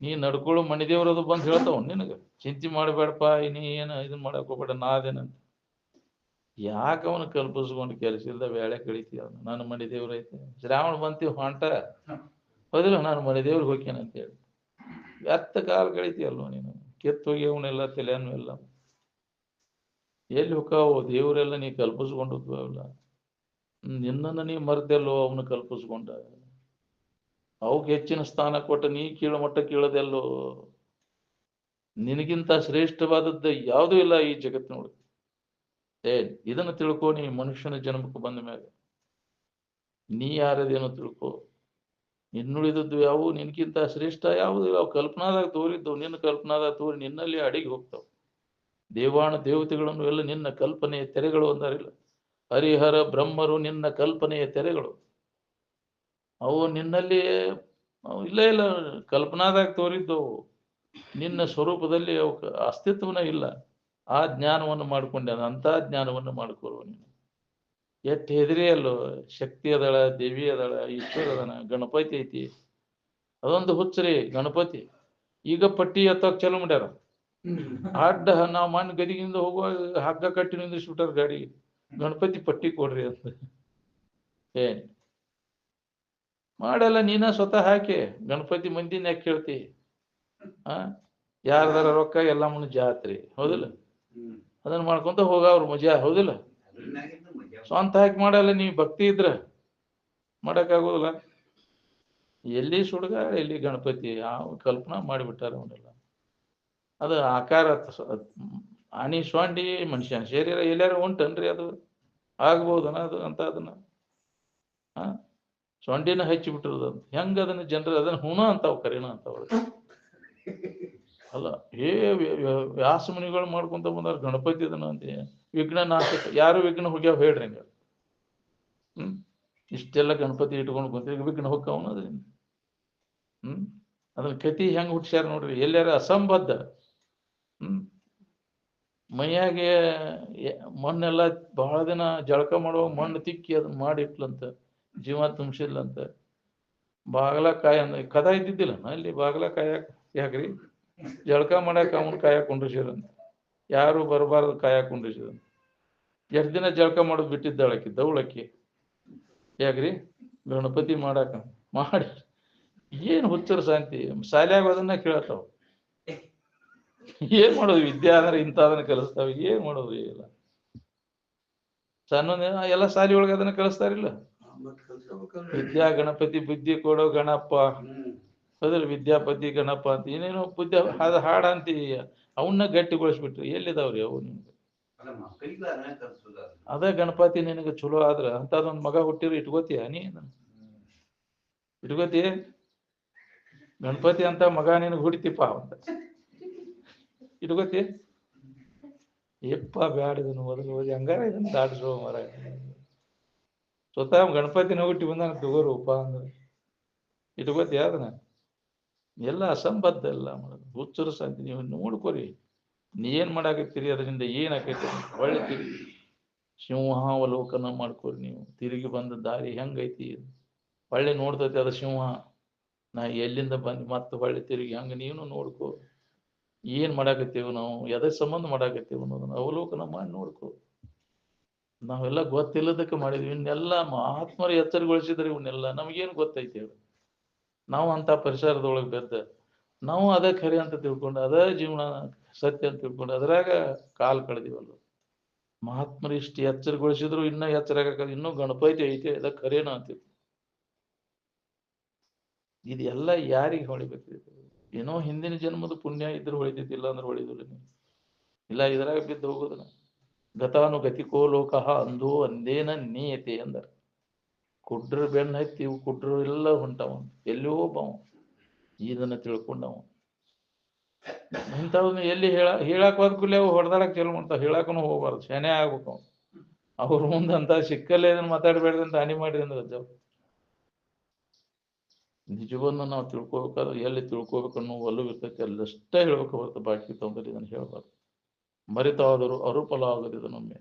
ನೀ ನಡ್ಕೊಳ್ಳೋ ಮನೆ ದೇವ್ರದು ಬಂದು ಹೇಳ್ತಾವ ನಿನಗೆ ಚಿಂತೆ ಮಾಡಬೇಡಪ್ಪ, ನೀ ಏನು ಇದನ್ನ ಮಾಡಕ್ ಹೋಗ್ಬೇಡ ನಾದೇನಂತ. ಯಾಕೆ ಅವನು ಕಲ್ಪಿಸ್ಕೊಂಡು ಕೆಲಸ ಇಲ್ದ ಬೇಳೆ ಕಳಿತೀಯ. ನಾನು ಮನೆ ದೇವ್ರ ಐತೆ, ಶ್ರಾವಣ ಬಂತೀವಿ ಹೊಂಟ ಹೋದಿಲ್ಲ, ನಾನು ಮನೆ ದೇವ್ರಿಗೆ ಹೋಗ್ಯೇನೆ ಅಂತೇಳಿ ವ್ಯರ್ಥ ಕಾಲ ಕಳಿತೀಯಲ್ವ ನೀನು. ಕಿತ್ತೋಗಿ ಅವನೆಲ್ಲ ತಲೆಯನ್ನು ಎಲ್ಲ ಎಲ್ಲಿ ಹೋಗ್ತಾವು ದೇವರೆಲ್ಲ ನೀ ಕಲ್ಪಿಸ್ಕೊಂಡದ್ದು ಅವೆಲ್ಲ. ನಿನ್ನನ್ನು ನೀ ಮರ್ದೆಲ್ಲೋ ಅವನು ಕಲ್ಪಿಸ್ಕೊಂಡ. ಅವಕ್ಕೆ ಹೆಚ್ಚಿನ ಸ್ಥಾನ ಕೊಟ್ಟ ನೀ ಕೀಳು ಮಟ್ಟ ಕೀಳದೆಲ್ಲೋ. ನಿನಗಿಂತ ಶ್ರೇಷ್ಠವಾದದ್ದು ಯಾವುದೂ ಇಲ್ಲ ಈ ಜಗತ್ತಿನೊಳಗೆ. ಇದನ್ನು ತಿಳ್ಕೊ. ನೀ ಮನುಷ್ಯನ ಜನ್ಮಕ್ಕೆ ಬಂದ ಮೇಲೆ ನೀ ಯಾರದೇನೋ ತಿಳ್ಕೊ. ಇನ್ನುಳಿದದ್ದು ಯಾವು ನಿನ್ಗಿಂತ ಶ್ರೇಷ್ಠ ಯಾವುದಿಲ್ಲ. ಅವು ಕಲ್ಪನಾದಾಗ ತೋರಿದ್ದು, ನಿನ್ನ ಕಲ್ಪನಾದಾಗ ತೋರಿ ನಿನ್ನಲ್ಲಿ ಅಡಿಗೆ ಹೋಗ್ತಾವ. ದೇವಾಣ ದೇವತೆಗಳನ್ನು ಎಲ್ಲ ನಿನ್ನ ಕಲ್ಪನೆಯ ತೆರೆಗಳು ಅಂದಾರಿಲ್ಲ. ಹರಿಹರ ಬ್ರಹ್ಮರು ನಿನ್ನ ಕಲ್ಪನೆಯ ತೆರೆಗಳು. ಅವು ನಿನ್ನಲ್ಲಿ ಇಲ್ಲ ಇಲ್ಲ ಕಲ್ಪನಾದಾಗ ತೋರಿದ್ದವು ನಿನ್ನ ಸ್ವರೂಪದಲ್ಲಿ ಅವು ಅಸ್ತಿತ್ವನ ಇಲ್ಲ. ಆ ಜ್ಞಾನವನ್ನು ಮಾಡ್ಕೊಂಡೆ ಅಂತ ಜ್ಞಾನವನ್ನು ಮಾಡ್ಕೊಳ್ಳುವ ನೀನು. ಎಷ್ಟು ಹೆದರಿ ಅಲ್ಲೋ, ಶಕ್ತಿ ಅದಳ, ದೇವಿ ಅದಳ, ಈಶ್ವರ ಅದನ, ಗಣಪತಿ ಐತಿ. ಅದೊಂದು ಹುಚ್ಚರಿ ಗಣಪತಿ. ಈಗ ಪಟ್ಟಿ ಎತ್ತೋಕ್ ಚಲೋ ಮಾಡ್ಯಾರ. ಅಡ್ಡ ನಾವು ಮಣ್ಣು ಗದಿಗಿಂದ ಹೋಗುವಾಗ ಹಗ್ಗ ಕಟ್ಟಿ ನಿಂದಿಸ್ಬಿಟ್ಟಾರ ಗಾಡಿ. ಗಣಪತಿ ಪಟ್ಟಿ ಕೊಡ್ರಿ ಅಂತ. ಏನ್ ಮಾಡಲ್ಲ, ನೀನ ಸ್ವತಃ ಹಾಕಿ ಗಣಪತಿ ಮಂದಿನ ಯಾಕೆ ಕೇಳ್ತಿ? ಯಾರದಾರ ರೊಕ್ಕ ಎಲ್ಲ ಮುನ್ನ ಜಾತ್ರೆ, ಹೌದಿಲ್ಲ? ಅದನ್ನ ಮಾಡ್ಕೊಂತ ಹೋಗವ್ರು ಮಜಾ, ಹೌದಿಲ್ಲ? ಸ್ವಂತ ಹಾಕಿ ಮಾಡಲ್ಲ. ನೀ ಭಕ್ತಿ ಇದ್ರ ಮಾಡಕ್ ಆಗೋದಿಲ್ಲ. ಎಲ್ಲಿ ಸುಡ್ಗ, ಎಲ್ಲಿ ಗಣಪತಿ, ಯಾವ ಕಲ್ಪನಾ ಮಾಡಿಬಿಟ್ಟಾರ ಅವನ್ನೆಲ್ಲ. ಅದು ಆಕಾರ ಆನಿ ಸ್ವಾಂಡಿ ಮನುಷ್ಯನ ಶರೀರ ಎಲ್ಲಾರು ಉಂಟನ್ರಿ? ಅದು ಆಗ್ಬೋದನ ಅದು ಅಂತ? ಅದನ್ನ ಸೊಂಡಿನ ಹಚ್ಚಿ ಬಿಟ್ಟಿರೋದಂತ. ಹೆಂಗ ಅದನ್ನ ಜನರು ಅದನ್ನ ಹುಣ ಅಂತಾವ್, ಕರಿಣ ಅಂತಾವ. ಅಲ್ಲ, ವ್ಯಾಸ ಮುನಿಗಳು ಮಾಡ್ಕೊಂತ ಬಂದಾರ ಗಣಪತಿ ಅದನ್ನ ಅಂತ. ವಿಘ್ನ ನಾಶಕ. ಯಾರು ವಿಘ್ನ ಹೋಗ್ಯಾವ ಹೇಳ್ರಿ ಹಂಗ? ಇಷ್ಟೆಲ್ಲ ಗಣಪತಿ ಇಟ್ಕೊಂಡು ಕುಂತ ವಿಘ್ನ ಹೋಗ್ತಾವನ ಅದರಿಂದ? ಅದನ್ನ ಕತಿ ಹೆಂಗ್ ಹುಟ್ಸ್ಯಾರ ನೋಡ್ರಿ. ಎಲ್ಲಾರ ಅಸಂಬದ್ಧ. ಮೈಯಾಗೆ ಮಣ್ಣೆಲ್ಲ ಬಹಳ ದಿನ ಜಳಕ ಮಾಡುವ ಮಣ್ಣು ತಿಕ್ಕಿ ಅದನ್ನ ಮಾಡಿಟ್ಲಂತ, ಜೀವ ತುಂಬಿಸಿದ್ಲಂತ. ಬಾಗಲಕಾಯಿ ಅಂದ ಕದ ಇದ್ದಿದ್ದಿಲ್ಲ ಅಲ್ಲಿ. ಬಾಗಲಕಾಯಾಕ ಯಾಕ್ರಿ ಜಳಕ ಮಾಡಾಕ ಅವನ್ ಕಾಯಾಕ ಕುಂಡ್ರಿಸಿರಂತ. ಯಾರು ಬರಬಾರದು ಕಾಯಾಕ ಕುಂಡ್ರಿಸಿರಂತ. ಎಷ್ಟ್ ದಿನ ಜಳಕ ಮಾಡೋದು ಬಿಟ್ಟಿದ್ದಾಳಕಿ ದೌಳಕ್ಕಿ. ಯಾಕ್ರಿ ಗಣಪತಿ ಮಾಡಾಕ ಮಾಡಿ. ಏನ್ ಹುಚ್ಚರ ಶಾಂತಿ. ಶಾಲ್ಯಾಗ ಅದನ್ನ ಕೇಳತಾವ. ಏನ್ ಮಾಡೋದು? ವಿದ್ಯಾ ಅಂದ್ರೆ ಇಂಥದನ್ನ ಕಲಿಸ್ತಾವ. ಏನ್ ಮಾಡೋದು? ಇಲ್ಲ ಸಣ್ಣ ಎಲ್ಲ ಶಾಲಿ ಒಳಗ ಅದನ್ನ ಕಲಿಸ್ತಾರಿಲ್ಲ. ವಿದ್ಯಾ ಗಣಪತಿ ಬುದ್ಧಿ ಕೊಡೋ ಗಣಪ, ಹೌದಿಲ್ಲ? ವಿದ್ಯಾಪತಿ ಗಣಪ ಅಂತ ಏನೇನೋ ಬುದ್ಧಿ ಹಾಡ ಅಂತಿ. ಅವನ್ನ ಗಟ್ಟಿಗೊಳಿಸ್ಬಿಟ್ರಿ. ಎಲ್ಲಿದಾವ್ರಿ ಅವು ನಿಮ್ಗೆ? ಅದ ಗಣಪತಿ ನಿನಗೆ ಚಲೋ ಆದ್ರ ಅಂತದೊಂದ್ ಮಗ ಹುಟ್ಟಿರಿ ಇಟ್ಕೋತಿಯ? ನೀನು ಇಟ್ಕೋತಿ? ಗಣಪತಿ ಅಂತ ಮಗ ನಿನಗೆ ಹುಡಿತಿಪ್ಪ ಅಂತ ಇಟ್ಕೋತಿ? ಎಪ್ಪ ಬ್ಯಾಡ, ಇದನ್ನು ಮೊದಲು ಓದಿ ಹಂಗಾರ ಇದನ್ನ ದಾಟಿಸೋ ಮರ. ಸ್ವತಃ ಗಣಪತಿನ ಹುಟ್ಟಿ ಬಂದಾನ ತಗೋರೂಪ ಅಂದ್ರೆ ಇಟ್ಕೋತಿ ಅದನ್ನ? ಎಲ್ಲ ಅಸಂಬದ್ಧ. ಎಲ್ಲ ಮಾಡೋದು ಹುಚ್ಚರು ಸಂತಿ. ನೀವು ನೋಡ್ಕೊರಿ ನೀ ಏನ್ ಮಾಡಾಕತ್ತೀರಿ, ಅದರಿಂದ ಏನ್ ಆಕೈತಿ ಒಳ್ಳೆ ತಿರುಗಿ ಸಿಂಹಾವಲೋಕನ ಮಾಡ್ಕೊರಿ. ನೀವು ತಿರುಗಿ ಬಂದ ದಾರಿ ಹೆಂಗೈತಿ ಒಳ್ಳೆ ನೋಡ್ತೈತಿ ಅದ ಸಿಂಹ. ನಾ ಎಲ್ಲಿಂದ ಬಂದು ಮತ್ತೆ ಹೊಳ್ಳಿ ತಿರುಗಿ ಹಂಗ ನೀನು ನೋಡ್ಕೋ. ಏನ್ ಮಾಡಾಕತ್ತೀವಿ ನಾವು, ಎದ್ರ ಸಂಬಂಧ ಮಾಡಾಕತ್ತೀವಿ ಅನ್ನೋದನ್ನ ಅವಲೋಕನ ಮಾಡಿ ನೋಡ್ಕೋ. ನಾವೆಲ್ಲ ಗೊತ್ತಿಲ್ಲದಕ್ಕೆ ಮಾಡಿದ್ವಿ. ಇವನ್ನೆಲ್ಲ ಮಹಾತ್ಮರು ಎಚ್ಚರಗೊಳಿಸಿದ್ರೆ ಇವನ್ನೆಲ್ಲ ನಮಗೇನು ಗೊತ್ತೈತಿ? ನಾವು ಅಂತ ಪರಿಸರದೊಳಗೆ ಬೆದ್ದ ನಾವು ಅದೇ ಖರೆ ಅಂತ ತಿಳ್ಕೊಂಡು, ಅದೇ ಜೀವನ ಸತ್ಯ ಅಂತ ತಿಳ್ಕೊಂಡು ಅದ್ರಾಗ ಕಾಲ್ ಕಳೆದಿವಲ್ಲ. ಮಹಾತ್ಮರು ಇಷ್ಟು ಎಚ್ಚರಗೊಳಿಸಿದ್ರು ಇನ್ನೂ ಎಚ್ಚರಾಗ ಇನ್ನೂ ಗಣಪತಿ ಐತೆ, ಅದ ಖರೇನ ಅಂತಿತ್ತು. ಇದೆಲ್ಲ ಯಾರಿಗೆ ಹೊಳಿಬೇಕು? ಏನೋ ಹಿಂದಿನ ಜನ್ಮದ ಪುಣ್ಯ ಇದ್ರೆ ಹೊಳಿತೈತಿಲ್ಲ ಅಂದ್ರೆ ಹೊಳಿದಿಲ್ಲ. ನೀವು ಇಲ್ಲ ಇದ್ರಾಗ ಬಿದ್ದು ಹೋಗೋದನ್ನ. ಗತಾನುಗತಿಕೋ ಲೋಕಃ ಅಂಧೋ ಅಂದೇನ ನೀಯತೆ ಅಂದರ. ಕುಡ್ರ ಬೆನ್ನ ಹತ್ತಿ ಇವು ಕುಡ್ರು ಎಲ್ಲ ಹೊಂಟವ, ಎಲ್ಲಿ ಹೋಗ್ಬವ ಇದನ್ನ ತಿಳ್ಕೊಂಡವ. ಇಂಥವನ್ನ ಎಲ್ಲಿ ಹೇಳಕ್ ಹೋದ್ಕೂಲೆ ಅವು ಹೊಡೆದಾಡಕ್ ಚಲೋ ಮಾಡ್ತಾವ. ಹೇಳಕ್ಕೂ ಹೋಗ್ಬಾರ್ದು, ಶನೇ ಆಗ್ಬೇಕು. ಅವ್ರ ಮುಂದಂತ ಸಿಕ್ಕಲ್ಲೇ ಇದನ್ನ ಮಾತಾಡ್ಬೇಡ್ರಿ ಅಂತ ಹಾನಿ ಮಾಡಿರಿ ಅಂದ್ರೆ ಜವ್. ನಿಜವನ್ನು ನಾವು ತಿಳ್ಕೊಬೇಕಾದ್ರೆ ಎಲ್ಲಿ ತಿಳ್ಕೊಬೇಕನ್ನೋ ಒಲವು ಇರ್ತೈತಿ ಅಲ್ಲಷ್ಟೇ ಹೇಳ್ಬೇಕು ಹೊರತು ಬಾಕಿ ತೊಂದರೆ ಇದನ್ನು ಹೇಳ್ಬಾರ್ದು. ಮರಿತಾದರೂ ಅರುಪಲಾಗದು ಇದನ್ನೊಮ್ಮೆ.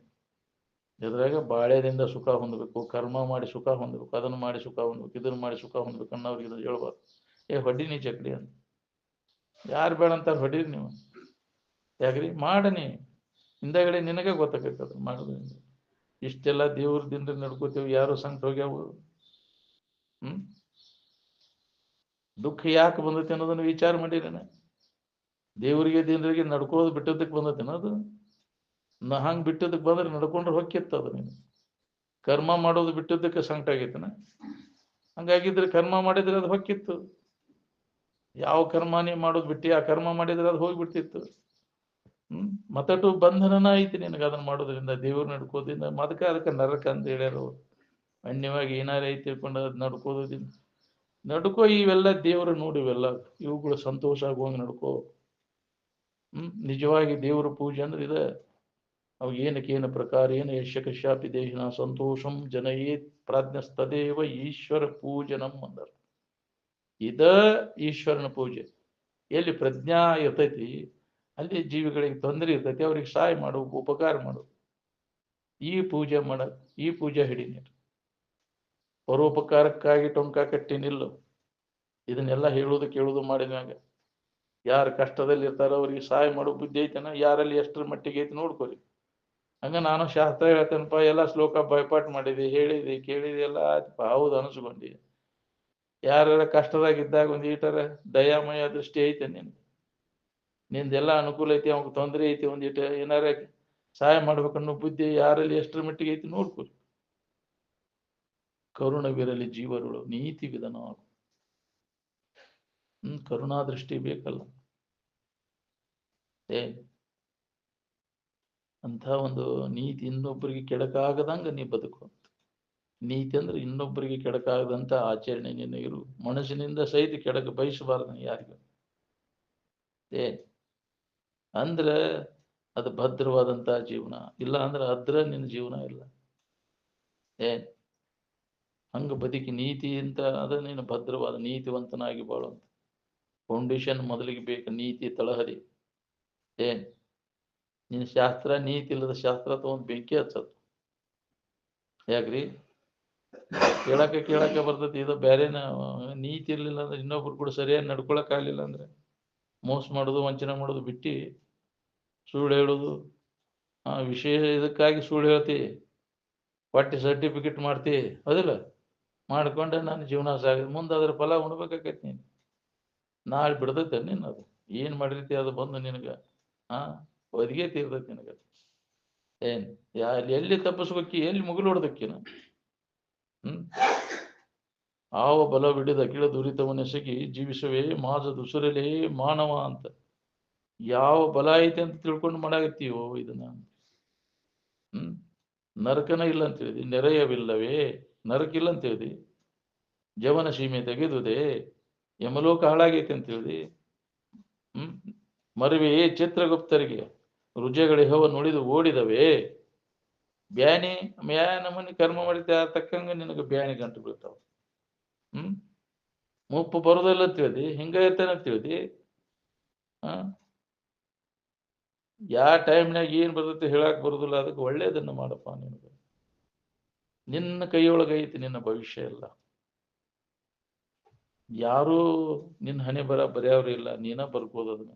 ಎದ್ರಾಗ ಬಾಳ್ಯದಿಂದ ಸುಖ ಹೊಂದಬೇಕು, ಕರ್ಮ ಮಾಡಿ ಸುಖ ಹೊಂದಬೇಕು, ಅದನ್ನು ಮಾಡಿ ಸುಖ ಹೊಂದಬೇಕು, ಇದನ್ನು ಮಾಡಿ ಸುಖ ಹೊಂದಬೇಕು ಅನ್ನೋರಿಗೆ ಇದನ್ನು ಹೇಳ್ಬಾರ್ದು. ಹೊಡ್ಡಿನಿ ಚಕ್ಡಿ ಅಂತ ಯಾರು ಬೇಡ ಅಂತಾರೆ? ಹೊಡೀರಿ ನೀವು. ಯಾಕ್ರಿ ಮಾಡನಿ ಹಿಂದಗಡೆ ನಿನಗೆ ಗೊತ್ತಾಗೈತೆ ಅದು ಮಾಡೋದ್ರಿಂದ. ಇಷ್ಟೆಲ್ಲ ದೇವ್ರ ದಿಂದ ನಡ್ಕೋತೇವೆ, ಯಾರು ಸಂಕಟ ಹೋಗ್ಯಾವು. ದುಃಖ ಯಾಕೆ ಬಂದೈತೆ ಅನ್ನೋದನ್ನು ವಿಚಾರ ಮಾಡಿರೇನ? ದೇವರಿಗೆ ದಿನರಿಗೆ ನಡ್ಕೋದು ಬಿಟ್ಟದಕ್ಕೆ ಬಂದೈತೇನ ಅದು? ಹಂಗೆ ಬಿಟ್ಟದಕ್ಕೆ ಬಂದ್ರೆ ನಡ್ಕೊಂಡ್ರೆ ಹೊಕ್ಕಿತ್ತದ. ನೀನು ಕರ್ಮ ಮಾಡೋದು ಬಿಟ್ಟದಕ್ಕೆ ಸಂಕಟ ಆಗೈತನ? ಹಂಗಾಗಿದ್ರೆ ಕರ್ಮ ಮಾಡಿದ್ರೆ ಅದು ಹೊಕ್ಕಿತ್ತು. ಯಾವ ಕರ್ಮ ನೀ ಮಾಡೋದು ಬಿಟ್ಟು ಆ ಕರ್ಮ ಮಾಡಿದ್ರೆ ಅದು ಹೋಗ್ಬಿಡ್ತಿತ್ತು. ಮತ್ತಟು ಬಂಧನನ ಐತಿ ನಿನಗೆ ಅದನ್ನ ಮಾಡೋದ್ರಿಂದ, ದೇವ್ರು ನಡ್ಕೋದ್ರಿಂದ. ಅದಕ್ಕೆ ನರಕ ಅಂತ ಹೇಳ್ಯಾರ. ಅನ್ಯವಾಗಿ ಏನಾರ ಐತಿ ತಿಳ್ಕೊಂಡು ಅದ್ ನಡ್ಕೋದ್ರಿಂದ ನಡ್ಕೋ. ಇವೆಲ್ಲ ದೇವ್ರ ನೋಡಿ, ಇವೆಲ್ಲ ಇವುಗಳು ಸಂತೋಷ ಆಗುವಂಗ ನಡ್ಕೋ. ನಿಜವಾಗಿ ದೇವ್ರ ಪೂಜೆ ಅಂದ್ರೆ ಇದೆ. ಅವಾಗ ಏನಕ್ಕೇನು ಪ್ರಕಾರ ಏನು ಯಶಕಶಾಪಿ ದೇಹಿನ ಸಂತೋಷಂ ಜನಯೇತ್ ಪ್ರಾಜ್ಞಸ್ತದೇವ ಈಶ್ವರ ಪೂಜನಂ ಅಂದರು. ಇದ ಈಶ್ವರನ ಪೂಜೆ. ಎಲ್ಲಿ ಪ್ರಜ್ಞಾ ಇರ್ತೈತಿ ಅಲ್ಲಿ ಜೀವಿಗಳಿಗೆ ತೊಂದರೆ ಇರ್ತೈತಿ, ಅವ್ರಿಗೆ ಸಹಾಯ ಮಾಡು, ಉಪಕಾರ ಮಾಡು. ಈ ಪೂಜೆ ಮಾಡ, ಈ ಪೂಜೆ ಹಿಡಿ ನೀರು. ಪರೋಪಕಾರಕ್ಕಾಗಿ ಟೊಂಕ ಕಟ್ಟಿ ನಿಲ್ಲು. ಇದನ್ನೆಲ್ಲ ಹೇಳುವುದು ಕೇಳುವುದು ಮಾಡಿದಾಗ ಯಾರು ಕಷ್ಟದಲ್ಲಿ ಇರ್ತಾರೋ ಅವ್ರಿಗೆ ಸಹಾಯ ಮಾಡೋ ಬುದ್ಧಿ ಐತನ, ಯಾರಲ್ಲಿ ಎಷ್ಟರ ಮಟ್ಟಿಗೆ ಐತಿ ನೋಡ್ಕೊರಿ. ಹಂಗ ನಾನು ಶಾಸ್ತ್ರ ಹೇಳ್ತೇನಪ್ಪ, ಎಲ್ಲ ಶ್ಲೋಕ ಬಯಪಾಟ್ ಮಾಡಿದೆ, ಹೇಳಿದೆ, ಕೇಳಿದೆ, ಎಲ್ಲ ಆಯ್ತಪ್ಪ, ಹೌದು ಅನಿಸ್ಕೊಂಡಿ. ಯಾರ ಕಷ್ಟದಾಗಿದ್ದಾಗ ಒಂದು ಈಟರ ದಯಾಮಯ ದೃಷ್ಟಿ ಐತೆ ನಿಂದೆಲ್ಲ ಅನುಕೂಲ ಐತಿ, ಅವಾಗ ತೊಂದರೆ ಐತಿ, ಒಂದೀಟ ಏನಾರ ಸಹಾಯ ಮಾಡ್ಬೇಕನ್ನೋ ಬುದ್ಧಿ ಯಾರಲ್ಲಿ ಎಷ್ಟರ ಮಟ್ಟಿಗೆ ಐತಿ ನೋಡ್ಕೊರಿ. ಕರುಣವಿರಲಿ ಜೀವರುಳು ನೀತಿ ವಿಧಾನ. ಕರುಣಾ ದೃಷ್ಟಿ ಬೇಕಲ್ಲ. ಅಂತ ಒಂದು ನೀತಿ, ಇನ್ನೊಬ್ಬರಿಗೆ ಕೆಡಕಾಗದಂಗ ನೀ ಬದುಕು. ನೀತಿ ಅಂದ್ರೆ ಇನ್ನೊಬ್ಬರಿಗೆ ಕೆಡಕಾಗದಂತ ಆಚರಣೆ ನಿನ್ನ ಇರು. ಮನಸ್ಸಿನಿಂದ ಸಹಿತ ಕೆಡಕ ಬಯಸಬಾರದು ಯಾರಿಗೂ. ಅಂದ್ರೆ ಅದು ಭದ್ರವಾದಂತಹ ಜೀವನ. ಇಲ್ಲ ಅಂದ್ರೆ ಅದ್ರ ನಿನ್ನ ಜೀವನ ಇಲ್ಲ. ಹಂಗ ಬದುಕಿ ನೀತಿಯಿಂದ ಅದ ನೀನು ಭದ್ರವಾದ ನೀತಿವಂತನಾಗಿ ಬಾಳುವಂತ ಫೌಂಡೇಶನ್ ಮೊದಲಿಗೆ ಬೇಕು. ನೀತಿ ತಳಹದಿ. ನಿನ್ನ ಶಾಸ್ತ್ರ ನೀತಿ ಇಲ್ಲದ ಶಾಸ್ತ್ರ ತಗೊಂಡ್ ಬೆಂಕಿ ಹಚ್ಚತ್. ಯಾಕ್ರಿ? ಕೇಳಕ್ಕೆ ಬರ್ತೈತಿ. ಇದು ಬೇರೆನ ನೀತಿ ಇರ್ಲಿಲ್ಲ ಅಂದ್ರೆ, ಇನ್ನೊಬ್ರು ಕೂಡ ಸರಿಯಾಗಿ ನಡ್ಕೊಳಕ್ ಆಗ್ಲಿಲ್ಲ ಅಂದ್ರೆ, ಮೋಸ ಮಾಡೋದು, ವಂಚನೆ ಮಾಡೋದು ಬಿಟ್ಟು ಸುಳ್ಳು ಹೇಳೋದು, ವಿಶೇಷ ಇದಕ್ಕಾಗಿ ಸುಳ್ಳು ಹೇಳ್ತಿ, ಹೊಟ್ಟೆ ಸರ್ಟಿಫಿಕೇಟ್ ಮಾಡ್ತಿ, ಹೌದಿಲ್ಲ? ಮಾಡ್ಕೊಂಡೆ ನಾನು ಜೀವನ ಸಾಗ ಮುಂದೆ ಅದ್ರ ಫಲ ಉಣ್ಬೇಕಾಕೈತಿ. ನೀನು ನಾಳೆ ಬಿಡ್ತೈತೆ ನೀನು. ಅದು ಏನ್ ಮಾಡಿರ್ತಿ ಅದು ಬಂದು ನಿನಗ ಒದಗೆ ತೀರ್ತೈತಿ ನಿನಗ. ಎಲ್ಲಿ ತಪ್ಪಿಸ್ಬೇಕಿ, ಎಲ್ಲಿ ಮುಗಿಲು ಹೊಡೆದಕ್ಕಿನ. ಆವ ಬಲ ಬಿಡಿದ ಅಖಿಳ ದುರಿತವನ್ನೆಸಗಿ ಜೀವಿಸುವೆ ಮಾಜ ದುಸುರಲೇ ಮಾನವ ಅಂತ. ಯಾವ ಬಲ ಐತೆ ಅಂತ ತಿಳ್ಕೊಂಡು ಮಾಡಾಕತ್ತೀವೋ ಇದನ್ನ. ನರಕನ ಇಲ್ಲ ಅಂತ ಹೇಳಿದಿ, ನೆರೆಯವಿಲ್ಲವೇ ನರಕ ಇಲ್ಲ ಅಂತ ಹೇಳಿದಿ, ಜವನ ಸೀಮೆ ತೆಗೆದುದೆ, ಯಮಲೋಕ ಹಾಳಾಗೈತೆ ಅಂತ ಹೇಳಿದಿ. ಮರುವೆ ಚಿತ್ರಗುಪ್ತರಿಗೆ ರುಜಗಳಿಹವ ನುಳಿದು ಓಡಿದವೇ. ಬ್ಯಾನಿ ನಮ್ಮನಿ ಕರ್ಮ ಮಾಡಿದ್ದೆ ತಕ್ಕಂಗ ನಿನಗೆ ಬ್ಯಾನಿ ಗಂಟು ಬೀಳ್ತಾವ. ಮುಪ್ಪು ಬರುದಲ್ಲ ಅಂತ ಹೇಳ್ದಿ, ಹಿಂಗ ಇರ್ತೇನೆ ಅಂತ ಹೇಳ್ದಿ. ಯಾವ ಟೈಮ್ನಾಗ ಏನ್ ಬರ್ತೈತಿ ಹೇಳಕ್ ಬರುದಿಲ್ಲ. ಅದಕ್ಕೆ ಒಳ್ಳೇದನ್ನ ಮಾಡಪ್ಪ. ನಿನಗೆ ನಿನ್ನ ಕೈಯೊಳಗೈತಿ ನಿನ್ನ ಭವಿಷ್ಯ ಎಲ್ಲ. ಯಾರೂ ನಿನ್ನ ಹಣೆ ಬರೆಯವ್ರು ಇಲ್ಲ, ನೀನ ಬರ್ಬೋದು. ಅದನ್ನ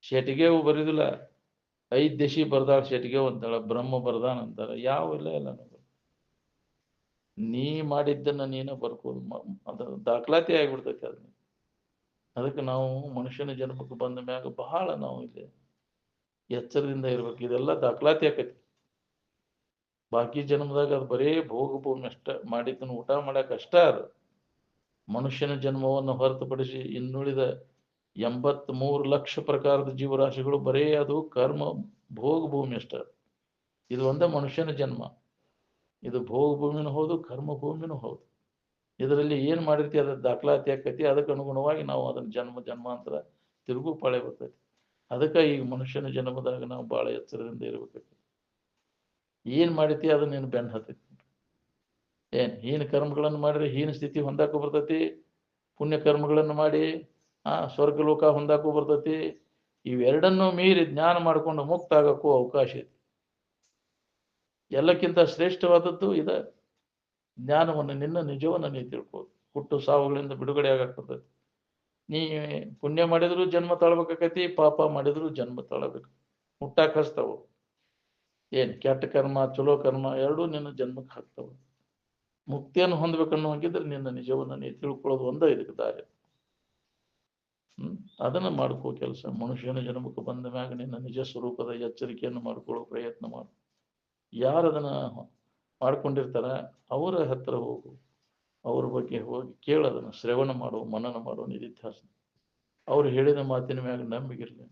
ಶೆಟಿಗೆವು ಬರೀದಿಲ್ಲ. 5 ದಶಿ ಬರ್ದಾಳ ಶೆಟಿಗೆವು ಅಂತಾಳ, ಬ್ರಹ್ಮ ಬರ್ದಾನ ಅಂತಾರ. ಯಾವೆಲ್ಲ ಇಲ್ಲ ನನಗೆ. ನೀ ಮಾಡಿದ್ದನ್ನ ನೀನ ಬರ್ಕೋದು. ಅದ ದಾಖಲಾತಿ ಆಗಿಬಿಡ್ತೈತಿ ಅದನ್ನ. ಅದಕ್ಕೆ ನಾವು ಮನುಷ್ಯನ ಜನ್ಮಕ್ಕೆ ಬಂದ ಮ್ಯಾಗ ಬಹಳ ನಾವು ಇಲ್ಲಿ ಎಚ್ಚರದಿಂದ ಇರ್ಬೇಕು. ಇದೆಲ್ಲ ದಾಖಲಾತಿ ಆಕೈತಿ. ಬಾಕಿ ಜನ್ಮದಾಗ ಅದು ಬರೇ ಭೋಗ ಭೂಮಿ ಅಷ್ಟ ಮಾಡಿದ್ದನ್ನು ಊಟ ಮಾಡಕ್ ಅಷ್ಟ. ಅದು ಮನುಷ್ಯನ ಜನ್ಮವನ್ನು ಹೊರತುಪಡಿಸಿ ಇನ್ನುಳಿದ 83 ಲಕ್ಷ ಪ್ರಕಾರದ ಜೀವರಾಶಿಗಳು ಬರೇ ಅದು ಕರ್ಮ ಭೋಗ ಭೂಮಿ ಅಷ್ಟ. ಇದು ಒಂದೇ ಮನುಷ್ಯನ ಜನ್ಮ. ಇದು ಭೋಗ ಭೂಮಿನೂ ಹೌದು, ಕರ್ಮ ಭೂಮಿನೂ ಹೌದು. ಇದರಲ್ಲಿ ಏನ್ ಮಾಡಿರ್ತಿ ಅದ್ರ ದಾಖಲಾತಿ ಆಕೈತಿ. ಅದಕ್ಕೆ ಅನುಗುಣವಾಗಿ ನಾವು ಅದನ್ನ ಜನ್ಮಾಂತರ ತಿರುಗು ಪಾಳೆ ಬರ್ತೈತಿ. ಅದಕ್ಕೆ ಈಗ ಮನುಷ್ಯನ ಜನ್ಮದಾಗ ನಾವು ಬಹಳ ಎಚ್ಚರದಿಂದ ಇರ್ಬೇಕೈತಿ. ಏನ್ ಮಾಡಿತಿ ಅದನ್ನ ನೀನು ಬೆನ್ನ ಹತ್ತೈತಿ. ಹೀನ ಕರ್ಮಗಳನ್ನು ಮಾಡಿದ್ರೆ ಹೀನ ಸ್ಥಿತಿ ಹೊಂದಾಕು ಬರ್ತೈತಿ. ಪುಣ್ಯ ಕರ್ಮಗಳನ್ನು ಮಾಡಿ ಸ್ವರ್ಗ ಲೋಕ ಹೊಂದಾಕು ಬರ್ತೈತಿ. ಇವೆರಡನ್ನೂ ಮೀರಿ ಜ್ಞಾನ ಮಾಡ್ಕೊಂಡು ಮುಕ್ತ ಆಗಕ್ಕೂ ಅವಕಾಶ ಐತಿ. ಎಲ್ಲಕ್ಕಿಂತ ಶ್ರೇಷ್ಠವಾದದ್ದು ಇದ ಜ್ಞಾನವನ್ನು, ನಿನ್ನ ನಿಜವನ್ನು ನೀ ತಿಳ್ಕೋದು. ಹುಟ್ಟು ಸಾವುಗಳಿಂದ ಬಿಡುಗಡೆ ಆಗಕ್ಕರ್ತೈತಿ. ನೀ ಪುಣ್ಯ ಮಾಡಿದ್ರು ಜನ್ಮ ತಾಳ್ಬೇಕಾಕೈತಿ, ಪಾಪ ಮಾಡಿದ್ರು ಜನ್ಮ ತಾಳಬೇಕು. ಹುಟ್ಟಾಕ್ ಹಚ್ತಾವು. ಕೆಟ್ಟ ಕರ್ಮ ಚಲೋ ಕರ್ಮ ಎರಡೂ ನಿನ್ನ ಜನ್ಮಕ್ಕೆ ಹಾಕ್ತಾವ. ಮುಕ್ತಿಯನ್ನು ಹೊಂದ್ಬೇಕನ್ನೋ ಹಾಗಿದ್ರೆ ನಿನ್ನ ನಿಜವನ್ನು ನೀ ತಿಳ್ಕೊಳ್ಳೋದು ಒಂದೇ ಇದಕ್ಕೆ ದಾರಿ. ಅದನ್ನ ಮಾಡ್ಕೋ ಕೆಲಸ. ಮನುಷ್ಯನ ಜನ್ಮಕ್ಕೆ ಬಂದ ಮ್ಯಾಗ ನಿನ್ನ ನಿಜ ಸ್ವರೂಪದ ಎಚ್ಚರಿಕೆಯನ್ನು ಮಾಡ್ಕೊಳ್ಳೋ ಪ್ರಯತ್ನ ಮಾಡು. ಯಾರು ಅದನ್ನ ಮಾಡ್ಕೊಂಡಿರ್ತಾರ ಅವರ ಹತ್ರ ಹೋಗು, ಅವ್ರ ಬಗ್ಗೆ ಹೋಗಿ ಕೇಳೋದನ್ನ ಶ್ರವಣ ಮಾಡು, ಮನನ ಮಾಡು, ನಿಧಿಧ್ಯಾಸ. ಅವ್ರು ಹೇಳಿದ ಮಾತಿನ ಮ್ಯಾಗ ನಂಬಿಗಿರ್ಲಿ.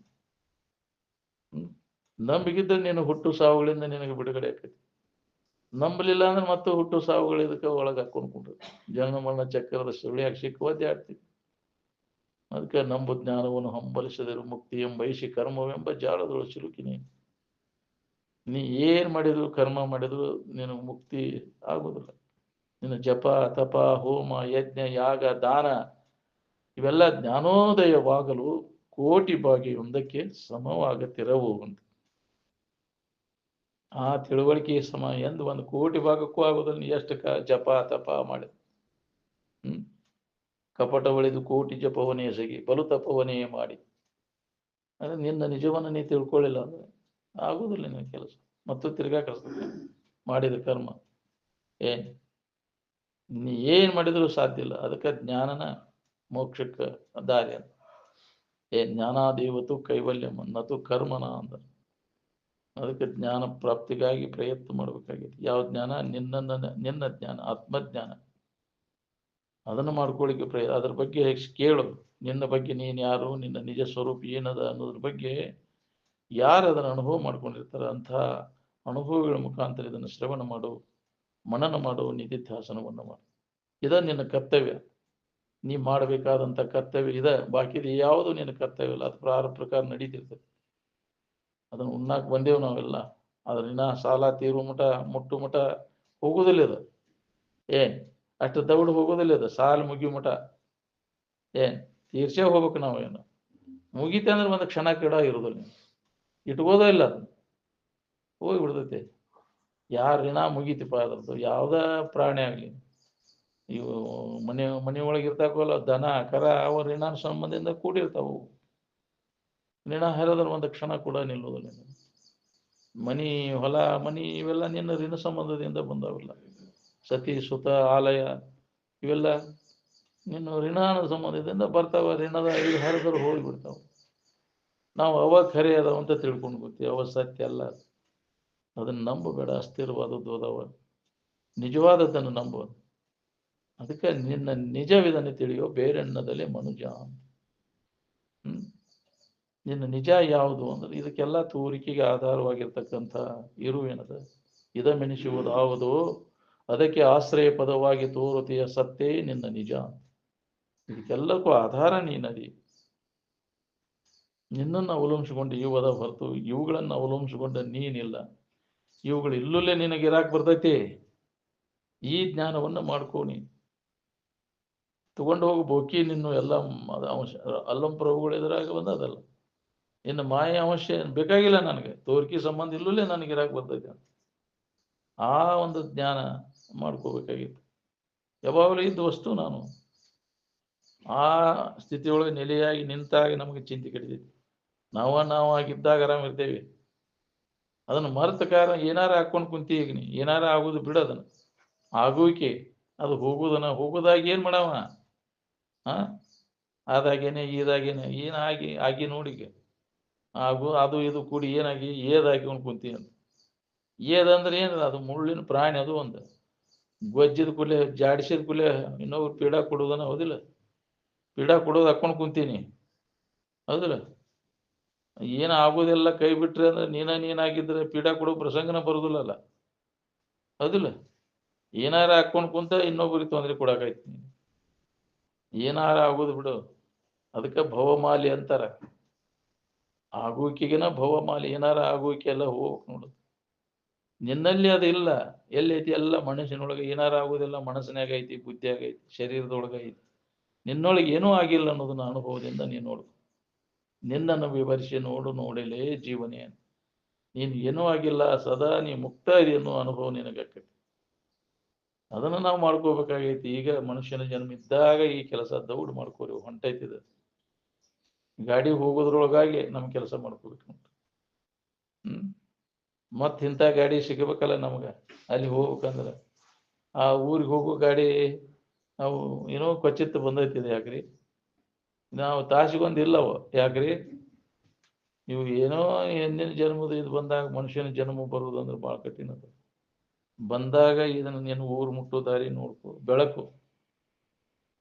ನಂಬಿಗಿದ್ರೆ ನೀನು ಹುಟ್ಟು ಸಾವುಗಳಿಂದ ನಿನಗೆ ಬಿಡುಗಡೆ ಆಕೈತಿ. ನಂಬಲಿಲ್ಲ ಅಂದ್ರೆ ಮತ್ತೆ ಹುಟ್ಟು ಸಾವುಗಳು ಇದಕ್ಕೆ ಒಳಗೆ ಹಾಕೊಂಡ್ಕೊಂಡ್ರು ಜನ ಮರಣ ಚಕ್ರದ ಸುಳಿಯಾಗಿ ಸಿಕ್ಕುವದ್ದೇ ಆಡ್ತೀವಿ. ಅದಕ್ಕೆ ನಂಬು ಜ್ಞಾನವನ್ನು ಹಂಬಲಿಸದಿರು ಮುಕ್ತಿ ಎಂಬೈಸಿ ಕರ್ಮವೆಂಬ ಜಾಳದೊಳು ಸಿಲುಕಿನಿ. ನೀ ಏನ್ ಮಾಡಿದ್ರು ಕರ್ಮ ಮಾಡಿದ್ರು ನೀನು ಮುಕ್ತಿ ಆಗೋದಿಲ್ಲ. ಇನ್ನು ಜಪ ತಪ ಹೋಮ ಯಜ್ಞ ಯಾಗ ದಾನ ಇವೆಲ್ಲ ಜ್ಞಾನೋದಯವಾಗಲು ಕೋಟಿ ಭಾಗ್ಯವೊಂದಕ್ಕೆ ಸಮವಾಗುತ್ತಿರವು ಅಂತ. ಆ ತಿಳುವಳಿಕೆ ಸಮ ಎಂದು ಒಂದು ಕೋಟಿ ಭಾಗಕ್ಕೂ ಆಗೋದನ್ನು ಎಷ್ಟು ಜಪ ತಪ ಮಾಡಿ ಕಪಟ ಒಳೆದು ಕೋಟಿ ಜಪವನೇ ಎಸಗಿ ಬಲು ತಪವನೇ ಮಾಡಿ ಅಂದ್ರೆ ನಿನ್ನ ನಿಜವನ್ನು ನೀ ತಿಳ್ಕೊಳ್ಳಿಲ್ಲ ಅಂದ್ರೆ ಆಗುದಿಲ್ಲ ನಿನ್ನ ಕೆಲಸ ಮತ್ತು ತಿರ್ಗಾ ಕಳಿಸ್ತದೆ ಮಾಡಿದ ಕರ್ಮ ನೀ ಏನ್ ಮಾಡಿದ್ರು ಸಾಧ್ಯ ಇಲ್ಲ. ಅದಕ್ಕೆ ಜ್ಞಾನನ ಮೋಕ್ಷಕ್ಕೆ ದಾರಿ ಅಂತ. ಜ್ಞಾನಾದೇವತು ಕೈವಲ್ಯಂ ನತು ಕರ್ಮನ ಅಂದ. ಅದಕ್ಕೆ ಜ್ಞಾನ ಪ್ರಾಪ್ತಿಗಾಗಿ ಪ್ರಯತ್ನ ಮಾಡ್ಬೇಕಾಗಿತ್ತು. ಯಾವ ಜ್ಞಾನ? ನಿನ್ನ ಜ್ಞಾನ, ಆತ್ಮಜ್ಞಾನ. ಅದನ್ನು ಮಾಡ್ಕೊಳ್ಳಿಕ್ಕೆ ಅದ್ರ ಬಗ್ಗೆ ಕೇಳು. ನಿನ್ನ ಬಗ್ಗೆ ನೀನು ಯಾರು, ನಿನ್ನ ನಿಜ ಸ್ವರೂಪ ಏನದ ಅನ್ನೋದ್ರ ಬಗ್ಗೆ ಯಾರು ಅದನ್ನು ಅನುಭವ ಮಾಡ್ಕೊಂಡಿರ್ತಾರೆ ಅಂಥ ಅನುಭವಗಳ ಮುಖಾಂತರ ಇದನ್ನು ಶ್ರವಣ ಮಾಡು, ಮನನ ಮಾಡು, ನಿಧಿಧ್ಯಾಸನವನ್ನು ಮಾಡು. ಇದ ನಿನ್ನ ಕರ್ತವ್ಯ. ನೀ ಮಾಡಬೇಕಾದಂಥ ಕರ್ತವ್ಯ ಇದೆ. ಬಾಕಿದು ಯಾವುದು ನಿನ್ನ ಕರ್ತವ್ಯ ಇಲ್ಲ. ಅದು ಪ್ರಾರಂಭ ಪ್ರಕಾರ ನಡೀತಿರ್ತದೆ. ಅದನ್ನು ಉಣ್ಣಾಕ್ ಬಂದೇವು ನಾವೆಲ್ಲ. ಅದ್ರಿನ ಸಾಲ ತೀರು ಮುಟ್ಟು ಮಠ ಹೋಗುದಿಲ್ಲ ಇದು. ಅಷ್ಟು ದೌಡ್ ಹೋಗೋದಿಲ್ಲ ಅದು. ಸಾಲ ಮುಗಿ ಮಠ ತೀರ್ಸೇ ಹೋಗ್ಬೇಕು ನಾವು. ಏನು ಮುಗಿತೆ ಅಂದ್ರೆ ಒಂದು ಕ್ಷಣ ಕಿಡ ಇರೋದಿಲ್ಲ, ಇಟ್ಕೋದೇ ಇಲ್ಲ. ಅದು ಹೋಗಿ ಬಿಡ್ತೈತೆ. ಯಾರ ಋಣ ಮುಗಿತಿಪ್ಪ ಅದ್ರದ್ದು. ಯಾವುದ ಪ್ರಾಣಿ ಆಗ್ಲಿ, ಇವು ಮನೆ ಇರ್ತಾಕಲ್ಲ ದನ ಕರ, ಅವ ಋಣ ಸಂಬಂಧದಿಂದ ಕೂಡಿರ್ತಾವು. ಋಣ ಹರಿದ್ರೆ ಒಂದು ಕ್ಷಣ ಕೂಡ ನಿಲ್ಲೋದಿಲ್ಲ. ಮನಿ ಹೊಲ ಮನಿ ಇವೆಲ್ಲ ನಿನ್ನ ಋಣ ಸಂಬಂಧದಿಂದ ಬಂದಾವಿಲ್ಲ. ಸತಿ ಸುತ ಆಲಯ ಇವೆಲ್ಲ ನಿನ್ನ ಋಣಾನ ಸಂಬಂಧದಿಂದ ಬರ್ತಾವ. ಋಣದ ಇದು ಹರಿದ್ರು ಹೋಗಿಬಿಡ್ತಾವ. ನಾವು ಅವ ಖರೆ ಅದಾವ ಅಂತ ತಿಳ್ಕೊಂಡು ಗೊತ್ತೀವಿ. ಅವ ಸತ್ಯ ಅಲ್ಲ. ಅದನ್ನು ನಂಬಬೇಡ. ಅಸ್ಥಿರವಾದದ್ದು ಅದಾವ. ನಿಜವಾದದ್ದನ್ನು ನಂಬೋದು. ಅದಕ್ಕೆ ನಿನ್ನ ನಿಜವಿದನ್ನು ತಿಳಿಯೋ ಬೇರೆಣ್ಣದಲ್ಲಿ ಮನುಜ. ನಿನ್ನ ನಿಜ ಯಾವುದು ಅಂದ್ರೆ ಇದಕ್ಕೆಲ್ಲ ತೋರಿಕೆಗೆ ಆಧಾರವಾಗಿರ್ತಕ್ಕಂಥ ಇರುವೇನದ ಇದಮೆನಿಸುವುದಾವುದು ಅದಕ್ಕೆ ಆಶ್ರಯ ಪದವಾಗಿ ತೋರುತೆಯ ಸತ್ತೇ ನಿನ್ನ ನಿಜ. ಇದಕ್ಕೆಲ್ಲಕ್ಕೂ ಆಧಾರ ನೀನದಿ. ನಿನ್ನನ್ನು ಅವಲಂಬಿಸಿಕೊಂಡು ಇವುದ ಹೊರತು ಇವುಗಳನ್ನು ಅವಲಂಬಿಸಿಕೊಂಡ ನೀನಿಲ್ಲ. ಇವುಗಳು ಇಲ್ಲಲ್ಲೇ ನಿನಗಿರಾಕ್ ಬರ್ತೈತಿ. ಈ ಜ್ಞಾನವನ್ನು ಮಾಡ್ಕೋನಿ ತಗೊಂಡು ಹೋಗಿ ಬೋಕಿ. ನಿನ್ನ ಎಲ್ಲ ಅಂಶ ಅಲ್ಲಂಪ್ರಭುಗಳು ಎದುರಾಗ ಬಂದದಲ್ಲ. ಇನ್ನು ಮಾಯ ಅವಶ್ಯ ಬೇಕಾಗಿಲ್ಲ ನನಗೆ. ತೋರಿಕೆ ಸಂಬಂಧ ಇಲ್ಲಲ್ಲೇ ನನಗಿರಾಕ್ ಬರ್ತೈತೆ. ಆ ಒಂದು ಜ್ಞಾನ ಮಾಡ್ಕೋಬೇಕಾಗಿತ್ತು. ಯಾವಾಗಲೂ ಇದ್ದ ವಸ್ತು ನಾನು. ಆ ಸ್ಥಿತಿಯೊಳಗೆ ನೆಲೆಯಾಗಿ ನಿಂತಾಗ ನಮಗೆ ಚಿಂತೆ ಕಡಿತೈತಿ. ನಾವಾಗಿದ್ದಾಗ ಆರಾಮ ಇರ್ತೇವೆ. ಅದನ್ನು ಮರೆತ ಕಾರಣ ಏನಾರ ಹಾಕೊಂಡು ಕುಂತಿ. ಈಗ ನೀ ಏನಾರ ಆಗುದು ಬಿಡೋದನ್ನು ಆಗುವಿಕೆ. ಅದು ಹೋಗೋದಾಗಿ ಏನ್ ಮಾಡವ ಅದಾಗೇನೆ ಇದಾಗೇನೆ ಆಗಿ ನೋಡಿಗೆ ಅದು ಇದು ಕೂಡಿ ಏನಾಗಿ ಏದಾಗಿ ಕುಂತಿ ಅಂತ. ಏದಂದ್ರೆ ಏನ? ಅದು ಮುಳ್ಳಿನ ಪ್ರಾಣಿ. ಅದು ಒಂದು ಗೊಜ್ಜಿದ ಕೂಲೆ ಜಾಡಿಸಿದ ಕೂಲೆ ಇನ್ನೊಬ್ರು ಪೀಡ ಕೊಡೋದನ್ನ. ಹೌದಿಲ್ಲ? ಪೀಡ ಕೊಡೋದು ಹಾಕೊಂಡು ಕುಂತೀನಿ. ಹೌದಿಲ್ಲ? ಆಗೋದೆಲ್ಲ ಕೈ ಬಿಟ್ರೆ ಅಂದ್ರೆ ನೀನಾಗಿದ್ರೆ ಪೀಡ ಕೊಡೋ ಪ್ರಸಂಗನ ಬರುದಿಲ್ಲಲ್ಲ. ಹೌದಿಲ್ಲ? ಏನಾರ ಹಾಕೊಂಡು ಕುಂತ ಇನ್ನೊಬ್ಬರಿಗೆ ತೊಂದರೆ ಕೊಡಾಕೈತಿ. ಏನಾರ ಆಗೋದು ಬಿಡು. ಅದಕ್ಕೆ ಭವಮಾಲಿ ಅಂತಾರ. ಆಗುವಿಕೆಗೆನ ಭವಮಾಲಿ. ಏನಾರ ಆಗುವಿಕೆ ಎಲ್ಲ ಹೋಗ್ಬೇಕು ನೋಡು. ನಿನ್ನಲ್ಲಿ ಅದು ಇಲ್ಲ. ಎಲ್ಲೈತಿ? ಎಲ್ಲ ಮನಸ್ಸಿನೊಳಗೆ. ಏನಾರ ಆಗೋದೆಲ್ಲ ಮನಸ್ಸಿನಾಗ ಐತಿ, ಬುದ್ಧಿಯಾಗ ಐತಿ, ಶರೀರದೊಳಗೆ ಐತಿ. ನಿನ್ನೊಳಗೆ ಏನೂ ಆಗಿಲ್ಲ ಅನ್ನೋದನ್ನ ಅನುಭವದಿಂದ ನೀನು ನೋಡು. ನಿನ್ನನ್ನು ವಿವರಿಸಿ ನೋಡಿಲೇ ಜೀವನೇ. ನೀನು ಏನೂ ಆಗಿಲ್ಲ, ಸದಾ ನೀ ಮುಕ್ತ ಇದೆ ಅನ್ನೋ ಅನುಭವ ನಿನಗಾಕೈತಿ. ಅದನ್ನು ನಾವು ಮಾಡ್ಕೋಬೇಕಾಗೈತಿ. ಈಗ ಮನುಷ್ಯನ ಜನ್ಮ ಇದ್ದಾಗ ಈ ಕೆಲಸ ದೌಡ್ ಮಾಡ್ಕೋರಿ. ಹೊಂಟೈತಿದೆ ಗಾಡಿ ಹೋಗೋದ್ರೊಳಗಾಗಿ ನಮ್ಮ ಕೆಲಸ ಮಾಡ್ಕೋಬೇಕು. ಮತ್ ಇಂಥ ಗಾಡಿ ಸಿಗಬೇಕಲ್ಲ ನಮ್ಗ. ಅಲ್ಲಿ ಹೋಗ್ಬೇಕಂದ್ರ ಆ ಊರಿಗೆ ಹೋಗೋ ಗಾಡಿ ನಾವು ಏನೋ ಕ್ವಚಿತ್ ಬಂದೈತಿದೆ. ಯಾಕ್ರಿ? ನಾವು ತಾಸಿಗೊಂದು ಇಲ್ಲವ. ಯಾಕ್ರಿ? ಇವು ಏನೋ ಹಿಂದಿನ ಜನ್ಮದ ಇದು ಬಂದಾಗ ಮನುಷ್ಯನ ಜನ್ಮ ಬರುವುದಂದ್ರೆ ಭಾಳ ಕಠಿಣ ಅದ. ಬಂದಾಗ ಇದನ್ನು ನೀನು ಊರು ಮುಟ್ಟೋ ದಾರಿ ನೋಡ್ಕೊ. ಬೆಳಕು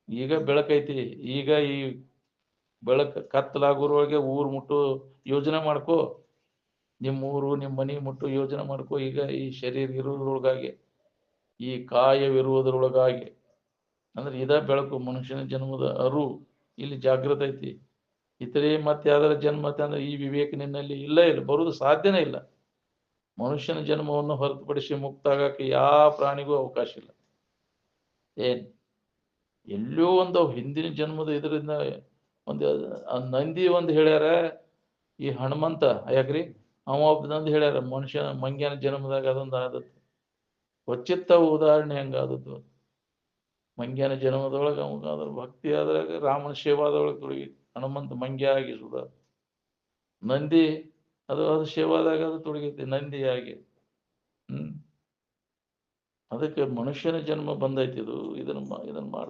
ಈಗ ಬೆಳಕೈತಿ. ಈಗ ಈ ಬೆಳಕು ಕತ್ತಲಾಗೋರೊಳಗೆ ಊರು ಮುಟ್ಟೋ ಯೋಜನೆ ಮಾಡ್ಕೋ. ನಿಮ್ಮ ಊರು ನಿಮ್ಮ ಮನೆ ಮುಟ್ಟೋ ಯೋಜನೆ ಮಾಡ್ಕೋ. ಈಗ ಈ ಶರೀರ ಇರುವುದ್ರೊಳಗಾಗಿ, ಈ ಕಾಯವಿರುವುದರೊಳಗಾಗಿ ಅಂದ್ರೆ ಇದ ಬೆಳಕು. ಮನುಷ್ಯನ ಜನ್ಮದ ಇಲ್ಲಿ ಜಾಗೃತ ಐತಿ. ಇತರೆ ಮತ್ತೆ ಯಾವ್ದಾರ ಜನ್ಮ ಅಂದ್ರೆ ಈ ವಿವೇಕ ನಿನ್ನಲ್ಲಿ ಇಲ್ಲ. ಬರುವುದು ಸಾಧ್ಯನೇ ಇಲ್ಲ. ಮನುಷ್ಯನ ಜನ್ಮವನ್ನು ಹೊರತುಪಡಿಸಿ ಮುಕ್ತ ಆಗಕ್ಕೆ ಯಾವ ಪ್ರಾಣಿಗೂ ಅವಕಾಶ ಇಲ್ಲ. ಏನ್ ಎಲ್ಲೋ ಒಂದು ಹಿಂದಿನ ಜನ್ಮದ ಇದರಿಂದ ಒಂದು ನಂದಿ ಒಂದು ಹೇಳ್ಯಾರ, ಈ ಹನುಮಂತ ಯಾಕ್ರಿ ಅವ ಒಬ್ಬದಂದು ಹೇಳ್ಯಾರ, ಮನುಷ್ಯ ಮಂಗ್ಯನ ಜನ್ಮದಾಗ ಅದೊಂದು ಆದದ್ದು. ವಚಿತ್ತ ಉದಾಹರಣೆ ಹೆಂಗಾದದ್ದು. ಮಂಗ್ಯನ ಜನ್ಮದೊಳಗೆ ಅವಾಗ ಅದ್ರ ಭಕ್ತಿ ಆದ್ರಾಗ ರಾಮನ ಸೇವಾದೊಳಗೆ ತೊಡಗಿ ಹನುಮಂತ ಮಂಗ್ಯ ಆಗಿ ಸುದ. ನಂದಿ ಅದು ಸೇವಾದಾಗ ಅದು ತೊಡಗೈತಿ ನಂದಿಯಾಗಿ. ಅದಕ್ಕೆ ಮನುಷ್ಯನ ಜನ್ಮ ಬಂದೈತಿ. ಇದನ್ನ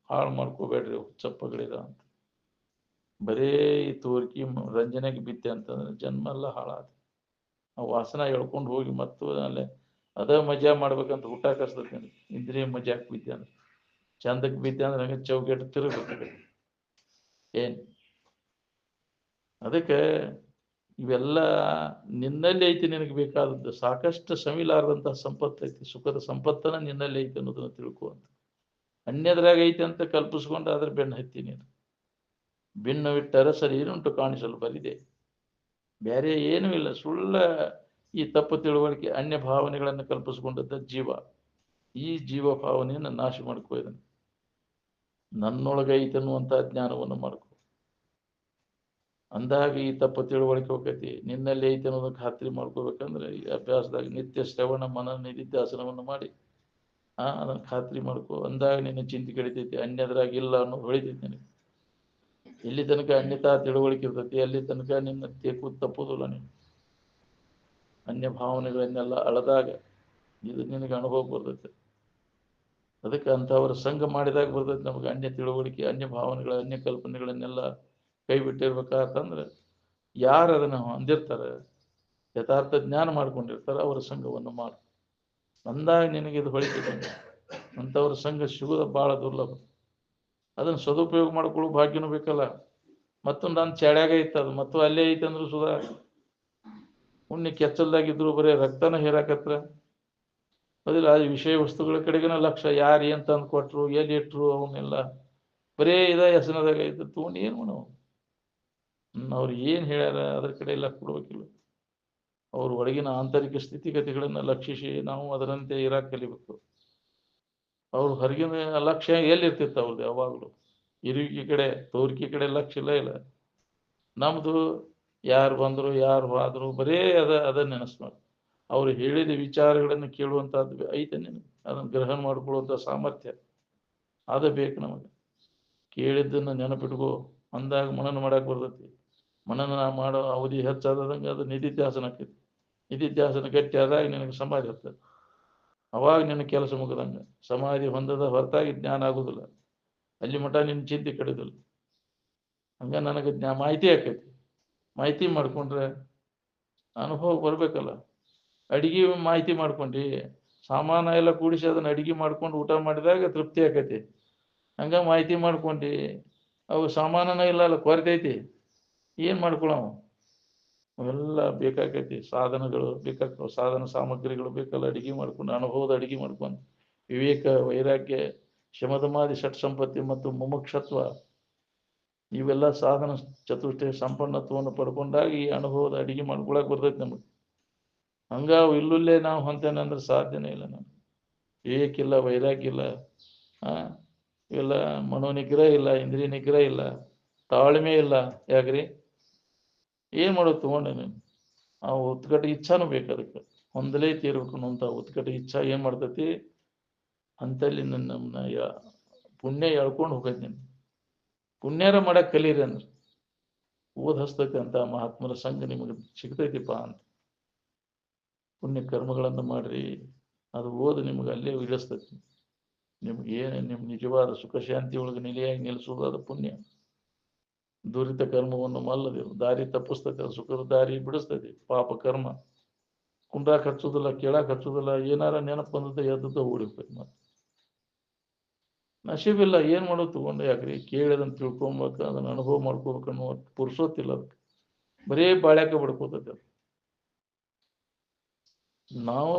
ಹಾಳು ಮಾಡ್ಕೋಬೇಡ್ರಿ ಹುಚ್ಚಪ್ಪಗಳಿದ ಅಂತ. ಬರೇ ಈ ತೋರ್ಕಿ ರಂಜನೆಗೆ ಬಿದ್ದೆ ಅಂತಂದ್ರೆ ಜನ್ಮ ಎಲ್ಲ ಹಾಳಾದ. ಆ ವಾಸನ ಹೇಳ್ಕೊಂಡು ಹೋಗಿ ಮತ್ತು ಅಲ್ಲೇ ಅದ ಮಜಾ ಮಾಡ್ಬೇಕಂತ ಊಟ ಕಸ್ತೈತಿ. ಇಂದ್ರಿಯ ಮಜಾಕ್ ಬಿದ್ದೆ ಅಂದ್ರೆ ಚಂದಕ್ಕೆ ಬಿದ್ದೆ ಅಂದ್ರೆ ಹಂಗೆ ಚೌಕಟ್ಟು ತಿರುಗಬೇಕು. ಏನ್ ಅದಕ್ಕೆ ಇವೆಲ್ಲ ನಿನ್ನಲ್ಲಿ ಐತಿ. ನಿನಗೆ ಬೇಕಾದದ್ದು ಸಾಕಷ್ಟು ಸವಿಲಾರದಂತಹ ಸಂಪತ್ತು ಐತಿ. ಸುಖದ ಸಂಪತ್ತನ ನಿನ್ನಲ್ಲಿ ಐತಿ ಅನ್ನೋದನ್ನ ತಿಳ್ಕುವಂತ. ಅನ್ಯದ್ರಾಗ ಐತಿ ಅಂತ ಕಲ್ಪಿಸ್ಕೊಂಡು ಅದ್ರ ಬೆನ್ನು ಹತ್ತಿ ನೀನು. ಭಿನ್ನವಿಟ್ಟರೆ ಸರಿ ಏನುಂಟು ಕಾಣಿಸಲು ಬರಿದೆ. ಬೇರೆ ಏನೂ ಇಲ್ಲ. ಸುಳ್ಳ ಈ ತಪ್ಪು ತಿಳುವಳಿಕೆ ಅನ್ಯ ಭಾವನೆಗಳನ್ನು ಕಲ್ಪಿಸ್ಕೊಂಡದ್ದ ಜೀವ. ಈ ಜೀವ ಭಾವನೆಯನ್ನು ನಾಶ ಮಾಡ್ಕೋ. ಇದನ್ನು ನನ್ನೊಳಗೈತೆ ಅನ್ನುವಂಥ ಜ್ಞಾನವನ್ನು ಮಾಡ್ಕೊ. ಅಂದಾಗ ಈ ತಪ್ಪು ತಿಳುವಳಿಕೆ ಹೋಗತಿ. ನಿನ್ನಲ್ಲಿ ಐತೆ ಅನ್ನೋದನ್ನ ಖಾತ್ರಿ ಮಾಡ್ಕೋಬೇಕಂದ್ರೆ ಈ ಅಭ್ಯಾಸದಾಗ ನಿತ್ಯ ಶ್ರವಣ ಮನನ ನಿಧಿಧ್ಯಾಸನವನ್ನು ಮಾಡಿ ಅದನ್ನು ಖಾತ್ರಿ ಮಾಡ್ಕೋ. ಅಂದಾಗ ನಿನ್ನ ಚಿಂತೆ ಕಡಿತೈತಿ. ಅನ್ಯದ್ರಾಗ ಇಲ್ಲ ಅನ್ನೋದು ಹೊಳಿತೈತಿ ನಿನಗೆ. ಎಲ್ಲಿ ತನಕ ಅನ್ಯತಾ ತಿಳುವಳಿಕೆ ಇರ್ತೈತಿ ಅಲ್ಲಿ ತನಕ ನಿನ್ನ ತೇಕು ತಪ್ಪುದಿಲ್ಲ. ನೀನು ಅನ್ಯ ಭಾವನೆಗಳನ್ನೆಲ್ಲ ಅಳದಾಗ ಇದು ನಿನಗೆ ಅನುಭವ ಬರ್ತೈತೆ. ಅದಕ್ಕೆ ಅಂಥವ್ರ ಸಂಘ ಮಾಡಿದಾಗ ಬರ್ತೈತೆ ನಮಗೆ ಅನ್ಯ ತಿಳುವಳಿಕೆ, ಅನ್ಯ ಭಾವನೆಗಳ, ಅನ್ಯ ಕಲ್ಪನೆಗಳನ್ನೆಲ್ಲ ಕೈ ಬಿಟ್ಟಿರ್ಬೇಕಾತಂದ್ರೆ ಯಾರು ಅದನ್ನು ಹೊಂದಿರ್ತಾರೆ, ಯಥಾರ್ಥ ಜ್ಞಾನ ಮಾಡ್ಕೊಂಡಿರ್ತಾರೆ, ಅವರ ಸಂಘವನ್ನು ಮಾಡು. ಅಂದಾಗ ನಿನಗೆ ಇದು ಹೊಳಿತೈತೆ. ಅಂಥವ್ರ ಸಂಘ ಸಿಗೋದು ಭಾಳ ದುರ್ಲಭ. ಅದನ್ನು ಸದುಪಯೋಗ ಮಾಡ್ಕೊಳ್ಳೋ ಭಾಗ್ಯನೂ ಬೇಕಲ್ಲ. ಮತ್ತೊಂದು ನನ್ನ ಚಾಡ್ಯಾಗ ಐತೆ ಅದು ಮತ್ತು ಅಲ್ಲೇ ಐತೆ ಅಂದ್ರು ಸುಧಾ ಉಣ್ಣಿ ಕೆಚ್ಚಲ್ದಾಗಿದ್ರು ಬರೀ ರಕ್ತನ ಹೇರಾಕತ್ರ ಅದಿಲ್ಲ. ಅದು ವಿಷಯ ವಸ್ತುಗಳ ಕಡೆಗಿನ ಲಕ್ಷ್ಯ. ಯಾರು ಏನು ತಂದು ಕೊಟ್ಟರು, ಎಲ್ಲಿ ಇಟ್ಟರು, ಅವನ್ನೆಲ್ಲ ಬರೇ ಇದ ಹೆಸನದಾಗ ಐತೆ ತೊಗೊಂಡು ಏನು ಮಾಡವು. ಅವ್ರು ಏನು ಹೇಳ್ಯಾರ ಅದ್ರ ಕಡೆ ಎಲ್ಲ ಕೊಡ್ಬೇಕಿಲ್ಲ. ಅವ್ರ ಒಳಗಿನ ಆಂತರಿಕ ಸ್ಥಿತಿಗತಿಗಳನ್ನು ಲಕ್ಷಿಸಿ ನಾವು ಅದರಂತೆ ಇರಾಕ್ ಕಲಿಬೇಕು. ಅವ್ರ ಹೊರಗಿನ ಲಕ್ಷ್ಯ ಎಲ್ಲಿರ್ತಿತ್ತು ಅವ್ರದ್ದು ಯಾವಾಗಲೂ ಇರುವಿಕೆ ಕಡೆ, ತೋರಿಕೆ ಕಡೆ ಲಕ್ಷ್ಯ ಇಲ್ಲ. ನಮ್ದು ಯಾರು ಬಂದರು ಯಾರು ಹೋದ್ರು ಬರೇ ಅದನ್ನ ನೆನೆಸ್ಬೇಕು. ಅವ್ರು ಹೇಳಿದ ವಿಚಾರಗಳನ್ನು ಕೇಳುವಂಥದ್ದು ಐತೆ ನಿನಗೆ. ಅದನ್ನು ಗ್ರಹಣ ಮಾಡ್ಕೊಳ್ಳುವಂಥ ಸಾಮರ್ಥ್ಯ ಅದು ಬೇಕು ನಮಗೆ. ಕೇಳಿದ್ದನ್ನು ನೆನಪಿಟ್ಕೋ ಅಂದಾಗ ಮನನ ಮಾಡಕ್ಕೆ ಬರ್ತೈತಿ. ಮನನ ಮಾಡೋ ಅವಧಿ ಹೆಚ್ಚಾದಂಗೆ ಅದು ನಿಧಿಧ್ಯಾಸನ ಆಕೈತಿ. ನಿಧಿಧ್ಯಾಸನ ಗಟ್ಟಿ ಆದಾಗ ನಿನಗೆ ಸಮಾಧಿ ಇರ್ತದೆ. ಅವಾಗ ನಿನ್ನ ಕೆಲಸ ಮುಗಿದಂಗೆ. ಸಮಾಧಿ ಹೊಂದದ ಹೊರತಾಗಿ ಜ್ಞಾನ ಆಗೋದಿಲ್ಲ. ಅಲ್ಲಿ ಮಠ ನಿನ್ನ ಚಿಂತೆ ಕಡಿದಿಲ್ಲ. ಹಂಗೆ ನನಗೆ ಮಾಹಿತಿ ಆಕೈತಿ. ಮಾಹಿತಿ ಮಾಡ್ಕೊಂಡ್ರೆ ಅನುಭವ ಬರ್ಬೇಕಲ್ಲ. ಅಡಿಗೆ ಮಾಹಿತಿ ಮಾಡ್ಕೊಂಡು ಸಾಮಾನ ಎಲ್ಲ ಕೂಡಿಸಿ ಅದನ್ನ ಅಡಿಗೆ ಮಾಡ್ಕೊಂಡು ಊಟ ಮಾಡಿದಾಗ ತೃಪ್ತಿ ಆಕೈತಿ. ಹಂಗ ಮಾಹಿತಿ ಮಾಡ್ಕೊಂಡು ಅವು ಸಾಮಾನನ ಇಲ್ಲ ಕೊರತೆ ಐತಿ, ಏನು ಮಾಡ್ಕೊಳವು. ಅವೆಲ್ಲ ಬೇಕಾಕೈತಿ. ಸಾಧನಗಳು ಬೇಕಾಗ್ತವೆ, ಸಾಧನ ಸಾಮಗ್ರಿಗಳು ಬೇಕಲ್ಲ. ಅಡಿಗೆ ಮಾಡ್ಕೊಂಡು ಅನುಭವದ ಅಡಿಗೆ ಮಾಡ್ಕೊಂಡು ವಿವೇಕ, ವೈರಾಗ್ಯ, ಶಮದಮಾದಿ ಷಟ್ ಸಂಪತ್ತಿ ಮತ್ತು ಮುಮುಕ್ಷತ್ವ ಇವೆಲ್ಲ ಸಾಧನ ಚತುಷ್ಟಯ ಸಂಪನ್ನತ್ವವನ್ನು ಪಡ್ಕೊಂಡಾಗ ಈ ಅನುಭವದ ಅಡಿಗೆ ಮಾಡ್ಕೊಳಕ್ ಬರ್ತೈತಿ ನಮಗೆ. ಹಂಗ ಇಲ್ಲುಲ್ಲೇ ನಾವು ಹೊಂತೇನೆ ಅಂದ್ರೆ ಸಾಧ್ಯನೇ ಇಲ್ಲ. ನಮ್ಗೆ ವಿವೇಕ ಇಲ್ಲ, ವೈರಾಗ್ಯ ಇಲ್ಲ, ಇವೆಲ್ಲ ಮನೋನಿಗ್ರಹ ಇಲ್ಲ, ಇಂದ್ರಿಯ ನಿಗ್ರಹ ಇಲ್ಲ, ತಾಳ್ಮೆ ಇಲ್ಲ. ಯಾಕ್ರಿ ಏನು ಮಾಡೋದು ತಗೊಂಡೆ ನೀನು. ಆ ಉತ್ಕಟ ಇಚ್ಛಾನು ಬೇಕು. ಅದಕ್ಕೆ ಹೊಂದಲೇ ತೀರ್ಬೇಕು ಅನ್ನೋಂಥ ಉತ್ಕಟ ಇಚ್ಛಾ ಏನು ಮಾಡ್ತೈತಿ ಅಂತಲ್ಲಿ ನಮ್ಮನ್ನ ಪುಣ್ಯ ಎಳ್ಕೊಂಡು ಹೋಗೈತಿ. ನೀನು ಪುಣ್ಯಾರ ಮಾಡಕ್ಕೆ ಕಲೀರಿ ಅಂದ್ರೆ ಓದ್ ಹಸ್ತೈತಿ ಅಂತ ಮಹಾತ್ಮರ ಸಂಘ ನಿಮಗೆ ಸಿಗ್ತೈತಿಪ್ಪ ಅಂತ. ಪುಣ್ಯ ಕರ್ಮಗಳನ್ನು ಮಾಡ್ರಿ, ಅದು ಓದು ನಿಮಗೆ ಅಲ್ಲೇ ಇಳಿಸ್ತೈತಿ. ನಿಮ್ಗೆ ಏನು ನಿಮ್ಮ ನಿಜವಾದ ಸುಖ ಶಾಂತಿ ಒಳಗೆ ನಿಲೆಯಾಗಿ ನಿಲ್ಲಿಸೋದು ಅದು ಪುಣ್ಯ. ದುರಿತ ಕರ್ಮವನ್ನು ಮಲ್ಲದಿರು, ದಾರಿ ತಪ್ಪಿಸ್ತೈತಿ, ಸುಖದ ದಾರಿ ಬಿಡಿಸ್ತೈತಿ. ಪಾಪ ಕರ್ಮ ಕುಂಡ್ರಾಕ್ ಹಚ್ಚೋದಿಲ್ಲ, ಕೇಳಾಕ್ ಹಚ್ಚೋದಿಲ್ಲ. ಏನಾರ ನೆನಪು ಬಂದದ ಎದ್ದದ ಓಡಿರ್ಬೇಕು. ಮತ್ತೆ ನಶೀಬಿಲ್ಲ, ಏನು ಮಾಡೋದು ತಗೊಂಡು. ಯಾಕ್ರಿ ಕೇಳಿದನ್ನು ತಿಳ್ಕೊಬೇಕು, ಅದನ್ನು ಅನುಭವ ಮಾಡ್ಕೋಬೇಕು ಅನ್ನೋ ಪುರುಸೋತಿಲ್ಲ. ಅದಕ್ಕೆ ಬರೇ ಬಾಳ್ಯಾಕ ಬಡ್ಕೋತೈತೆ. ಅದು ನಾವು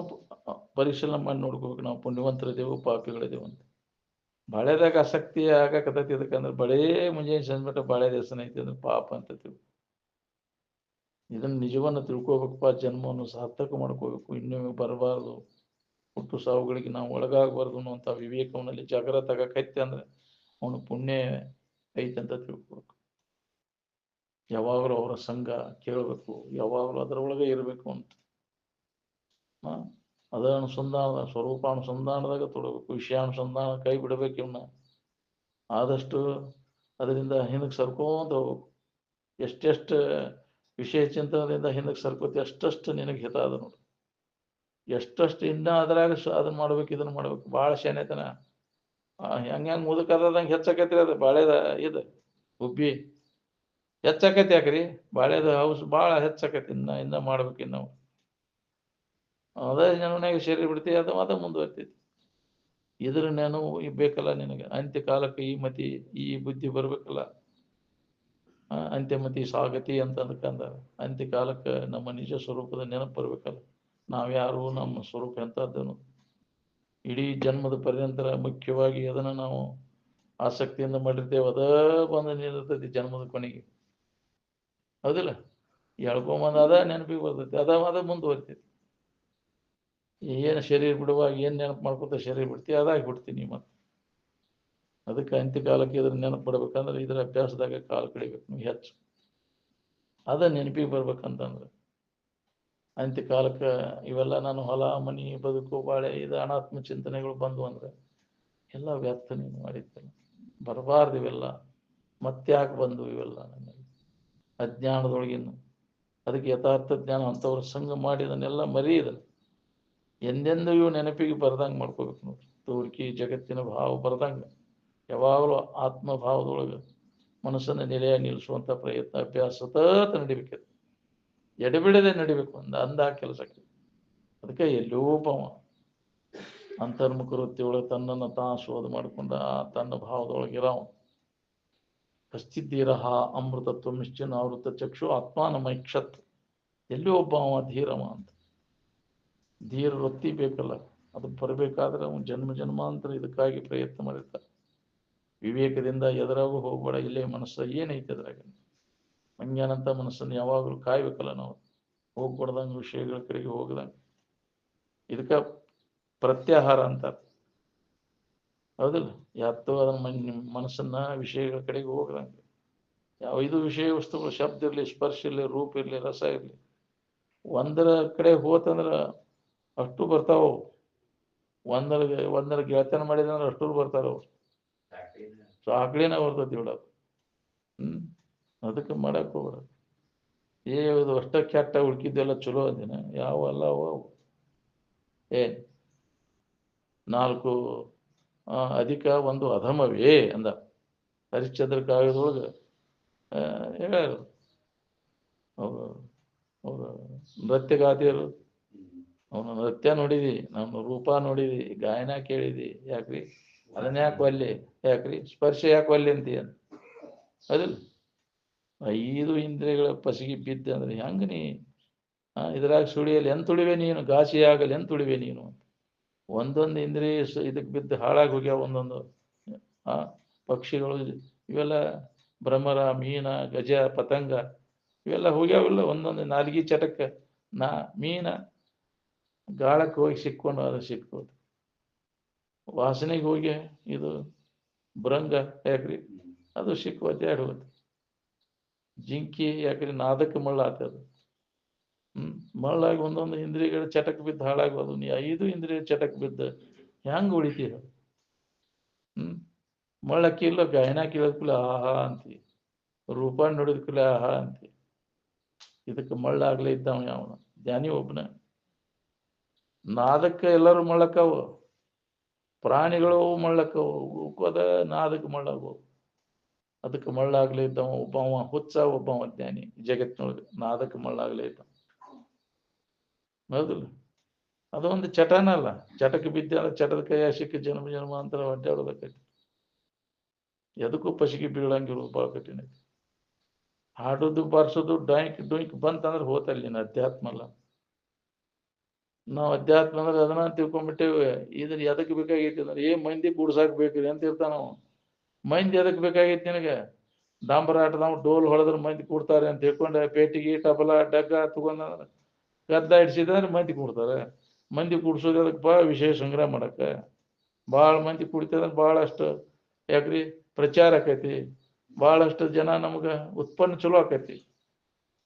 ಪರಿಶೀಲನೆ ಮಾಡಿ ನೋಡ್ಕೋಬೇಕು. ನಾವು ಪುಣ್ಯವಂತರಿದ್ದೇವೆ ಪಾಪಿಗಳಿದ್ದೇವೆ ಅಂತ. ಬಾಳೆದಾಗ ಆಸಕ್ತಿ ಆಗಾಕತೈತಿ. ಅದಕ್ಕಂದ್ರೆ ಬಡೇ ಮುಂಜಾನೆ ಸಂಜೆ ಬಾಳೆ ದೇವಸ್ಥಾನ ಐತಿ ಅಂದ್ರೆ ಪಾಪ ಅಂತ ತಿಳ್ಕೊ. ಇದನ್ನು ನಿಜವನ್ನು ತಿಳ್ಕೊಬೇಕಪ್ಪ. ಜನ್ಮವನ್ನು ಸಾರ್ಥಕ ಮಾಡ್ಕೋಬೇಕು, ಇನ್ನೊಮ್ಮೆ ಬರಬಾರ್ದು. ಹುಟ್ಟು ಸಾವುಗಳಿಗೆ ನಾವು ಒಳಗಾಗಬಾರ್ದು ಅನ್ನುವಂಥ ವಿವೇಕವನ್ನಲ್ಲಿ ಜಾಗೃತ ಆಗಕೈತೆ ಅಂದ್ರೆ ಅವನು ಪುಣ್ಯ ಐತೆ ಅಂತ ತಿಳ್ಕೊಬೇಕು. ಯಾವಾಗಲೂ ಅವರ ಸಂಘ ಕೇಳಬೇಕು, ಯಾವಾಗಲೂ ಅದರೊಳಗೆ ಇರಬೇಕು ಅಂತ. ಅದ ಅನುಸಂಧಾನ ಸ್ವರೂಪಾನುಸಂಧಾನದಾಗ ತೊಡಬೇಕು. ವಿಷಯಾನುಸಂಧಾನ ಕೈ ಬಿಡಬೇಕು. ಇವನ್ನ ಆದಷ್ಟು ಅದರಿಂದ ಹಿಂದಕ್ಕೆ ಸರ್ಕೋತ ಹೋಗ್ಬೇಕು. ಎಷ್ಟೆಷ್ಟು ವಿಷಯ ಚಿಂತನದಿಂದ ಹಿಂದಕ್ಕೆ ಸರ್ಕೋತಿ ಅಷ್ಟಷ್ಟು ನಿನಗೆ ಹಿತ ಅದ ನೋಡು. ಎಷ್ಟಷ್ಟು ಇನ್ನ ಅದ್ರಾಗ ಅದನ್ನ ಮಾಡ್ಬೇಕು ಇದನ್ನ ಮಾಡ್ಬೇಕು. ಭಾಳ ಶಾನೆತನ ಹೆಂಗ ಮುದುಕದಂಗೆ ಹೆಚ್ಚಾಕೈತ್ರಿ. ಅದು ಬಾಳೆದ ಇದು ಉಬ್ಬಿ ಹೆಚ್ಚಾಕೈತಿ. ಯಾಕ್ರಿ ಬಾಳೆದ ಹೌಸ್ ಭಾಳ ಹೆಚ್ಚಾಕೈತಿ. ಇನ್ನ ಮಾಡ್ಬೇಕು. ನಾವು ಅದೇ ಜನನಾಗ ಶರೀರ ಬಿಡ್ತೀವಿ, ಅದು ಮುಂದುವರ್ತೈತಿ. ಇದ್ರ ನೆನವು ಬೇಕಲ್ಲ ನಿನಗೆ. ಅಂತ್ಯಕಾಲಕ್ಕೆ ಈ ಮತಿ ಈ ಬುದ್ಧಿ ಬರ್ಬೇಕಲ್ಲ. ಅಂತ್ಯಮತಿ ಸಾಗತಿ ಅಂತಂದ ಅಂತ್ಯಕಾಲಕ್ಕೆ ನಮ್ಮ ನಿಜ ಸ್ವರೂಪದ ನೆನಪು ಬರ್ಬೇಕಲ್ಲ. ನಾವ್ಯಾರು, ನಮ್ಮ ಸ್ವರೂಪ ಎಂಥದ್ದನು. ಇಡೀ ಜನ್ಮದ ಪರ್ಯಂತರ ಮುಖ್ಯವಾಗಿ ಅದನ್ನು ನಾವು ಆಸಕ್ತಿಯಿಂದ ಮಾಡಿರ್ತೇವೆ. ಅದ ಬಂದು ನಿಲ್ತೈತಿ ಜನ್ಮದ ಕೊನೆಗೆ. ಹೌದಿಲ್ಲ? ಹೇಳ್ಕೊಂಬಂದ ಅದ ನೆನಪಿಗೆ ಬರ್ತೈತಿ. ಅದ ಮುಂದುವರಿತೈತಿ. ಏನು ಶರೀರ ಬಿಡುವಾಗ ಏನು ನೆನಪು ಮಾಡ್ಕೊತ ಶರೀರ ಬಿಡ್ತೀವಿ, ಅದಾಗಿ ಬಿಡ್ತೀನಿ ಮತ್ತೆ. ಅದಕ್ಕೆ ಅಂತ್ಯಕಾಲಕ್ಕೆ ಇದ್ರ ನೆನಪು ಬಿಡ್ಬೇಕಂದ್ರೆ ಇದ್ರ ಅಭ್ಯಾಸದಾಗ ಕಾಲು ಕಡಿಬೇಕು ನೀವು ಹೆಚ್ಚು. ಅದ ನೆನಪಿಗೆ ಬರ್ಬೇಕಂತಂದ್ರೆ ಅಂತ್ಯಕಾಲಕ್ಕೆ ಇವೆಲ್ಲ ನಾನು ಹೊಲ ಮನಿ ಬದುಕು ಬಾಳೆ ಇದು ಅನಾತ್ಮ ಚಿಂತನೆಗಳು ಬಂದು ಅಂದ್ರೆ ಎಲ್ಲ ವ್ಯರ್ಥ. ನೀನು ಮಾಡಿದ್ದೆಲ್ಲ ಬರಬಾರ್ದು. ಇವೆಲ್ಲ ಮತ್ತ್ಯಾಕೆ ಬಂದು ಇವೆಲ್ಲ ನನ್ನಲ್ಲಿ ಅಜ್ಞಾನದೊಳಗಿನ್ನು. ಅದಕ್ಕೆ ಯಥಾರ್ಥ ಜ್ಞಾನ ಅಂಥವ್ರ ಸಂಘ ಮಾಡಿ ಅದನ್ನೆಲ್ಲ ಮರೀದನು ಎಂದೆಂದೂ ಇವು ನೆನಪಿಗೆ ಬರ್ದಂಗೆ ಮಾಡ್ಕೋಬೇಕು ನೋಡಿ. ತೋರಿಕೆ ಜಗತ್ತಿನ ಭಾವ ಬರ್ದಂಗೆ ಯಾವಾಗಲೂ ಆತ್ಮಭಾವದೊಳಗೆ ಮನಸ್ಸನ್ನು ನೆಲೆಯಾಗಿ ನಿಲ್ಲಿಸುವಂಥ ಪ್ರಯತ್ನ ಅಭ್ಯಾಸ ಸತತ ನಡಿಬೇಕು. ಎಡೆಬಿಡದೆ ನಡಿಬೇಕು ಅಂದ ಕೆಲಸಕ್ಕೆ. ಅದಕ್ಕೆ ಎಲ್ಲೋ ಪಾವ ಅಂತರ್ಮುಖ ವೃತ್ತಿಯೊಳಗೆ ತನ್ನನ್ನು ಶೋಧ ಮಾಡಿಕೊಂಡ ತನ್ನ ಭಾವದೊಳಗಿರೋ ಕಶ್ಚಿದ್ದೀರಹ ಅಮೃತತ್ವ ನಿಶ್ಚಿನ ಆವೃತ ಚಕ್ಷು ಆತ್ಮಾನಮೈಕ್ಷತ್. ಎಲ್ಲಿ ಒಬ್ಬ ಧೀರವ ಅಂತ. ಧೀರ ವೃತ್ತಿ ಬೇಕಲ್ಲ. ಅದು ಬರಬೇಕಾದ್ರೆ ಅವನು ಜನ್ಮ ಜನ್ಮಾಂತರ ಇದಕ್ಕಾಗಿ ಪ್ರಯತ್ನ ಮಾಡಿರ್ತಾರೆ. ವಿವೇಕದಿಂದ ಎದುರಾಗೂ ಹೋಗ್ಬೇಡ. ಇಲ್ಲೇ ಮನಸ್ಸು ಏನೈತೆ ಅದ್ರಾಗ ಮಂಗ್ಯಾನಂತ ಮನಸ್ಸನ್ನು ಯಾವಾಗಲೂ ಕಾಯ್ಬೇಕಲ್ಲ ನಾವು. ಹೋಗ್ಬಾರ್ದಂಗೆ ವಿಷಯಗಳ ಕಡೆಗೆ ಹೋಗದಂಗೆ. ಇದಕ್ಕೆ ಪ್ರತ್ಯಾಹಾರ ಅಂತಾರೆ. ಹೌದಿಲ್ಲ? ಯಾತ್ತೋ ಅದನ್ನ ಮನಸ್ಸನ್ನ ವಿಷಯಗಳ ಕಡೆಗೆ ಹೋಗದಂಗೆ. ಯಾವ ಇದು ವಿಷಯ ವಸ್ತುಗಳು ಶಬ್ದ ಇರಲಿ, ಸ್ಪರ್ಶ ಇರಲಿ, ರೂಪ ಇರಲಿ, ರಸ ಇರಲಿ, ಒಂದರ ಕಡೆ ಹೋತಂದ್ರೆ ಅಷ್ಟು ಬರ್ತಾವ. ಒಂದರ ಗೆಳತನ ಮಾಡಿದಂದ್ರೆ ಅಷ್ಟು ಬರ್ತಾರ. ಅವ್ರು ಸಾಕಳಿನ ಬರ್ತೈತಿ ಬಿಡೋದು. ಅದಕ್ಕೆ ಮಾಡಕ್ ಹೋಗ್ಬೇಡ. ಇದು ಅಷ್ಟ ಕೆಟ್ಟ ಉಳ್ಕಿದ್ದೆಲ್ಲ ಚಲೋ ಅಂದಿನ ಯಾವ ಅಲ್ಲ ಅವು. ಏನ್ 4 ಅಧಿಕ 1 ಅಧಮವೇ ಅಂದ ಹರಿಶ್ಚಂದ್ರ ಕಾವ್ಯದೊಳಗೆ ಹೇಳ್ಯಾರ. ಅವರು ನೃತ್ಯಗಾತಿಯರು. ಅವನು ನೃತ್ಯ ನೋಡಿದಿ, ನಮ್ಮ ರೂಪ ನೋಡಿದಿ, ಗಾಯನ ಕೇಳಿದಿ. ಯಾಕ್ರಿ ಅದನ್ನ ಯಾಕೆ ಒಲ್ಲಿ? ಯಾಕ್ರಿ ಸ್ಪರ್ಶ ಯಾಕೆ ಒಲ್ಲಿ ಅಂತೀಯ? ಅದಿಲ್ಲ 5 ಇಂದ್ರಿಯಗಳ ಪಸಿಗೆ ಬಿದ್ದ ಅಂದ್ರೆ ಹೆಂಗ ನೀ ಇದ್ರಾಗ ಸುಳಿಯಲ್ಲಿ ಎಂತ ತುಳಿವೆ ನೀನು? ಘಾಸಿ ಆಗಲಿ ಎಂತ ತುಳಿವೆ ನೀನು? ಒಂದೊಂದು ಇಂದ್ರಿಯ ಇದಕ್ಕೆ ಬಿದ್ದು ಹಾಳಾಗಿ ಹೋಗ್ಯಾವ. ಒಂದೊಂದು ಪಕ್ಷಿಗಳು ಇವೆಲ್ಲ ಭ್ರಮರ, ಮೀನ, ಗಜ, ಪತಂಗ ಇವೆಲ್ಲ ಹೋಗ್ಯಾವಿಲ್ಲ. ಒಂದೊಂದು ನಾಲ್ಗಿ ಚಟಕ್ಕೆ ಮೀನ ಗಾಳಕ್ಕೆ ಹೋಗಿ ಸಿಕ್ಕೊಂಡು ಅದು ಸಿಕ್ಕೋದು. ವಾಸನೆಗೆ ಹೋಗಿ ಇದು ಭೃಂಗ ಯಾಕ್ರಿ ಅದು ಸಿಕ್ಕುವತ್ತೆ ಎರಡು ಹೋಗುತ್ತೆ. ಜಿಂಕಿ ಯಾಕ್ರಿ ನಾದಕ್ಕೆ ಮಳ್ಳ ಆಗ್ತದ. ಮಳ್ಳಾಗಿ ಒಂದೊಂದು ಇಂದ್ರಿಯಗಳ ಚಟಕ್ಕೆ ಬಿದ್ದು ಹಾಳಾಗೋದು. ನೀ 5 ಇಂದ್ರಿಯ ಚಟಕ್ಕೆ ಬಿದ್ದ ಹೆಂಗ ಉಳಿತೀರ? ಮಳ್ಳಕ್ಕಿ ಇಲ್ಲ, ಗಾಯನ ಕೇಳೋದ್ಕೂಲ ಆಹಾ ಅಂತಿ, ರೂಪ ನೋಡಿದ್ಕೂಲ ಆಹಾ ಅಂತಿ. ಇದಕ್ಕೆ ಮಳ್ಳಾಗ್ಲೇ ಇದ್ದಾವ ಯಾವನ ಜ್ಞಾನಿ ಒಬ್ಬನ. ನಾದಕ್ಕೆ ಎಲ್ಲರೂ ಮಳ್ಳಕ್ಕವು, ಪ್ರಾಣಿಗಳು ಮಳ್ಳಕ್ಕವು, ಅದ ನಾದಕ್ಕೆ ಮಳ್ಳಾಗವು. ಅದಕ್ಕೆ ಮಳ್ಳಾಗ್ಲೇ ಇದ್ದಾವ ಒಬ್ಬವ ಹುಚ್ಚ, ಒಬ್ಬವ ಜ್ಞಾನಿ ಜಗತ್ತಿನೊಳಗೆ. ನಾದಕ್ಕೆ ಮಳ್ಳಾಗ್ಲೇ ಇದ್ದಾವ. ಹೌದಿಲ್ಲ? ಅದೊಂದು ಚಟನಲ್ಲ. ಚಟಕ್ಕೆ ಬಿದ್ದ ಅಂದ್ರೆ ಚಟದ ಕೈಯ ಸಿಕ್ಕ ಜನ್ಮ ಜನ್ಮಾಂತರ ಅಡ್ಡಾಡೋದಕ್ಕೈತಿ. ಎದಕ್ಕೂ ಪಸಿಗೆ ಬೀಳಂಗಿರೋದು ಭಾಳ ಕಠಿಣ ಐತಿ. ಹಾಡೋದು ಬಾರಿಸೋದು ಡೊಯ್ಕ್ ಡೊಯ್ಕ್ ಬಂತಂದ್ರೆ ಹೋತಲ್ಲಿ ನೀನು ಅಧ್ಯಾತ್ಮ ಅಲ್ಲ. ನಾವು ಅಧ್ಯಾತ್ಮ ಅಂದ್ರೆ ಅದನ್ನ ತಿಳ್ಕೊಂಡ್ಬಿಟ್ಟೇವೆ. ಇದ್ರ ಎದಕ್ಕೆ ಬೇಕಾಗೈತಿ ಅಂದ್ರೆ ಮಂದಿ ಕೂಡ್ಸಾಕ್ ಬೇಕ್ರಿ ಅಂತ ಇರ್ತಾನ. ಮಂದಿ ಎದಕ್ಕೆ ಬೇಕಾಗೈತಿ ನಿನಗೆ? ಡಾಂಬರ ಆಟದವ್ ಡೋಲ್ ಹೊಡೆದ್ರೆ ಮಂದಿ ಕೂಡ್ತಾರೆ ಅಂತ ಹೇಳ್ಕೊಂಡೆ ಪೇಟಿಗೆ ತಬಲ ಡಗ್ಗ ತಗೊಂಡ ಗದ್ದ ಇಡ್ಸಿದ್ರೆ ಮಂದಿ ಕೂಡ್ತಾರೆ. ಮಂದಿ ಕುಡ್ಸೋದು ಅದಕ್ಕೆ ವಿಷಯ ಸಂಗ್ರಹ ಮಾಡಕ್ಕೆ ಭಾಳ ಮಂದಿ ಕುಡಿತಂದ್ರೆ ಭಾಳಷ್ಟು ಯಾಕ್ರಿ ಪ್ರಚಾರ ಆಕೈತಿ, ಭಾಳಷ್ಟು ಜನ ನಮ್ಗೆ ಉತ್ಪನ್ನ ಚಲೋ ಆಕೈತಿ.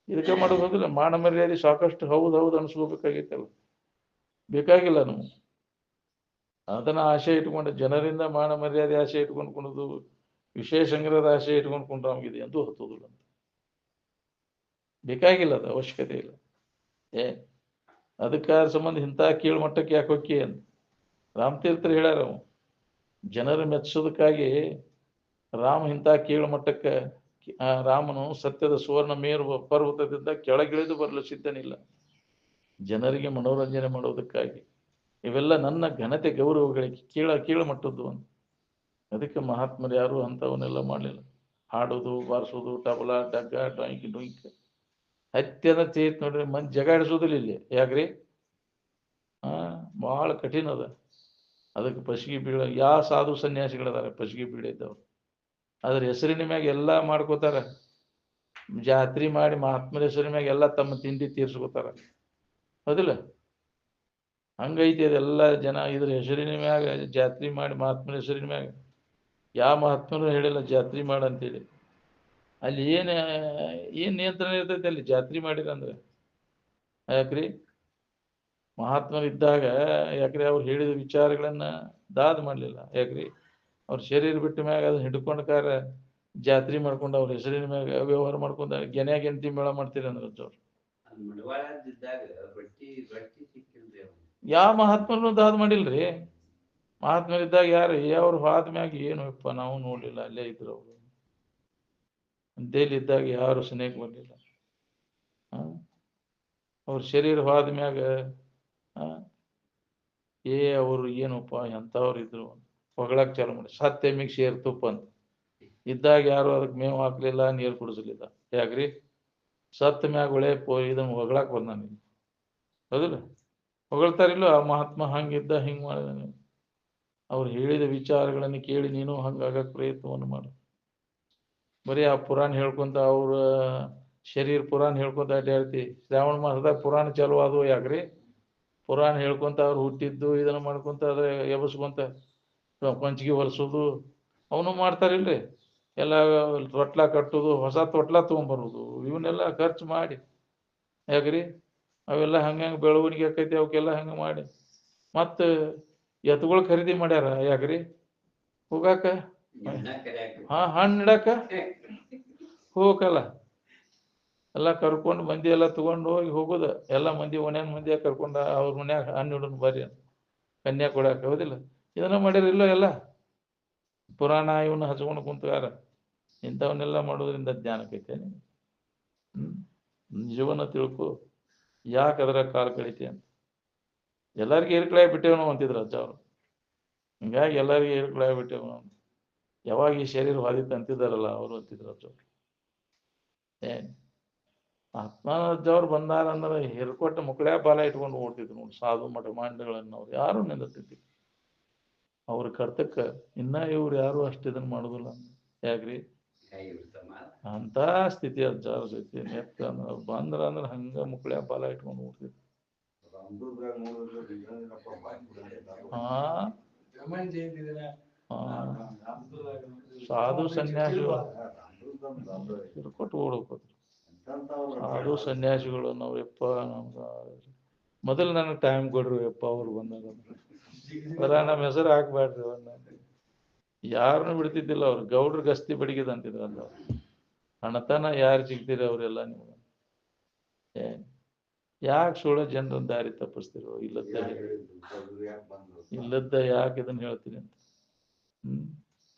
ಇದಕ್ಕೆ ಮಾಡೋದು ಹೋಗಿಲ್ಲ. ಮಾನ ಮರ್ಯಾದೆ ಸಾಕಷ್ಟು ಹೌದು ಹೌದು ಅನ್ಸ್ಕೋಬೇಕಾಗೈತಲ್ಲ, ಬೇಕಾಗಿಲ್ಲ ನಾವು ಅದನ್ನ ಆಸೆ ಇಟ್ಕೊಂಡು ಜನರಿಂದ ಮಾನ ಮರ್ಯಾದೆ ಆಸೆ ಇಟ್ಕೊಂಡು ಕುಣದು ವಿಷಯ ಸಂಗ್ರಹದ ಆಸೆ ಇಟ್ಕೊಂಡು ಕೊಂಡ್ರೆ ನಮಗಿದೆ ಅಂತೂ ಹತ್ತೋದಿಲ್ಲ ಅಂತ. ಬೇಕಾಗಿಲ್ಲ, ಅದು ಅವಶ್ಯಕತೆ ಇಲ್ಲ. ಅದಕ್ಕೆ ಸಂಬಂಧ ಇಂಥ ಕೀಳು ಮಟ್ಟಕ್ಕೆ ಯಾಕೆ ಹೋಕ್ಕಿ ಅಂತ ರಾಮತೀರ್ಥರು ಹೇಳ್ಯಾರ. ಜನರ ಮೆಚ್ಚೋದಕ್ಕಾಗಿ ರಾಮ ಇಂಥ ಕೀಳು ಮಟ್ಟಕ್ಕೆ ರಾಮನು ಸತ್ಯದ ಸುವರ್ಣ ಮೇರು ಪರ್ವತದಿಂದ ಕೆಳಗಿಳಿದು ಬರಲು ಸಿದ್ಧನಿಲ್ಲ, ಜನರಿಗೆ ಮನೋರಂಜನೆ ಮಾಡೋದಕ್ಕಾಗಿ. ಇವೆಲ್ಲ ನನ್ನ ಘನತೆ ಗೌರವಗಳಿಗೆ ಕೀಳು ಮಟ್ಟದ್ದು ಅಂತ. ಅದಕ್ಕೆ ಮಹಾತ್ಮರು ಯಾರು ಅಂಥವನ್ನೆಲ್ಲ ಮಾಡಲಿಲ್ಲ. ಹಾಡೋದು ಬಾರಿಸೋದು ತಬಲ ಡಗ್ಗ ಡೊಂಕಿ ಡೊಂಕಿ ಹತ್ಯದ ಚೇತ್ ನೋಡ್ರಿ, ಮಂದಿ ಜಗಾಡಿಸೋದಿಲ್ಲ ಇಲ್ಲಿ. ಯಾಕ್ರಿ ಭಾಳ ಕಠಿಣ ಅದ. ಅದಕ್ಕೆ ಪಸಿಗೆ ಬೀಳ ಯಾವ ಸಾಧು ಸನ್ಯಾಸಿಗಳದಾರ ಪಸಿಗೆ ಬೀಳ ಇದ್ದವ್ರು. ಅದ್ರ ಹೆಸರಿನ ಮ್ಯಾಗ ಎಲ್ಲ ಮಾಡ್ಕೋತಾರ, ಜಾತ್ರೆ ಮಾಡಿ ಮಹಾತ್ಮರ ಹೆಸರಿನ ಮ್ಯಾಗ ಎಲ್ಲ ತಮ್ಮ ತಿಂಡಿ ತೀರ್ಸ್ಕೋತಾರ. ಹೌದಿಲ್ಲ? ಹಂಗೈತಿ ಅದೆಲ್ಲ ಜನ. ಇದ್ರ ಹೆಸರಿನ ಮ್ಯಾಗ ಜಾತ್ರೆ ಮಾಡಿ ಮಹಾತ್ಮರ ಹೆಸರಿನ ಮ್ಯಾಗ ಯಾವ ಮಹಾತ್ಮರು ಹೇಳಿಲ್ಲ ಜಾತ್ರೆ ಮಾಡಂತೇಳಿ. ಅಲ್ಲಿ ಏನ್ ನಿಯಂತ್ರಣ ಇರ್ತೈತಿ ಅಲ್ಲಿ ಜಾತ್ರೆ ಮಾಡಿರಂದ್ರೆ? ಯಾಕ್ರಿ ಮಹಾತ್ಮರು ಇದ್ದಾಗ ಯಾಕ್ರಿ ಅವ್ರು ಹೇಳಿದ ವಿಚಾರಗಳನ್ನ ದಾದ್ ಮಾಡ್ಲಿಲ್ಲ. ಯಾಕ್ರಿ ಅವ್ರ ಶರೀರ ಬಿಟ್ಟ ಮ್ಯಾಗ ಅದನ್ನ ಹಿಡ್ಕೊಂಡ್ಕಾರ ಜಾತ್ರೆ ಮಾಡ್ಕೊಂಡು ಅವ್ರ ಹೆಸರಿನ ಮ್ಯಾಗ ವ್ಯವಹಾರ ಮಾಡ್ಕೊಂಡ ಗೆನ್ತಿ ಮೇಳ ಮಾಡ್ತೀರಿ ಅಂದ್ರೆ ಅವ್ರು ಯಾವ ಮಹಾತ್ಮರನ್ನು ದಾದ್ ಮಾಡಿಲ್ರಿ. ಮಹಾತ್ಮರಿದ್ದಾಗ ಯಾರು ಅವ್ರು ಹಾದ ಮ್ಯಾಗ ಏನು ಇಪ್ಪ ನಾವು ನೋಡ್ಲಿಲ್ಲ, ಅಲ್ಲೇ ಇದ್ರು ಅವರು. ಅಂತೇಲಿ ಇದ್ದಾಗ ಯಾರು ಸ್ನೇಹಕ್ಕೆ ಬರ್ಲಿಲ್ಲ. ಅವ್ರ ಶರೀರ ಹೋದ ಮ್ಯಾಗ ಅವರು ಏನಪ್ಪ ಎಂಥವ್ರು ಇದ್ರು ಹೊಗಳಕ್ ಚಾಲು ಮಾಡಿ. ಸತ್ಯಮಿಗೆ ಶೇರ್ ತುಪ್ಪ ಅಂತ ಇದ್ದಾಗ ಯಾರು ಅದಕ್ಕೆ ಮೇವು ಹಾಕ್ಲಿಲ್ಲ, ನೀರು ಕುಡಿಸ್ಲಿಲ್ಲ. ಯಾಕ್ರಿ ಸತ್ತ ಮ್ಯಾಗ ಒಳ್ಳೆ ಇದನ್ನ ಹೊಗಳಾಕ್ ಬಂದ. ಹೌದಿಲ್ಲ? ಹೊಗಳ್ತಾರಿಲ್ಲ ಆ ಮಹಾತ್ಮ ಹಂಗಿದ್ದ ಹಿಂಗ್ ಮಾಡಿದ. ಅವ್ರು ಹೇಳಿದ ವಿಚಾರಗಳನ್ನು ಕೇಳಿ ನೀನು ಹಂಗಾಗಕ್ ಪ್ರಯತ್ನವನ್ನು ಮಾಡು. ಬರೀ ಆ ಪುರಾಣ ಹೇಳ್ಕೊಂತ ಅವ್ರ ಶರೀರ ಪುರಾಣ ಹೇಳ್ಕೊಂತ ಅಡ್ಡಾಡ್ತಿ. ಶ್ರಾವಣ ಮಾಸದಾಗ ಪುರಾಣ ಚಾಲು ಆದವು. ಯಾಕ್ರಿ ಪುರಾಣ ಹೇಳ್ಕೊಂತ ಅವ್ರು ಹುಟ್ಟಿದ್ದು ಇದನ್ನ ಮಾಡ್ಕೊಂತ ಅದ್ರ ಎಬಸ್ಕೊಂತ ಕೊಂಚಿಗೆ ಹೊಲ್ಸೋದು ಅವನು ಮಾಡ್ತಾರಿಲ್ರಿ. ಎಲ್ಲ ತೊಟ್ಲ ಕಟ್ಟೋದು, ಹೊಸ ತೊಟ್ಲ ತೊಗೊಂಬರೋದು, ಇವನ್ನೆಲ್ಲ ಖರ್ಚು ಮಾಡಿ. ಯಾಕ್ರಿ ಅವೆಲ್ಲ ಹಂಗಂಗೆ ಬೆಳವಣಿಗೆ ಆಕೈತಿ, ಅವಕ್ಕೆಲ್ಲ ಹಂಗೆ ಮಾಡಿ ಮತ್ತು ಎತ್ತುಗಳು ಖರೀದಿ ಮಾಡ್ಯಾರ. ಯಾಕ್ರಿ ಹೋಗಾಕ ಹಣ್ಣು ಇಡಾಕ ಹೋಗಲ್ಲ, ಎಲ್ಲ ಕರ್ಕೊಂಡು ಮಂದಿ ಎಲ್ಲ ತಗೊಂಡು ಹೋಗಿ ಹೋಗುದ. ಎಲ್ಲ ಮಂದಿ ಮನ್ಯಾನ ಮಂದಿಯ ಕರ್ಕೊಂಡ ಅವ್ರ ಮನ್ಯಾಗ ಹಣ್ಣು ಹಿಡೋನು ಬರ್ರಿ ಅಂತ ಕನ್ಯಾ ಕೊಡಾಕ. ಹೌದಿಲ್ಲ? ಇದನ್ನ ಮಾಡಿರಿಲ್ಲ ಎಲ್ಲ ಪುರಾಣ ಇವನ್ನ ಹಚ್ಕೊಂಡು ಕುಂತಾರ. ಇಂಥವನ್ನೆಲ್ಲ ಮಾಡೋದ್ರಿಂದ ಜ್ಞಾನಕ್ಕೈತೆ. ಜೀವನ ತಿಳ್ಕೊ, ಯಾಕೆ ಅದರ ಕಾಲ ಕಳಿತೆ ಅಂತ. ಎಲ್ಲರಿಗೂ ಏರ್ಕಳಾಗಿ ಬಿಟ್ಟೇವ್ ನಾವು ಅಂತಿದ್ರು ಅಜ್ಜ ಅವರು. ಹಿಂಗಾಗಿ ಎಲ್ಲರಿಗೂ ಏರ್ಕಳಾಗಿ ಬಿಟ್ಟೇವ್ ನಾವು. ಯಾವಾಗ ಈ ಶರೀರ ವಾದಿತ್ತು ಅಂತಿದ್ದಾರಲ್ಲ ಅವರು ಅಂತಿದ್ರು ಅಜ್ಜ ಅವರು. ಆತ್ಮಾನಜ್ಜವ್ರು ಬಂದಾರ ಅಂದ್ರೆ ಹಿರ್ಕೊಟ್ಟು ಮುಕ್ಳ್ಯಾ ಬಾಲ ಇಟ್ಕೊಂಡು ಓಡ್ತಿದ್ರು ನೋಡಿ ಸಾಧು ಮಠ ಮಂಡಗಳನ್ನು. ಅವ್ರು ಯಾರು ನಿಂದಿರ್ತಿದ್ವಿ ಅವ್ರ ಕರ್ತಕ್ಕ. ಇನ್ನ ಇವ್ರು ಯಾರು ಅಷ್ಟು ಇದನ್ನ ಮಾಡುದಿಲ್ಲ. ಯಾಕ್ರಿ ಅಂತ ಸ್ಥಿತಿ ಅಜ್ಜಾರ ಸ್ಥಿತಿ ನೆತ್ತ ಅಂದ್ರೆ ಬಂದ್ರ ಅಂದ್ರೆ ಹಂಗ ಮುಕ್ಳ್ಯಾ ಬಾಲ ಇಟ್ಕೊಂಡು ಓಡ್ತಿದ್ರು. ಸಾಧು ಸನ್ಯಾಸಿಗಳು ಹಿರ್ಕೊಟ್ಟು ಓಡೋಕೋದ್ರು. ಸಾಧು ಸನ್ಯಾಸಿಗಳು ನಾವು ಯಪ್ಪ ನಮ್ಗೆ ಮೊದಲು ನನಗೆ ಟೈಮ್ ಕೊಡ್ರಿ ಯಪ್ಪ ಅವ್ರು ಬಂದಾಗ ಬರ ನಮ್ಮ ಹೆಸರು ಹಾಕ್ಬೇಡ್ರಿ. ಯಾರನ್ನು ಬಿಡ್ತಿದ್ದಿಲ್ಲ ಅವ್ರು. ಗೌಡ್ರ ಗಸ್ತಿ ಬಡಿಗೆದ ಅಂತಿದ್ರಲ್ಲ ಹಣತನ ಯಾರು ಸಿಗ್ತೀರಿ ಅವರೆಲ್ಲ ನೀವು. ಯಾಕೆ ಸುಳ್ಳ ಜನರನ್ನ ದಾರಿ ತಪ್ಪಿಸ್ತಿರೋ? ಇಲ್ಲದ್ದ ಯಾಕೆ ಇದನ್ನ ಹೇಳ್ತೀನಿ ಅಂತ.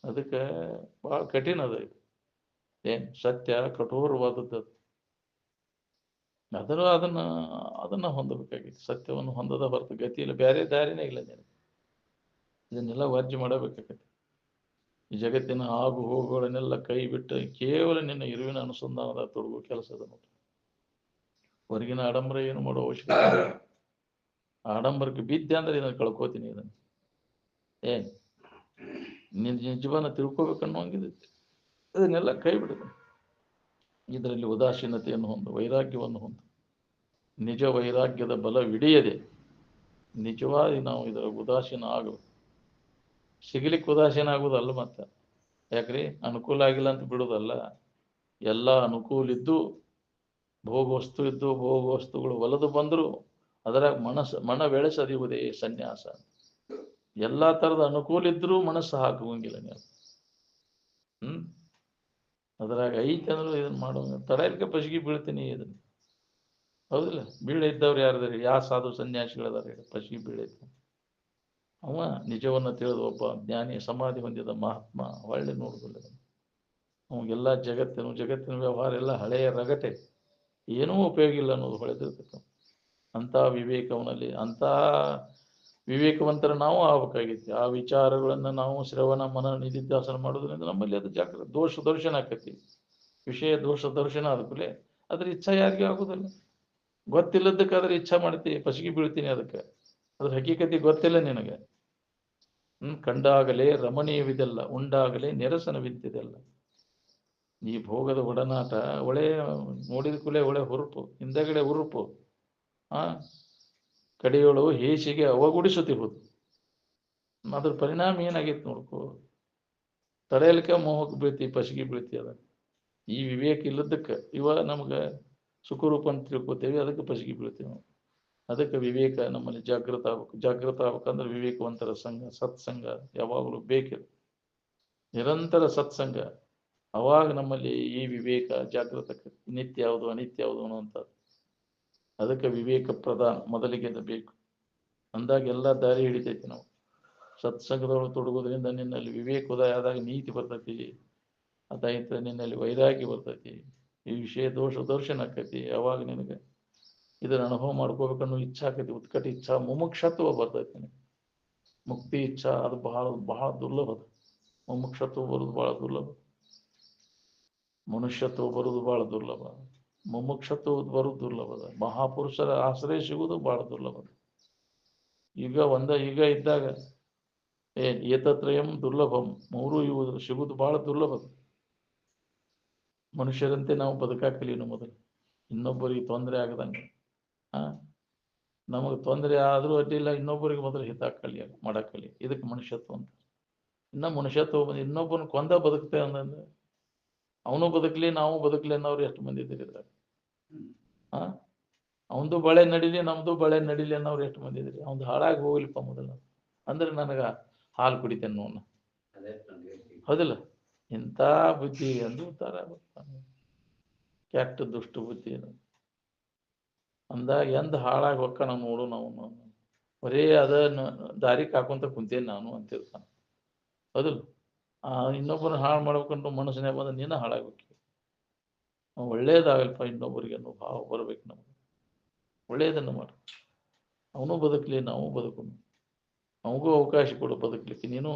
ಅದಕ್ಕೆ ಬಹಳ ಕಠಿಣ ಅದ ಇದು. ಸತ್ಯ ಕಠೋರವಾದದ್ದು. ಆದರೂ ಅದನ್ನ ಹೊಂದಬೇಕಾಗಿತ್ತು. ಸತ್ಯವನ್ನು ಹೊಂದದ ಹೊರತು ಗತಿಯಲ್ಲಿ ಬೇರೆ ದಾರಿನೇ ಇಲ್ಲ. ಇದನ್ನೆಲ್ಲ ವರ್ಜೆ ಮಾಡಬೇಕಾಗತ್ತೆ. ಈ ಜಗತ್ತಿನ ಆಗು ಹೋಗುಗಳನ್ನೆಲ್ಲ ಕೈ ಬಿಟ್ಟು ಕೇವಲ ನಿನ್ನ ಇರುವಿನ ಅನುಸಂಧಾನದ ತೊಡಗು ಕೆಲಸದ ನೋಡಿ. ಹೊರಗಿನ ಆಡಂಬರ ಏನು ಮಾಡೋ ಅವಶ್ಯಕತೆ. ಆಡಂಬರಕ್ಕೆ ಬಿದ್ದೆ ಅಂದ್ರೆ ಇದನ್ನು ಕಳ್ಕೋತೀನಿ. ಇದನ್ನು ನಿನ್ನ ಜೀವನ ತಿಳ್ಕೊಬೇಕನ್ನೋ ಹಂಗಿದೆ. ಅದನ್ನೆಲ್ಲ ಕೈ ಬಿಡುತ್ತೆ. ಇದರಲ್ಲಿ ಉದಾಸೀನತೆಯನ್ನು ಹೊಂದು ವೈರಾಗ್ಯವನ್ನು ಹೊಂದು ನಿಜ ವೈರಾಗ್ಯದ ಬಲವಿಡಿಯದೆ ನಿಜವಾಗಿ ನಾವು ಇದರ ಉದಾಸೀನ ಆಗಬೇಕು. ಸಿಗಲಿಕ್ಕೆ ಉದಾಸೀನ ಆಗುದಲ್ಲ ಮತ್ತೆ. ಯಾಕ್ರಿ ಅನುಕೂಲ ಆಗಿಲ್ಲ ಅಂತ ಬಿಡುದಲ್ಲ. ಎಲ್ಲ ಅನುಕೂಲ ಇದ್ದು ಭೋಗ ವಸ್ತು ಇದ್ದು ಭೋಗ ವಸ್ತುಗಳು ಒಲದು ಬಂದ್ರು ಅದರಾಗ ಮನ ಬೆಳೆಸದಿವುದೇ ಸನ್ಯಾಸ. ಎಲ್ಲಾ ತರದ ಅನುಕೂಲ ಇದ್ರೂ ಮನಸ್ಸು ಹಾಕುವಂಗಿಲ್ಲ ನೀವು. ಅದ್ರಾಗ ಐತೆ ಅಂದ್ರು ಇದನ್ನ ಮಾಡುವ ತಡೆಯಲಿಕ್ಕೆ ಪಸಿಗೆ ಬೀಳ್ತೀನಿ ಇದನ್ನ. ಹೌದಿಲ್ಲ? ಬೀಳೆ ಇದ್ದವ್ರು ಯಾರದಾರಿ? ಯಾವ ಸಾಧು ಸನ್ಯಾಸಿಗಳದಾರ ಪಸಿಗೆ ಬೀಳೈತೆ? ಅವ ನಿಜವನ್ನ ತಿಳಿದು ಒಬ್ಬ ಜ್ಞಾನಿ ಸಮಾಧಿ ಹೊಂದಿದ ಮಹಾತ್ಮ ಒಳ್ಳೆ ನೋಡುದಿಲ್ಲ. ಅವಾಗೆಲ್ಲ ಜಗತ್ತಿನ ವ್ಯವಹಾರ ಎಲ್ಲ ಹಳೆಯ ರಗಟೆ, ಏನೂ ಉಪಯೋಗ ಇಲ್ಲ ಅನ್ನೋದು ಹೊಳೆದಿರ್ತಕ್ಕ. ಅಂತ ವಿವೇಕವನಲ್ಲಿ ಅಂತ ವಿವೇಕವಂತರ ನಾವು ಆಗ್ಬೇಕಾಗಿತ್ತು. ಆ ವಿಚಾರಗಳನ್ನ ನಾವು ಶ್ರವಣ ಮನ ನಿಧಿಧ್ಯಾಸನ ಮಾಡೋದ್ರಿಂದ ನಮ್ಮಲ್ಲಿ ಅದು ದೋಷ ದರ್ಶನ ಆಕತಿ. ವಿಷಯ ದೋಷ ದರ್ಶನ ಆದ್ಮೇಲೆ ಅದ್ರ ಇಚ್ಛಾ ಯಾರಿಗೂ ಆಗುದಿಲ್ಲ. ಗೊತ್ತಿಲ್ಲದಕ್ಕೆ ಅದ್ರ ಇಚ್ಛಾ ಮಾಡ್ತೀವಿ, ಪಸಿಗೆ ಬೀಳ್ತೀನಿ ಅದಕ್ಕೆ. ಅದ್ರ ಹಕೀಕತೆ ಗೊತ್ತಿಲ್ಲ ನಿನಗೆ. ಕಂಡಾಗಲೇ ರಮಣೀಯವಿದೆಲ್ಲ, ಉಂಡಾಗಲೇ ನಿರಸನವಿದ್ದಿದೆಲ್ಲ. ಈ ಭೋಗದ ಒಡನಾಟ ಒಳ್ಳೆ ನೋಡಿದ ಕೂಡಲೇ ಒಳ್ಳೆ ಹುರುಪು, ಹಿಂದಗಡೆ ಹುರುಪು, ಕಡೆಯೊಳು ಹೇಸಿಗೆ ಅವಗುಡಿಸುತ್ತಿರುವುದು. ಅದ್ರ ಪರಿಣಾಮ ಏನಾಗೈತಿ ನೋಡ್ಕೋ. ತಡೆಯಲಿಕ್ಕೆ ಮೋಹಕ್ಕೆ ಬೀಳ್ತಿ, ಪಸಿಗೆ ಬೀಳ್ತಿ. ಅದ ಈ ವಿವೇಕ ಇಲ್ಲದಕ್ಕೆ ಇವಾಗ ನಮ್ಗೆ ಸುಖರೂಪ ಅಂತ ತಿಳ್ಕೊತೇವೆ, ಅದಕ್ಕೆ ಪಸಿಗೆ ಬೀಳ್ತೀವಿ ನಾವು. ಅದಕ್ಕೆ ವಿವೇಕ ನಮ್ಮಲ್ಲಿ ಜಾಗೃತ ಆಗ್ಬೇಕು. ಜಾಗೃತ ಆಗ್ಬೇಕಂದ್ರೆ ವಿವೇಕವಂತರ ಸಂಘ, ಸತ್ಸಂಗ ಯಾವಾಗಲೂ ಬೇಕಿದೆ. ನಿರಂತರ ಸತ್ಸಂಗ. ಅವಾಗ ನಮ್ಮಲ್ಲಿ ಈ ವಿವೇಕ ಜಾಗೃತ ನಿತ್ಯ ಯಾವುದು ಅನಿತ್ಯ ಯಾವುದು ಅನ್ನುವಂಥದ್ದು. ಅದಕ್ಕೆ ವಿವೇಕ ಪ್ರಧಾನ ಮೊದಲಿಗೆ ಬೇಕು. ಅಂದಾಗ ಎಲ್ಲ ದಾರಿ ಹಿಡಿತೈತಿ. ನಾವು ಸತ್ಸಂಗದೊಳಗೆ ತೊಡಗೋದ್ರಿಂದ ನಿನ್ನಲ್ಲಿ ವಿವೇಕ ಉದಯ ಆದಾಗ ನೀತಿ ಬರ್ತೈತಿ. ಅದಾಯ್ತು ನಿನ್ನಲ್ಲಿ ವೈರಾಗ್ಯ ಬರ್ತೈತಿ. ಈ ವಿಷಯ ದೋಷ ದರ್ಶನ ಆಕೈತಿ. ಯಾವಾಗ ನಿನಗೆ ಇದನ್ನ ಅನುಭವ ಮಾಡ್ಕೋಬೇಕನ್ನೋ ಇಚ್ಛಾ ಆಕೈತಿ, ಉತ್ಕಟ ಇಚ್ಛಾ, ಮುಮುಕ್ಷತ್ವ ಬರ್ತೈತಿ. ಮುಕ್ತಿ ಇಚ್ಛಾ ಅದು ಬಹಳ ಬಹಳ ದುರ್ಲಭದ. ಮುಮುಕ್ಷತ್ವ ಬರೋದು ಬಹಳ ದುರ್ಲಭ. ಮನುಷ್ಯತ್ವ ಬರುವುದು ಬಹಳ ದುರ್ಲಭ. ಮುಮುಕ್ಷತ್ವ ಬರುವುದು ದುರ್ಲಭದ. ಮಹಾಪುರುಷರ ಆಶ್ರಯ ಸಿಗುವುದು ಬಹಳ ದುರ್ಲಭದ. ಈಗ ಇದ್ದಾಗ ಏತತ್ರಯಂ ದುರ್ಲಭಂ, ಮೂರು ಇವು ಸಿಗುವುದು ಬಹಳ ದುರ್ಲಭದ. ಮನುಷ್ಯರಂತೆ ನಾವು ಬದುಕಾಕಲಿನ ಮೊದಲು, ಇನ್ನೊಬ್ಬರಿಗೆ ತೊಂದರೆ ಆಗದಂಗೆ. ನಮಗೆ ತೊಂದರೆ ಆದ್ರೂ ಅಡ್ಡಿಲ್ಲ, ಇನ್ನೊಬ್ಬರಿಗೆ ಮೊದಲು ಹಿತ ಮಾಡಕ್ಕಲಿ. ಇದಕ್ಕೆ ಮನುಷ್ಯತ್ವ ಅಂತ. ಇನ್ನ ಮನುಷ್ಯತ್ವ ಬಂದು ಇನ್ನೊಬ್ಬನ ಕೊಂದ ಬದುಕ್ತೇವೆ ಅಂತಂದ್ರೆ ಅವನು ಬದುಕಲಿ ನಾವು ಬದುಕಲಿ ಅನ್ನೋರು ಎಷ್ಟು ಮಂದಿ ಇದ್ದೀರಿ. ಅವಂದು ಬಳೆ ನಡಿಲಿ ನಮ್ದು ಬಳೆ ನಡಿಲಿ ಅನ್ನೋರು ಎಷ್ಟು ಮಂದಿ ಇದ್ರಿ. ಅವ್ನು ಹಾಳಾಗಿ ಹೋಗ್ಲಿಪ್ಪ ಮೊದಲು ಅಂದ್ರೆ ನನಗ ಹಾಲು ಕುಡಿತೇನೆ ನೋನ. ಹೌದಿಲ್ಲ? ಇಂಥ ಬುದ್ಧಿ ಅಂದುತ್ತಾರ ಕೆಟ್ಟ ದುಷ್ಟ ಬುದ್ಧಿ ಅಂದಾಗ ಎಂದ ಹಾಳಾಗಿ ಹೊಕ್ಕ ನಾವು ನೋಡು. ನಾವು ಬರೇ ಅದನ್ನ ದಾರಿ ಕಾಕೊಂತ ಕುಂತೇನೆ ನಾನು ಅಂತಿರ್ತಾನೆ. ಹೌದಿಲ್ಲ? ಇನ್ನೊಬ್ಬನ ಹಾಳು ಮಾಡ್ಬೇಕಂತ ಮನಸ್ಸಿನಾಗ ಬಂದ ನೀನ ಹಾಳಾಗ್ಬೇಕು. ಒಳ್ಳೇದಾಗಲ್ಪ ಇನ್ನೊಬ್ಬರಿಗೆ ಅನ್ನೋ ಭಾವ ಬರ್ಬೇಕು ನಮ್ಗೆ. ಒಳ್ಳೇದನ್ನು ಮಾಡು. ಅವನು ಬದುಕಲಿ ನಾವು ಬದುಕೋಣ. ಅವನಿಗೂ ಅವಕಾಶ ಕೊಡು ಬದುಕಲಿಕ್ಕೆ. ನೀನು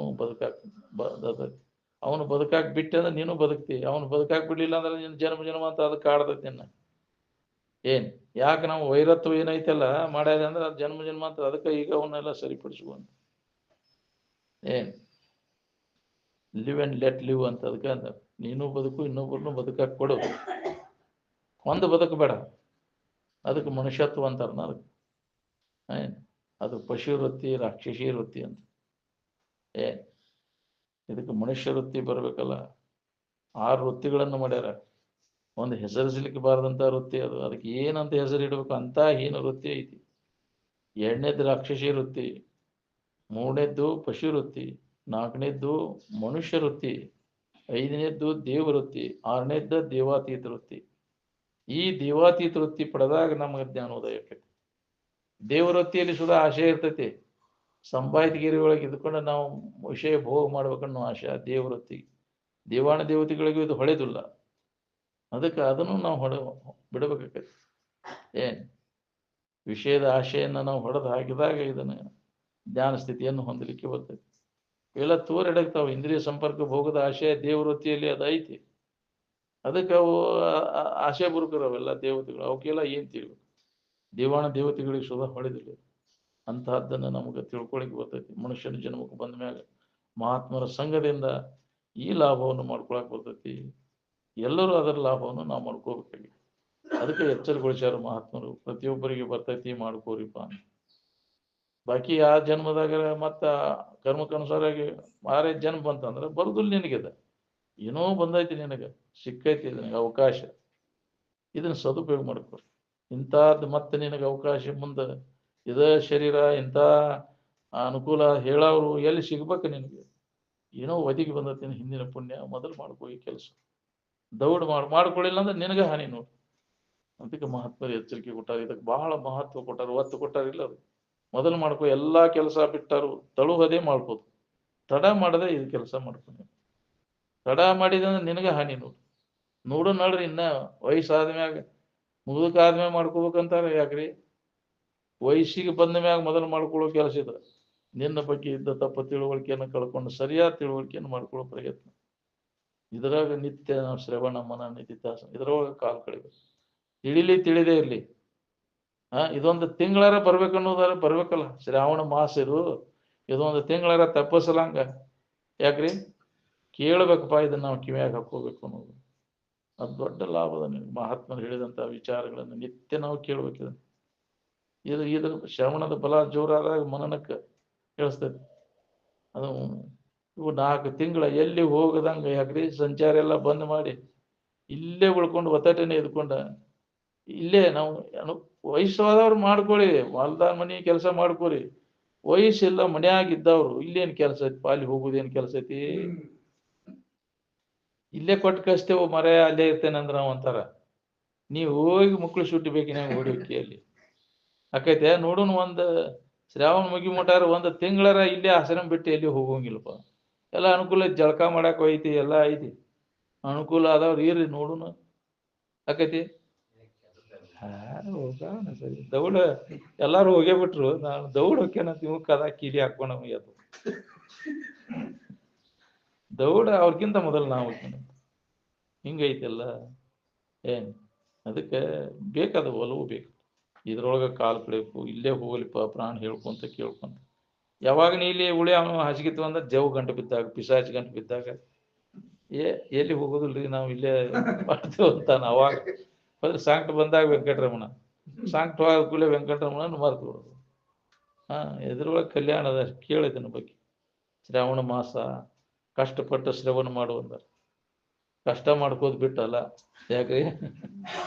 ಅವನು ಬದುಕಾಕ್ ಬಿಟ್ಟೆ ಅಂದ್ರೆ ನೀನು ಬದುಕ್ತಿ. ಅವನು ಬದುಕಾಕ್ ಬಿಡ್ಲಿಲ್ಲ ಅಂದ್ರೆ ನಿನ್ನ ಜನ್ಮ ಅಂತ ಅದಕ್ಕೆ ಆಡ್ತೈತಿ ನಿನ್ನ. ಯಾಕೆ ನಾವು ವೈರತ್ವ ಏನೈತೆಲ್ಲ ಮಾಡ್ಯಾದ ಅಂದ್ರೆ ಅದು ಜನ್ಮ ಅಂತ. ಅದಕ್ಕೆ ಈಗ ಅವನ್ನೆಲ್ಲ ಸರಿಪಡಿಸುವಂತ ಲಿವ್ ಅಂಡ್ ಲೆಟ್ ಲಿವ್ ಅಂತ. ಅದಕ್ಕೆ ಅಂದ ನೀನು ಬದುಕು, ಇನ್ನೊಬ್ಬರನ್ನು ಬದುಕಾಕ್ ಕೊಡು. ಒಂದು ಬದುಕಬೇಡ. ಅದಕ್ಕೆ ಮನುಷ್ಯತ್ವ ಅಂತಾರನ. ಅದಕ್ಕೆ ಅದು ಪಶು ವೃತ್ತಿ, ರಾಕ್ಷಸಿ ವೃತ್ತಿ ಅಂತ. ಇದಕ್ಕೆ ಮನುಷ್ಯ ವೃತ್ತಿ ಬರ್ಬೇಕಲ್ಲ. 6 ವೃತ್ತಿಗಳನ್ನು ಮಾಡ್ಯಾರ. ಒಂದು ಹೆಸರಿಸಲಿಕ್ಕೆ ಬಾರದಂತ ವೃತ್ತಿ ಅದು. ಅದಕ್ಕೆ ಏನಂತ ಹೆಸರು ಇಡಬೇಕು ಅಂತ ಹೀನ ವೃತ್ತಿ ಐತಿ. 2ನೇದ್ದು ರಾಕ್ಷಸಿ ವೃತ್ತಿ, 3ನೇದ್ದು ಪಶು ವೃತ್ತಿ, 4ನೇದ್ದು ಮನುಷ್ಯ ವೃತ್ತಿ, 5ನೇದ್ದು ದೇವ ವೃತ್ತಿ, 6ನೇದ್ದು ದೇವಾತೀತ ವೃತ್ತಿ. ಈ ದೇವಾತೀತ ವೃತ್ತಿ ಪಡೆದಾಗ ನಮಗೆ ಜ್ಞಾನೋದಯ ಆಕೈತಿ. ದೇವವೃತ್ತಿಯಲ್ಲಿ ಸುಧಾ ಆಶೆ ಇರ್ತೈತಿ. ಸಂಪಾದಿಗಿರಿ ಒಳಗೆ ಇದ್ಕೊಂಡು ನಾವು ವಿಷಯ ಭೋಗ ಮಾಡ್ಬೇಕನ್ನೋ ಆಶೆ ದೇವವೃತ್ತಿ. ದೇವಾಣ ದೇವತೆಗಳಿಗೂ ಇದು ಹೊಳೆದಿಲ್ಲ. ಅದಕ್ಕೆ ಅದನ್ನು ನಾವು ಬಿಡಬೇಕಾಗೈತಿ. ವಿಷಯದ ಆಶೆಯನ್ನು ನಾವು ಹೊಡೆದು ಹಾಕಿದಾಗ ಇದನ್ನು ಜ್ಞಾನ ಸ್ಥಿತಿಯನ್ನು ಹೊಂದಲಿಕ್ಕೆ ಬರ್ತೈತಿ. ಇವೆಲ್ಲ ತೋರೆಡಗ್ತಾವ. ಇಂದ್ರಿಯ ಸಂಪರ್ಕ ಭೋಗದ ಆಶೆ ದೇವವೃತ್ತಿಯಲ್ಲಿ ಅದು ಐತಿ. ಅದಕ್ಕೆ ಅವು ಆಶೆ ಬುರುಕರವೆಲ್ಲ ದೇವತೆಗಳು. ಅವಕ್ಕೆಲ್ಲ ಏನ್ ತಿಳಿಬೇಕು? ದೇವಾಣ ದೇವತೆಗಳಿಗೆ ಸುಧಾ ಹೊಳೆದಿಲ್ಲ. ಅಂತಹದ್ದನ್ನು ನಮಗೆ ತಿಳ್ಕೊಳಿಕ್ಕೆ ಬರ್ತೈತಿ. ಮನುಷ್ಯನ ಜನ್ಮಕ್ಕೆ ಬಂದ ಮ್ಯಾಗ ಮಹಾತ್ಮರ ಸಂಘದಿಂದ ಈ ಲಾಭವನ್ನು ಮಾಡ್ಕೊಳಕ್ ಬರ್ತೈತಿ. ಎಲ್ಲರೂ ಅದರ ಲಾಭವನ್ನು ನಾವು ಮಾಡ್ಕೋಬೇಕಾಗಿ. ಅದಕ್ಕೆ ಎಚ್ಚರಗೊಳಿಸ್ಯಾರ ಮಹಾತ್ಮರು. ಪ್ರತಿಯೊಬ್ಬರಿಗೆ ಬರ್ತೈತಿ ಮಾಡ್ಕೋರಿಪ್ಪ ಅಂತ. ಬಾಕಿ ಆ ಜನ್ಮದಾಗ ಮತ್ತ ಕರ್ಮಕ್ಕನುಸಾರಾಗಿ ಮಾರೇ ಜನ್ಮ ಬಂತಂದ್ರೆ ಬರುದಿಲ್ಲ ನಿನಗಿದ. ಏನೋ ಬಂದೈತಿ ನಿನಗೆ, ಸಿಕ್ಕೈತಿ ನಿನಗೆ ಅವಕಾಶ, ಇದನ್ನ ಸದುಪಯೋಗ ಮಾಡ್ಕೊ. ಇಂಥದ್ದು ಮತ್ತೆ ನಿನಗೆ ಅವಕಾಶ ಮುಂದೆ ಇದ ಶರೀರ ಇಂಥ ಅನುಕೂಲ ಹೇಳೋರು ಎಲ್ಲಿ ಸಿಗ್ಬೇಕು ನಿನಗೆ? ಏನೋ ಒದಗಿ ಬಂದೈತಿ ಹಿಂದಿನ ಪುಣ್ಯ, ಮೊದಲು ಮಾಡ್ಕೋ ಈ ಕೆಲಸ. ದೌಡ್ ಮಾಡ್ಕೊಳ್ಳಿಲ್ಲ ಅಂದ್ರೆ ನಿನಗೆ ಹಾನಿ ನೋಡು. ಅದಕ್ಕೆ ಮಹಾತ್ಮರು ಎಚ್ಚರಿಕೆ ಕೊಟ್ಟಾರ, ಇದಕ್ಕೆ ಬಹಳ ಮಹತ್ವ ಕೊಟ್ಟಾರ, ಒತ್ತು ಕೊಟ್ಟಾರಿಲ್ಲ. ಅದು ಮೊದಲು ಮಾಡ್ಕೋ. ಎಲ್ಲಾ ಕೆಲಸ ಬಿಟ್ಟಾರು, ತಳುವುದೇ ಮಾಡ್ಬೋದು. ತಡ ಮಾಡದೆ ಇದು ಕೆಲಸ ಮಾಡ್ಕೊಂಡು, ತಡ ಮಾಡಿದಂದ್ರೆ ನಿನಗೆ ಹಾನಿ ನೋಡು. ನೋಡ್ರಿ ಇನ್ನ ವಯಸ್ಸಾದ ಮ್ಯಾಗ ಮುದುಕಾದ್ಮ್ಯಾಗ ಮಾಡ್ಕೋಬೇಕಂತಾರ. ಯಾಕ್ರಿ? ವಯಸ್ಸಿಗೆ ಬಂದ ಮ್ಯಾಗ ಮೊದಲು ಮಾಡ್ಕೊಳ್ಳೋ ಕೆಲಸ ಇದ. ನಿನ್ನ ಬಗ್ಗೆ ಇದ್ದ ತಪ್ಪ ತಿಳುವಳಿಕೆಯನ್ನು ಕಳ್ಕೊಂಡು ಸರಿಯಾದ ತಿಳುವಳಿಕೆಯನ್ನು ಮಾಡ್ಕೊಳ್ಳೋ ಪ್ರಯತ್ನ. ಇದರಾಗ ನಿತ್ಯ ನಾವು ಶ್ರವಣ ಮನ ನಿಧಿಧ್ಯಾಸನ ಇದರೊಳಗೆ ಕಾಲ ಕಳಿಬೇಕು. ತಿಳಿದೇ ಇರ್ಲಿ. ಇದೊಂದು ತಿಂಗಳಾರ ಬರ್ಬೇಕನ್ನೋದಾರ ಬರ್ಬೇಕಲ್ಲ. ಶ್ರಾವಣ ಮಾಸ ಇದೊಂದು ತಿಂಗಳಾರ ತಪ್ಪಸಲಂಗ. ಯಾಕ್ರಿ? ಕೇಳ್ಬೇಕಪ್ಪ, ಇದನ್ನ ನಾವು ಕಿವಿಯಾಗ ಹಾಕೋಬೇಕು ಅನ್ನೋದು ಅದು ದೊಡ್ಡ ಲಾಭದ. ಮಹಾತ್ಮರು ಹೇಳಿದಂತ ವಿಚಾರಗಳನ್ನು ನಿತ್ಯ ನಾವು ಕೇಳ್ಬೇಕಿದ. ಇದು ಶ್ರವಣದ ಬಲ ಜೋರಾದಾಗ ಮನನಕ್ಕೆ ಕೇಳಿಸ್ತೈತಿ. ಅದು ಇವು 4 ತಿಂಗಳ ಎಲ್ಲಿ ಹೋಗದಂಗ. ಯಾಕ್ರಿ? ಸಂಚಾರ ಎಲ್ಲ ಬಂದ್ ಮಾಡಿ ಇಲ್ಲೇ ಉಳ್ಕೊಂಡು ಒತ್ತಟನೆ ಇದ್ಕೊಂಡ ಇಲ್ಲೇ ನಾವು ವಯಸ್ಸಾದವ್ರು ಮಾಡ್ಕೊಳ್ಳಿ, ಹೊಲ್ದಾಗ ಮನಿ ಕೆಲಸ ಮಾಡ್ಕೊರಿ. ವಯಸ್ಸಿಲ್ಲ ಮನ್ಯಾಗಿದ್ದವ್ರು ಇಲ್ಲೇನ್ ಕೆಲಸ ಐತಿ? ಅಲ್ಲಿ ಹೋಗುದೇನ್ ಕೆಲಸ ಐತಿ? ಇಲ್ಲೇ ಕೊಟ್ಟು ಕಳಿಸ್ತೇವೆ ಮರ, ಅಲ್ಲೇ ಇರ್ತೇನೆ ಅಂದ್ರೆ ನಾವು ಅಂತಾರ. ನೀವು ಹೋಗಿ ಮಕ್ಳು ಸುಟ್ಟಿ ಬೇಕಿನ ಹೊಡಿಕೆ ಅಲ್ಲಿ ಆಕೈತೆ. ನೋಡೋಣ, ಒಂದ್ ಶ್ರಾವಣ ಮುಗಿ ಮುಟ್ಟಾರ 1 ತಿಂಗಳರ ಇಲ್ಲೇ ಆಶ್ರಮ ಬಿಟ್ಟು ಎಲ್ಲಿ ಹೋಗಂಗಿಲ್ಲಪ್ಪ. ಎಲ್ಲ ಅನುಕೂಲ ಐತಿ, ಜಳಕ ಮಾಡಕ್ ಐತಿ, ಎಲ್ಲ ಐತಿ, ಅನುಕೂಲ ಆದವ್ರು ಇರ್ರಿ. ನೋಡುನು ಆಕೈತಿ. ಹೋಗೋಣ ಸರಿ. ದೌಡ ಎಲ್ಲಾರು ಹೋಗೇ ಬಿಟ್ರು. ನಾನು ದೌಡ್ ಹೋಗ್ಯನಂತ ಇವ್ ಕದ ಕೀಲಿ ಹಾಕೊಂಡ ಅದು ದೌಡ ಅವ್ರಕ್ಕಿಂತ ಮೊದಲು ನಾವು ಹೋಗ್ಯನಂತ ಹಿಂಗೈತೆಲ್ಲ. ಏನ್ ಅದಕ್ಕೆ ಬೇಕಾದ ಒಲವು ಬೇಕು. ಇದ್ರೊಳಗ ಕಾಲ್ ಕಳಿಬೇಕು. ಇಲ್ಲೇ ಹೋಗ್ಲಿಪ್ಪ ಪ್ರಾಣ ಹೇಳ್ಕೊಂತ ಕೇಳ್ಕೊಂತ. ಯಾವಾಗ ನೀ ಇಲ್ಲಿ ಉಳಿ ಅವನು ಹಸಿಗಿತ್ತು ಅಂದ್ರೆ ಜವ್ ಗಂಟು ಬಿದ್ದಾಗ, ಪಿಸಾಚಿ ಗಂಟು ಬಿದ್ದಾಗ ಎಲ್ಲಿ ಹೋಗೋದಿಲ್ರಿ ನಾವು ಇಲ್ಲೇ ಮಾಡ್ತೇವೆ ಅಂತಾನ. ಅವಾಗ ಸಾಂಕ್ಟ್ ಬಂದಾಗ ವೆಂಕಟರಮಣ, ಸಾಂಕ್ಟ್ ಕೂಡಲೇ ವೆಂಕಟರಮಣ ಮರ್ತು ಬಿಡೋದು. ಇದ್ರೊಳಗೆ ಕಲ್ಯಾಣದ ಕೇಳಿದನ ಬಗ್ಗೆ. ಶ್ರಾವಣ ಮಾಸ ಕಷ್ಟಪಟ್ಟು ಶ್ರವಣ ಮಾಡುವಂದ. ಕಷ್ಟ ಮಾಡ್ಕೋದ್ ಬಿಟ್ಟಲ್ಲ. ಯಾಕ್ರಿ?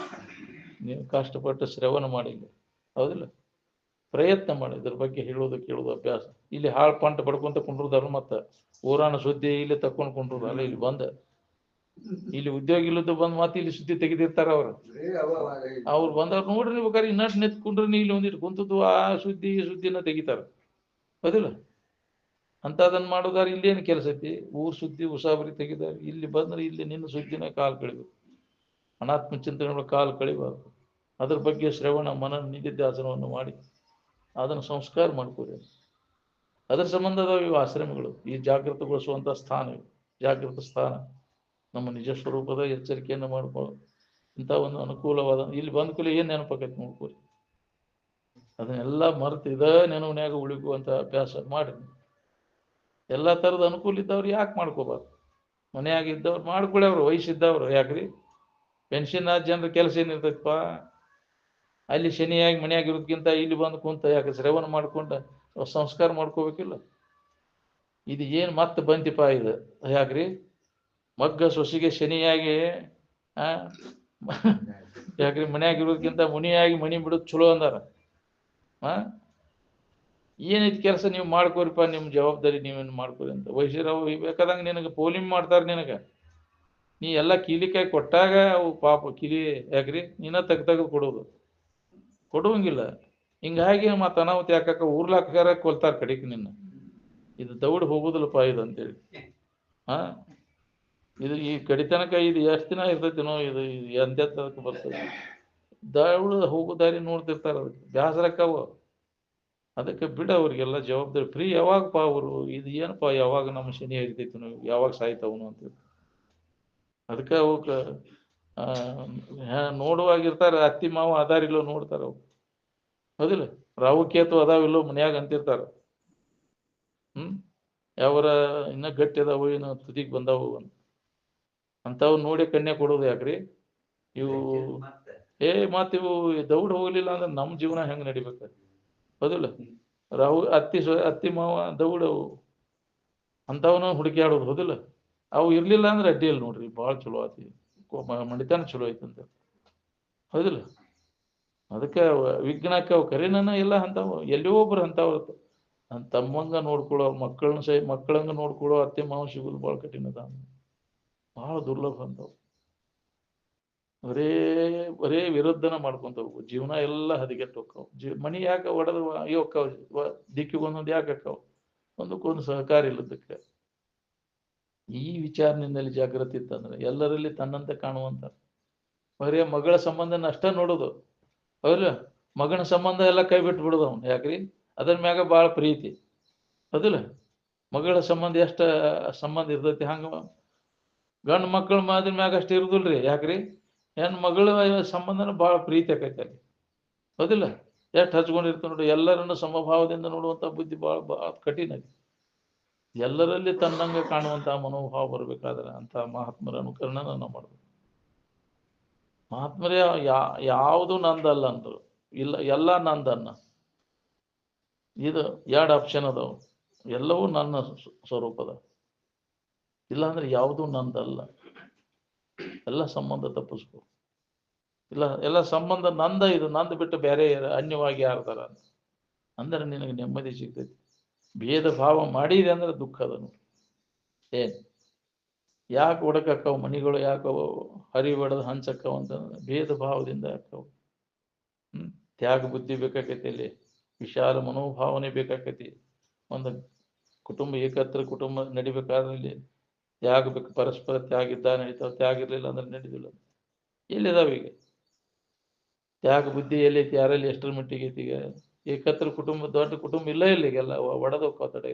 ನೀವು ಕಷ್ಟಪಟ್ಟು ಶ್ರವಣ ಮಾಡಿಲ್ಲ, ಹೌದಿಲ್ಲ? ಪ್ರಯತ್ನ ಮಾಡಿ ಇದ್ರ ಬಗ್ಗೆ ಹೇಳೋದು ಕೇಳೋದು ಅಭ್ಯಾಸ. ಇಲ್ಲಿ ಹಾಳು ಪಂಟ ಪಡ್ಕೊಂತ ಕುಂಡ್ರದಾರ. ಮತ್ತ ಊರಾಣ ಸುದ್ದಿ ಇಲ್ಲಿ ತಕ್ಕೊಂಡು ಕುಂಡ್ರದ ಅಲ್ಲ. ಇಲ್ಲಿ ಬಂದ ಇಲ್ಲಿ ಉದ್ಯೋಗ ಇಲ್ಲದ ಬಂದ್ ಮತ್ತೆ ಇಲ್ಲಿ ಸುದ್ದಿ ತೆಗೆದಿರ್ತಾರ ಅವ್ರು ಬಂದವ್ರು ನೋಡ್ರಿ. ನೀವು ಬೇಕಾದ್ರೆ ಇನ್ನಷ್ಟು ನೆತ್ಕೊಂಡ್ರಿ, ನೀ ಇಲ್ಲಿ ಒಂದಿಟ್ಟು ಕುಂತದ್ದು ಆ ಸುದ್ದಿನ ತೆಗಿತಾರ, ಹೌದಿಲ್ಲ? ಅಂತದನ್ನ ಮಾಡೋದಾರ. ಇಲ್ಲೇನು ಕೆಲಸ ಐತಿ? ಊರ್ ಸುದ್ದಿ ಉಸಾಬರಿ ತೆಗಿದಾರ. ಇಲ್ಲಿ ಬಂದ್ರೆ ಇಲ್ಲಿ ನಿನ್ನ ಸುದ್ದಿನ ಕಾಲ್ ಕಳಿಬೇಕು. ಅನಾತ್ಮ ಚಿಂತನೆಗಳ ಕಾಲ್ ಕಳಿಬಾರ್ದು. ಅದ್ರ ಬಗ್ಗೆ ಶ್ರವಣ ಮನ ನಿಧಿಧ್ಯಾಸನವನ್ನು ಮಾಡಿ ಅದನ್ನು ಸಂಸ್ಕಾರ ಮಾಡ್ಕೋರಿ. ಅದರ ಸಂಬಂಧದ ಇವು ಆಶ್ರಮಗಳು, ಈ ಜಾಗೃತಗೊಳಿಸುವಂತ ಸ್ಥಾನ, ಜಾಗೃತ ಸ್ಥಾನ. ನಮ್ಮ ನಿಜ ಸ್ವರೂಪದ ಎಚ್ಚರಿಕೆಯನ್ನು ಮಾಡ್ಕೊಳ್ಳೋ ಇಂಥ ಒಂದು ಅನುಕೂಲವಾದ ಇಲ್ಲಿ ಬಂದ ಕೂಲಿ ಏನ್ ನೆನಪಾಕೈತಿ ನೋಡ್ಕೋರಿ. ಅದನ್ನೆಲ್ಲ ಮರೆತು ಇದ ನೆನವನ್ಯಾಗ ಉಳಿಕುವಂತ ಅಭ್ಯಾಸ ಮಾಡಿ. ಎಲ್ಲಾ ತರದ ಅನುಕೂಲ ಇದ್ದವ್ರು ಯಾಕೆ ಮಾಡ್ಕೋಬಾರ್ದು? ಮನೆಯಾಗ ಇದ್ದವ್ರು ಮಾಡ್ಕೊಳ್ಳಿ. ಅವ್ರು ವಯಸ್ಸಿದ್ದವ್ರು ಯಾಕ್ರಿ? ಪೆನ್ಷನ್ ಆದ ಜನರ ಕೆಲಸ ಏನಿರ್ತೈತಪ್ಪ? ಅಲ್ಲಿ ಶನಿಯಾಗಿ ಮನೆಯಾಗಿರೋದ್ಕಿಂತ ಇಲ್ಲಿ ಬಂದು ಕುಂತ ಯಾಕೆ ಶ್ರವಣ ಮಾಡ್ಕೊಂಡ ಸಂಸ್ಕಾರ ಮಾಡ್ಕೋಬೇಕಿಲ್ಲ? ಇದು ಏನ್ ಮತ್ತೆ ಬಂತಿಪ್ಪ ಇದು? ಯಾಕ್ರಿ? ಮಗ್ಗ ಸೊಸಿಗೆ ಶನಿಯಾಗಿ ಯಾಕ್ರಿ? ಮನೆಯಾಗಿರೋದ್ಕಿಂತ ಮುನಿಯಾಗಿ ಮನಿ ಬಿಡೋದು ಚಲೋ ಅಂದಾರ. ಏನೈತಿ ಕೆಲಸ ನೀವು ಮಾಡ್ಕೋರಿಪ್ಪ, ನಿಮ್ ಜವಾಬ್ದಾರಿ ನೀವೇನು ಮಾಡ್ಕೋರಿ ಅಂತ. ವಯಸ್ಸಿರವು ಬೇಕಾದಂಗ ನಿನಗೆ ಪೋಲಿಂಗ್ ಮಾಡ್ತಾರ. ನಿನಗ ನೀ ಎಲ್ಲ ಕೀಲಿಕಾಯಿ ಕೊಟ್ಟಾಗ ಅವು ಪಾಪ ಕಿಲಿ ಯಾಕ್ರಿ ನೀನ ತೆಗ್ದು ಕೊಡುವಂಗಿಲ್ಲ. ಹಿಂಗಾಗಿ ಮತ್ತ ಅನಾಹುತಿ ಯಾಕಕ್ಕ ಊರ್ಲಾಕಾರ ಕೊಲ್ತಾರ ಕಡಿಗೆ ನಿನ್ನ. ಇದು ದೌಡ್ ಹೋಗುದಿಲ್ಲಪ್ಪ ಇದು ಅಂತೇಳಿ. ಇದು ಈ ಕಡಿತನಕ ಇದು ಎಷ್ಟು ದಿನ ಇರ್ತೈತಿನೋ, ಇದು ಎಂತೆಂತದಕ್ಕೆ ಬರ್ತದೆ. ದೌಡ್ ಹೋಗೋ ದಾರಿ ನೋಡ್ತಿರ್ತಾರ, ಅದಕ್ಕೆ ಬ್ಯಾಸರಕ್ಕವು. ಅದಕ್ಕೆ ಬಿಡ ಅವ್ರಿಗೆಲ್ಲ ಜವಾಬ್ದಾರಿ ಫ್ರೀ. ಯಾವಾಗಪ್ಪ ಅವರು ಇದು ಏನಪ್ಪಾ ಯಾವಾಗ ನಮ್ಮ ಶನಿ ಹಿಡಿತೈತಿ, ಯಾವಾಗ ಸಾಯ್ತಾವನು ಅಂತ. ಅದಕ್ಕೆ ಅವಕ್ಕ ನೋಡುವಾಗಿರ್ತಾರ. ಅತ್ತಿ ಮಾವ ಅದಾರಿಲ್ಲೋ ನೋಡ್ತಾರ ಅವು, ಹೌದಿಲ್ಲ? ರಾಹು ಕೇತು ಅದಾವಿಲ್ಲೋ ಮನ್ಯಾಗ ಅಂತಿರ್ತಾರ. ಯಾವರ ಇನ್ನ ಗಟ್ಟಿ ಅದಾವು, ಏನು ತುದಿಗ್ ಬಂದಾವು ಅಂತಾವ್ ನೋಡಿ ಕನ್ಯಾ ಕೊಡೋದು. ಯಾಕ್ರಿ? ಇವು ಮತ್ ಇವು ದೌಡ್ ಹೋಗ್ಲಿಲ್ಲ ಅಂದ್ರೆ ನಮ್ಮ ಜೀವನ ಹೆಂಗ್ ನಡಿಬೇಕ, ಹೌದಿಲ್ಲ? ರಾಹು ಅತ್ತಿ ಮಾವ ದೌಡವು ಅಂಥವನ್ನ ಹುಡುಕ್ಯಾಡೋದು ಹೌದಿಲ್ಲ. ಅವು ಇರ್ಲಿಲ್ಲ ಅಂದ್ರೆ ಅಡ್ಡಿ ಇಲ್ಲ ನೋಡ್ರಿ, ಭಾಳ ಚಲೋ ಆತಿ, ಮಣಿತನ ಚಲೋ ಐತಂತ ಹೌದಿಲ್ಲ. ಅದಕ್ಕೆ ವಿಘ್ನಕ್ಕೆ ಅವು ಕರಿನನ ಇಲ್ಲ ಅಂತಾವ, ಎಲ್ಲಿಯೋ ಒಬ್ರು ಅಂತಾವ ತಮ್ಮಂಗ ನೋಡ್ಕೊಳ್ಳೋ ಮಕ್ಕಳಂಗ ನೋಡ್ಕೊಳ್ಳೋ ಅತ್ತೆ ಮಾವ ಸಿಗುದು ಭಾಳ ಕಠಿಣ ಅದ, ಭಾಳ ದುರ್ಲಭ ಅಂತಾವ. ಬರೇ ಬರೇ ವಿರುದ್ಧನ ಮಾಡ್ಕೊಂತ ಹೋಗು, ಜೀವನ ಎಲ್ಲ ಹದಗೆಟ್ಟು ಹೋಗ್ತಾವ. ಮನಿ ಯಾಕೆ ಒಡೆದು ಅಯ್ಯೋ ದಿಕ್ಕಿಗೊಂದೊಂದು ಯಾಕೆ ಅಕ್ಕಾವ, ಒಂದಕ್ಕೊಂದು ಸಹಕಾರ ಇಲ್ಲದಕ್ಕೆ. ಈ ವಿಚಾರನಿಂದಲ್ಲಿ ಜಾಗೃತಿ ಇತ್ತಂದ್ರೆ ಎಲ್ಲರಲ್ಲಿ ತನ್ನಂತೆ ಕಾಣುವಂತ, ಬರೇ ಮಗಳ ಸಂಬಂಧನ ಅಷ್ಟ ನೋಡುದು ಹೌದಿಲ್ಲ. ಮಗನ ಸಂಬಂಧ ಎಲ್ಲ ಕೈ ಬಿಟ್ಟು ಬಿಡುದು ಅವ್ನು, ಯಾಕ್ರಿ ಅದ್ರ ಮ್ಯಾಗ ಭಾಳ ಪ್ರೀತಿ ಹೌದಿಲ್ಲ. ಮಗಳ ಸಂಬಂಧ ಎಷ್ಟ ಸಂಬಂಧ ಇರ್ತೈತಿ, ಹಂಗ ಗಂಡು ಮಕ್ಕಳ ಮಾದ್ರ ಮ್ಯಾಗ ಅಷ್ಟ ಇರುದಿಲ್ರಿ, ಯಾಕ್ರಿ ಹೆಣ್ಣು ಮಗಳ ಸಂಬಂಧನ ಭಾಳ ಪ್ರೀತಿ ಆಕೈತಿ ಅಲ್ಲಿ ಹೌದಿಲ್ಲ. ಎಷ್ಟು ಹಚ್ಕೊಂಡಿರ್ತ ನೋಡಿ, ಎಲ್ಲರನ್ನು ಸಮಭಾವದಿಂದ ನೋಡುವಂತ ಬುದ್ಧಿ ಭಾಳ ಕಠಿಣ ಐತಿ. ಎಲ್ಲರಲ್ಲಿ ತನ್ನಂಗೆ ಕಾಣುವಂತಹ ಮನೋಭಾವ ಬರ್ಬೇಕಾದ್ರೆ ಅಂತ ಮಹಾತ್ಮರ ಅನುಕರಣನ ನಾವು ಮಾಡ್ಬೇಕು. ಮಹಾತ್ಮರೇ ಯಾವುದು ನಂದಲ್ಲ ಅಂದ್ರು ಇಲ್ಲ, ಎಲ್ಲ ನಂದನ್ನ. ಇದು ಎರಡು ಆಪ್ಷನ್ ಅದಾವ, ಎಲ್ಲವೂ ನನ್ನ ಸ್ವರೂಪದ, ಇಲ್ಲಾಂದ್ರೆ ಯಾವುದು ನಂದಲ್ಲ. ಎಲ್ಲ ಸಂಬಂಧ ತಪ್ಪಿಸ್ಕೊ, ಇಲ್ಲ ಎಲ್ಲ ಸಂಬಂಧ ನಂದ, ಇದು ನಂದು ಬಿಟ್ಟು ಬೇರೆ ಅನ್ಯವಾಗಿ ಯಾರ್ದಾರ ಅಂದ್ರೆ ನಿನಗೆ ನೆಮ್ಮದಿ ಸಿಗ್ತೈತಿ. ಭೇದ ಭಾವ ಮಾಡಿದೆ ಅಂದ್ರೆ ದುಃಖ ಅದ ನೋಡಿ. ಏನ್ ಯಾಕೆ ಒಡಕಕ್ಕವು ಮನಿಗಳು, ಯಾಕವು ಹರಿಬಡದು ಹಂಚಕ್ಕವು ಅಂತಂದ್ರೆ ಭೇದ ಭಾವದಿಂದ ಆಕ್ಕವು. ತ್ಯಾಗ ಬುದ್ಧಿ ಬೇಕಾಕೈತಿ, ಇಲ್ಲಿ ವಿಶಾಲ ಮನೋಭಾವನೆ ಬೇಕಾಕೈತಿ. ಒಂದು ಕುಟುಂಬ ಏಕತ್ರ ಕುಟುಂಬ ನಡಿಬೇಕಾದ್ರೆ ಇಲ್ಲಿ ತ್ಯಾಗ ಬೇಕು, ಪರಸ್ಪರ ತ್ಯಾಗ ಇದ್ದ ನಡೀತಾವ, ತ್ಯಾಗ ಇರಲಿಲ್ಲ ಅಂದ್ರೆ ನಡೀದಿಲ್ಲ. ಎಲ್ಲಿದಾವ ಈಗ ತ್ಯಾಗ ಬುದ್ಧಿ, ಎಲ್ಲೈತಿ, ಯಾರಲ್ಲಿ ಎಷ್ಟರ ಮಟ್ಟಿಗೆ ಐತಿ? ಈಗ ಏಕತ್ರ ಕುಟುಂಬ, ದೊಡ್ಡ ಕುಟುಂಬ ಇಲ್ಲ, ಇಲ್ಲಿಗೆಲ್ಲ ಒಡೆದೋಗ್ತಾವ ತಡೆ.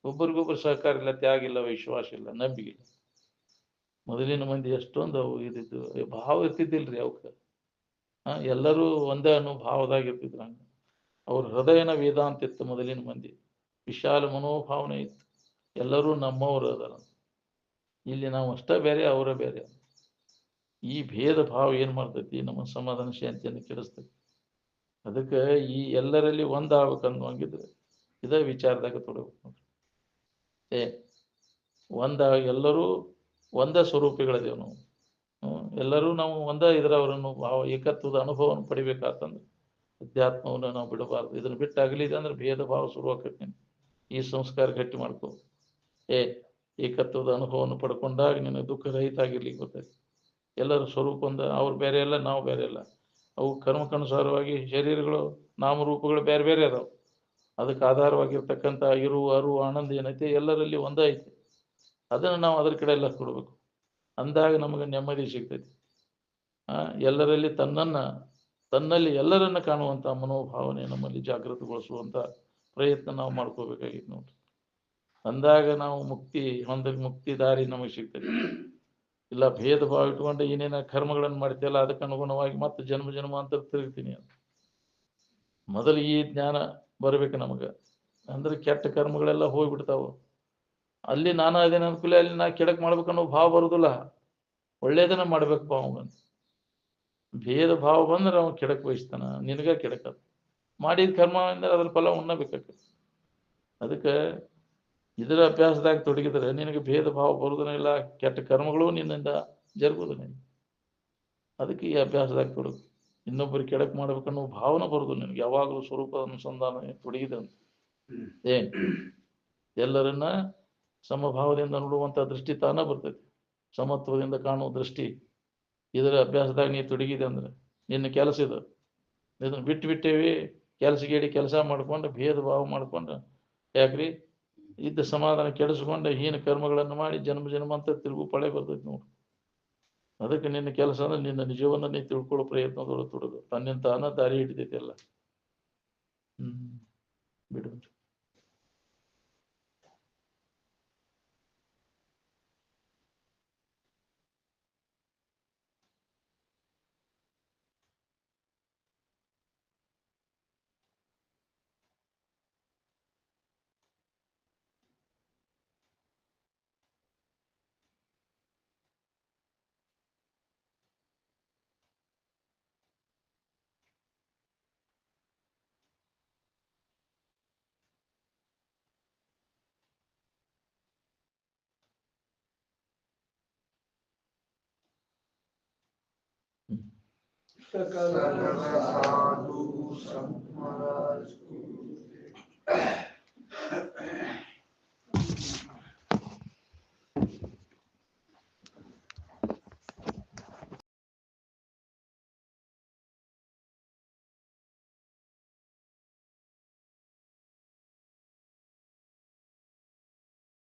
ಒಬ್ಬರಿಗೊಬ್ಬರು ಸಹಕಾರ ಇಲ್ಲ, ತ್ಯಾಗ ಇಲ್ಲ, ವಿಶ್ವಾಸ ಇಲ್ಲ, ನಂಬಿಕೆ ಇಲ್ಲ. ಮೊದಲಿನ ಮಂದಿ ಎಷ್ಟೊಂದು ಅವು ಇದ್ದಿದ್ದು ಭಾವ ಇರ್ತಿದ್ದಿಲ್ರಿ ಅವಕ್ಕೆ. ಎಲ್ಲರೂ ಒಂದೇ ಅನ್ನೋ ಭಾವದಾಗ ಇರ್ತಿದ್ರು. ಹಂಗ ಅವ್ರ ಹೃದಯನ ವೇದಾಂತ ಇತ್ತು ಮೊದಲಿನ ಮಂದಿ, ವಿಶಾಲ ಮನೋಭಾವನೆ ಇತ್ತು, ಎಲ್ಲರೂ ನಮ್ಮವರು ಅದರ. ಇಲ್ಲಿ ನಾವು ಅಷ್ಟೇ ಬೇರೆ, ಅವರೇ ಬೇರೆ. ಈ ಭೇದ ಭಾವ ಏನ್ ಮಾಡ್ತೈತಿ, ನಮ್ಮ ಸಮಾಧಾನ ಶಾಂತಿಯನ್ನು ಕೆಡಿಸ್ತೈತಿ. ಅದಕ್ಕೆ ಈ ಎಲ್ಲರಲ್ಲಿ ಒಂದಾಗಬೇಕಂದ್ರೆ ಇದೇ ವಿಚಾರದಾಗ ತೊಡಬೇಕು. ಎಲ್ಲರೂ ಒಂದೇ ಸ್ವರೂಪಿಗಳದೇವು ನಾವು. ಎಲ್ಲರೂ ನಾವು ಒಂದೇ ಇದರವರನ್ನು ಭಾವ ಏಕತ್ವದ ಅನುಭವವನ್ನು ಪಡಿಬೇಕಾತಂದ್ರೆ ಅಧ್ಯಾತ್ಮವನ್ನು ನಾವು ಬಿಡಬಾರ್ದು. ಇದನ್ನು ಬಿಟ್ಟು ಅಗಲಿದೆ ಅಂದ್ರೆ ಭೇದ ಭಾವ ಶುರುವಾಕೈತಿ. ಈ ಸಂಸ್ಕಾರ ಗಟ್ಟಿ ಮಾಡ್ಕೋ. ಏಕತ್ವದ ಅನುಭವವನ್ನು ಪಡ್ಕೊಂಡಾಗ ನಿನ್ನ ದುಃಖ ರಹಿತ ಆಗಿರ್ಲಿಕ್ಕೆ ಗೊತ್ತೈತಿ. ಎಲ್ಲರ ಸ್ವರೂಪ ಒಂದ, ಅವ್ರು ಬೇರೆ ಇಲ್ಲ, ನಾವು ಬೇರೆ ಇಲ್ಲ. ಅವು ಕರ್ಮಕ್ಕನುಸಾರವಾಗಿ ಶರೀರಗಳು ನಾಮರೂಪಗಳು ಬೇರೆ ಬೇರೆ ಅದಾವ. ಅದಕ್ಕೆ ಆಧಾರವಾಗಿರ್ತಕ್ಕಂಥ ಅರು ಆನಂದ ಏನೈತಿ ಎಲ್ಲರಲ್ಲಿ ಒಂದೇ ಐತಿ. ಅದನ್ನು ನಾವು ಅದ್ರ ಕಡೆ ಎಲ್ಲ ಕೊಡ್ಬೇಕು. ಅಂದಾಗ ನಮಗೆ ನೆಮ್ಮದಿ ಸಿಗ್ತೈತಿ. ಎಲ್ಲರಲ್ಲಿ ತನ್ನಲ್ಲಿ ಎಲ್ಲರನ್ನ ಕಾಣುವಂಥ ಮನೋಭಾವನೆ ನಮ್ಮಲ್ಲಿ ಜಾಗೃತಗೊಳಿಸುವಂಥ ಪ್ರಯತ್ನ ನಾವು ಮಾಡ್ಕೋಬೇಕಾಗಿತ್ತು ನೋಡ್ರಿ. ಅಂದಾಗ ನಾವು ಮುಕ್ತಿ ದಾರಿ ನಮಗೆ ಸಿಗ್ತೈತಿ. ಇಲ್ಲ ಭೇದ ಭಾವ ಇಟ್ಕೊಂಡು ಏನೇನ ಕರ್ಮಗಳನ್ನು ಮಾಡ್ತೀಯಲ್ಲ, ಅದಕ್ಕೆ ಅನುಗುಣವಾಗಿ ಮತ್ತೆ ಜನ್ಮ ಅಂತ ತಿರುಗ್ತೀನಿ ಅಂತ. ಮೊದಲು ಈ ಜ್ಞಾನ ಬರ್ಬೇಕು ನಮಗೆ, ಅಂದ್ರೆ ಕೆಟ್ಟ ಕರ್ಮಗಳೆಲ್ಲ ಹೋಗ್ಬಿಡ್ತಾವ. ಅಲ್ಲಿ ನಾನು ಅದೇನು ಅನುಕೂಲ, ಅಲ್ಲಿ ನಾ ಕೆಡಕ್ ಮಾಡ್ಬೇಕನ್ನೋ ಭಾವ ಬರುದಿಲ್ಲ, ಒಳ್ಳೇದನ್ನ ಮಾಡ್ಬೇಕಪ್ಪ ಅವನು. ಭೇದ ಭಾವ ಬಂದ್ರೆ ಅವ್ನು ಕೆಡಕ್ ಬಯಸ್ತಾನ, ನಿನಗ ಕೆಡಕ ಮಾಡಿದ ಕರ್ಮ ಅಂದ್ರೆ ಅದ್ರ ಫಲ ಉಣ್ಣಬೇಕಾಗ್ತದೆ. ಅದಕ್ಕೆ ಇದರ ಅಭ್ಯಾಸದಾಗ ತೊಡಗಿದ್ರೆ ನಿನಗೆ ಭೇದ ಭಾವ ಬರುವುದನ್ನ ಇಲ್ಲ, ಕೆಟ್ಟ ಕರ್ಮಗಳು ನಿನ್ನಿಂದ ಜರುಗುವುದನ್ನ. ಅದಕ್ಕೆ ಈ ಅಭ್ಯಾಸದಾಗ ತೊಡಗು. ಇನ್ನೊಬ್ಬರಿಗೆ ಕೆಡಕ್ ಮಾಡ್ಬೇಕನ್ನೋ ಭಾವನೆ ಬರುದು ನಿನಗೆ ಯಾವಾಗಲೂ ಸ್ವರೂಪ ಅನುಸಂಧಾನ ತೊಡಗಿದೆ. ಎಲ್ಲರನ್ನ ಸಮಭಾವದಿಂದ ನೋಡುವಂತ ದೃಷ್ಟಿ ತಾನ ಬರ್ತೈತಿ, ಸಮತ್ವದಿಂದ ಕಾಣುವ ದೃಷ್ಟಿ. ಇದರ ಅಭ್ಯಾಸದಾಗ ನೀ ತೊಡಗಿದೆ ಅಂದ್ರೆ ನಿನ್ನ ಕೆಲಸ ಇದು. ಇದನ್ನು ಬಿಟ್ಟೇವಿ, ಕೆಲಸ ಮಾಡ್ಕೊಂಡು ಭೇದ ಭಾವ ಮಾಡ್ಕೊಂಡು ಯಾಕ್ರಿ ಇದ್ದ ಸಮಾಧಾನ ಕೆಡಿಸ್ಕೊಂಡು ಹೀನ ಕರ್ಮಗಳನ್ನು ಮಾಡಿ ಜನ್ಮ ಅಂತ ತಿರುಗು ಪಳೆ ಬರ್ತೈತಿ ನೋಡು. ಅದಕ್ಕೆ ನಿನ್ನ ಕೆಲಸ ಅಂದ್ರೆ ನಿನ್ನ ನಿಜವನ್ನ ನೀ ತಿಳ್ಕೊಳ್ಳೋ ಪ್ರಯತ್ನದೊಳಗೆ ತೊಡಗು. ತನ್ನಿಂದ ತಾನ ದಾರಿ ಹಿಡಿತೈತಿ ಎಲ್ಲ. ಬಿಡು. सकल साधु संत महाराज की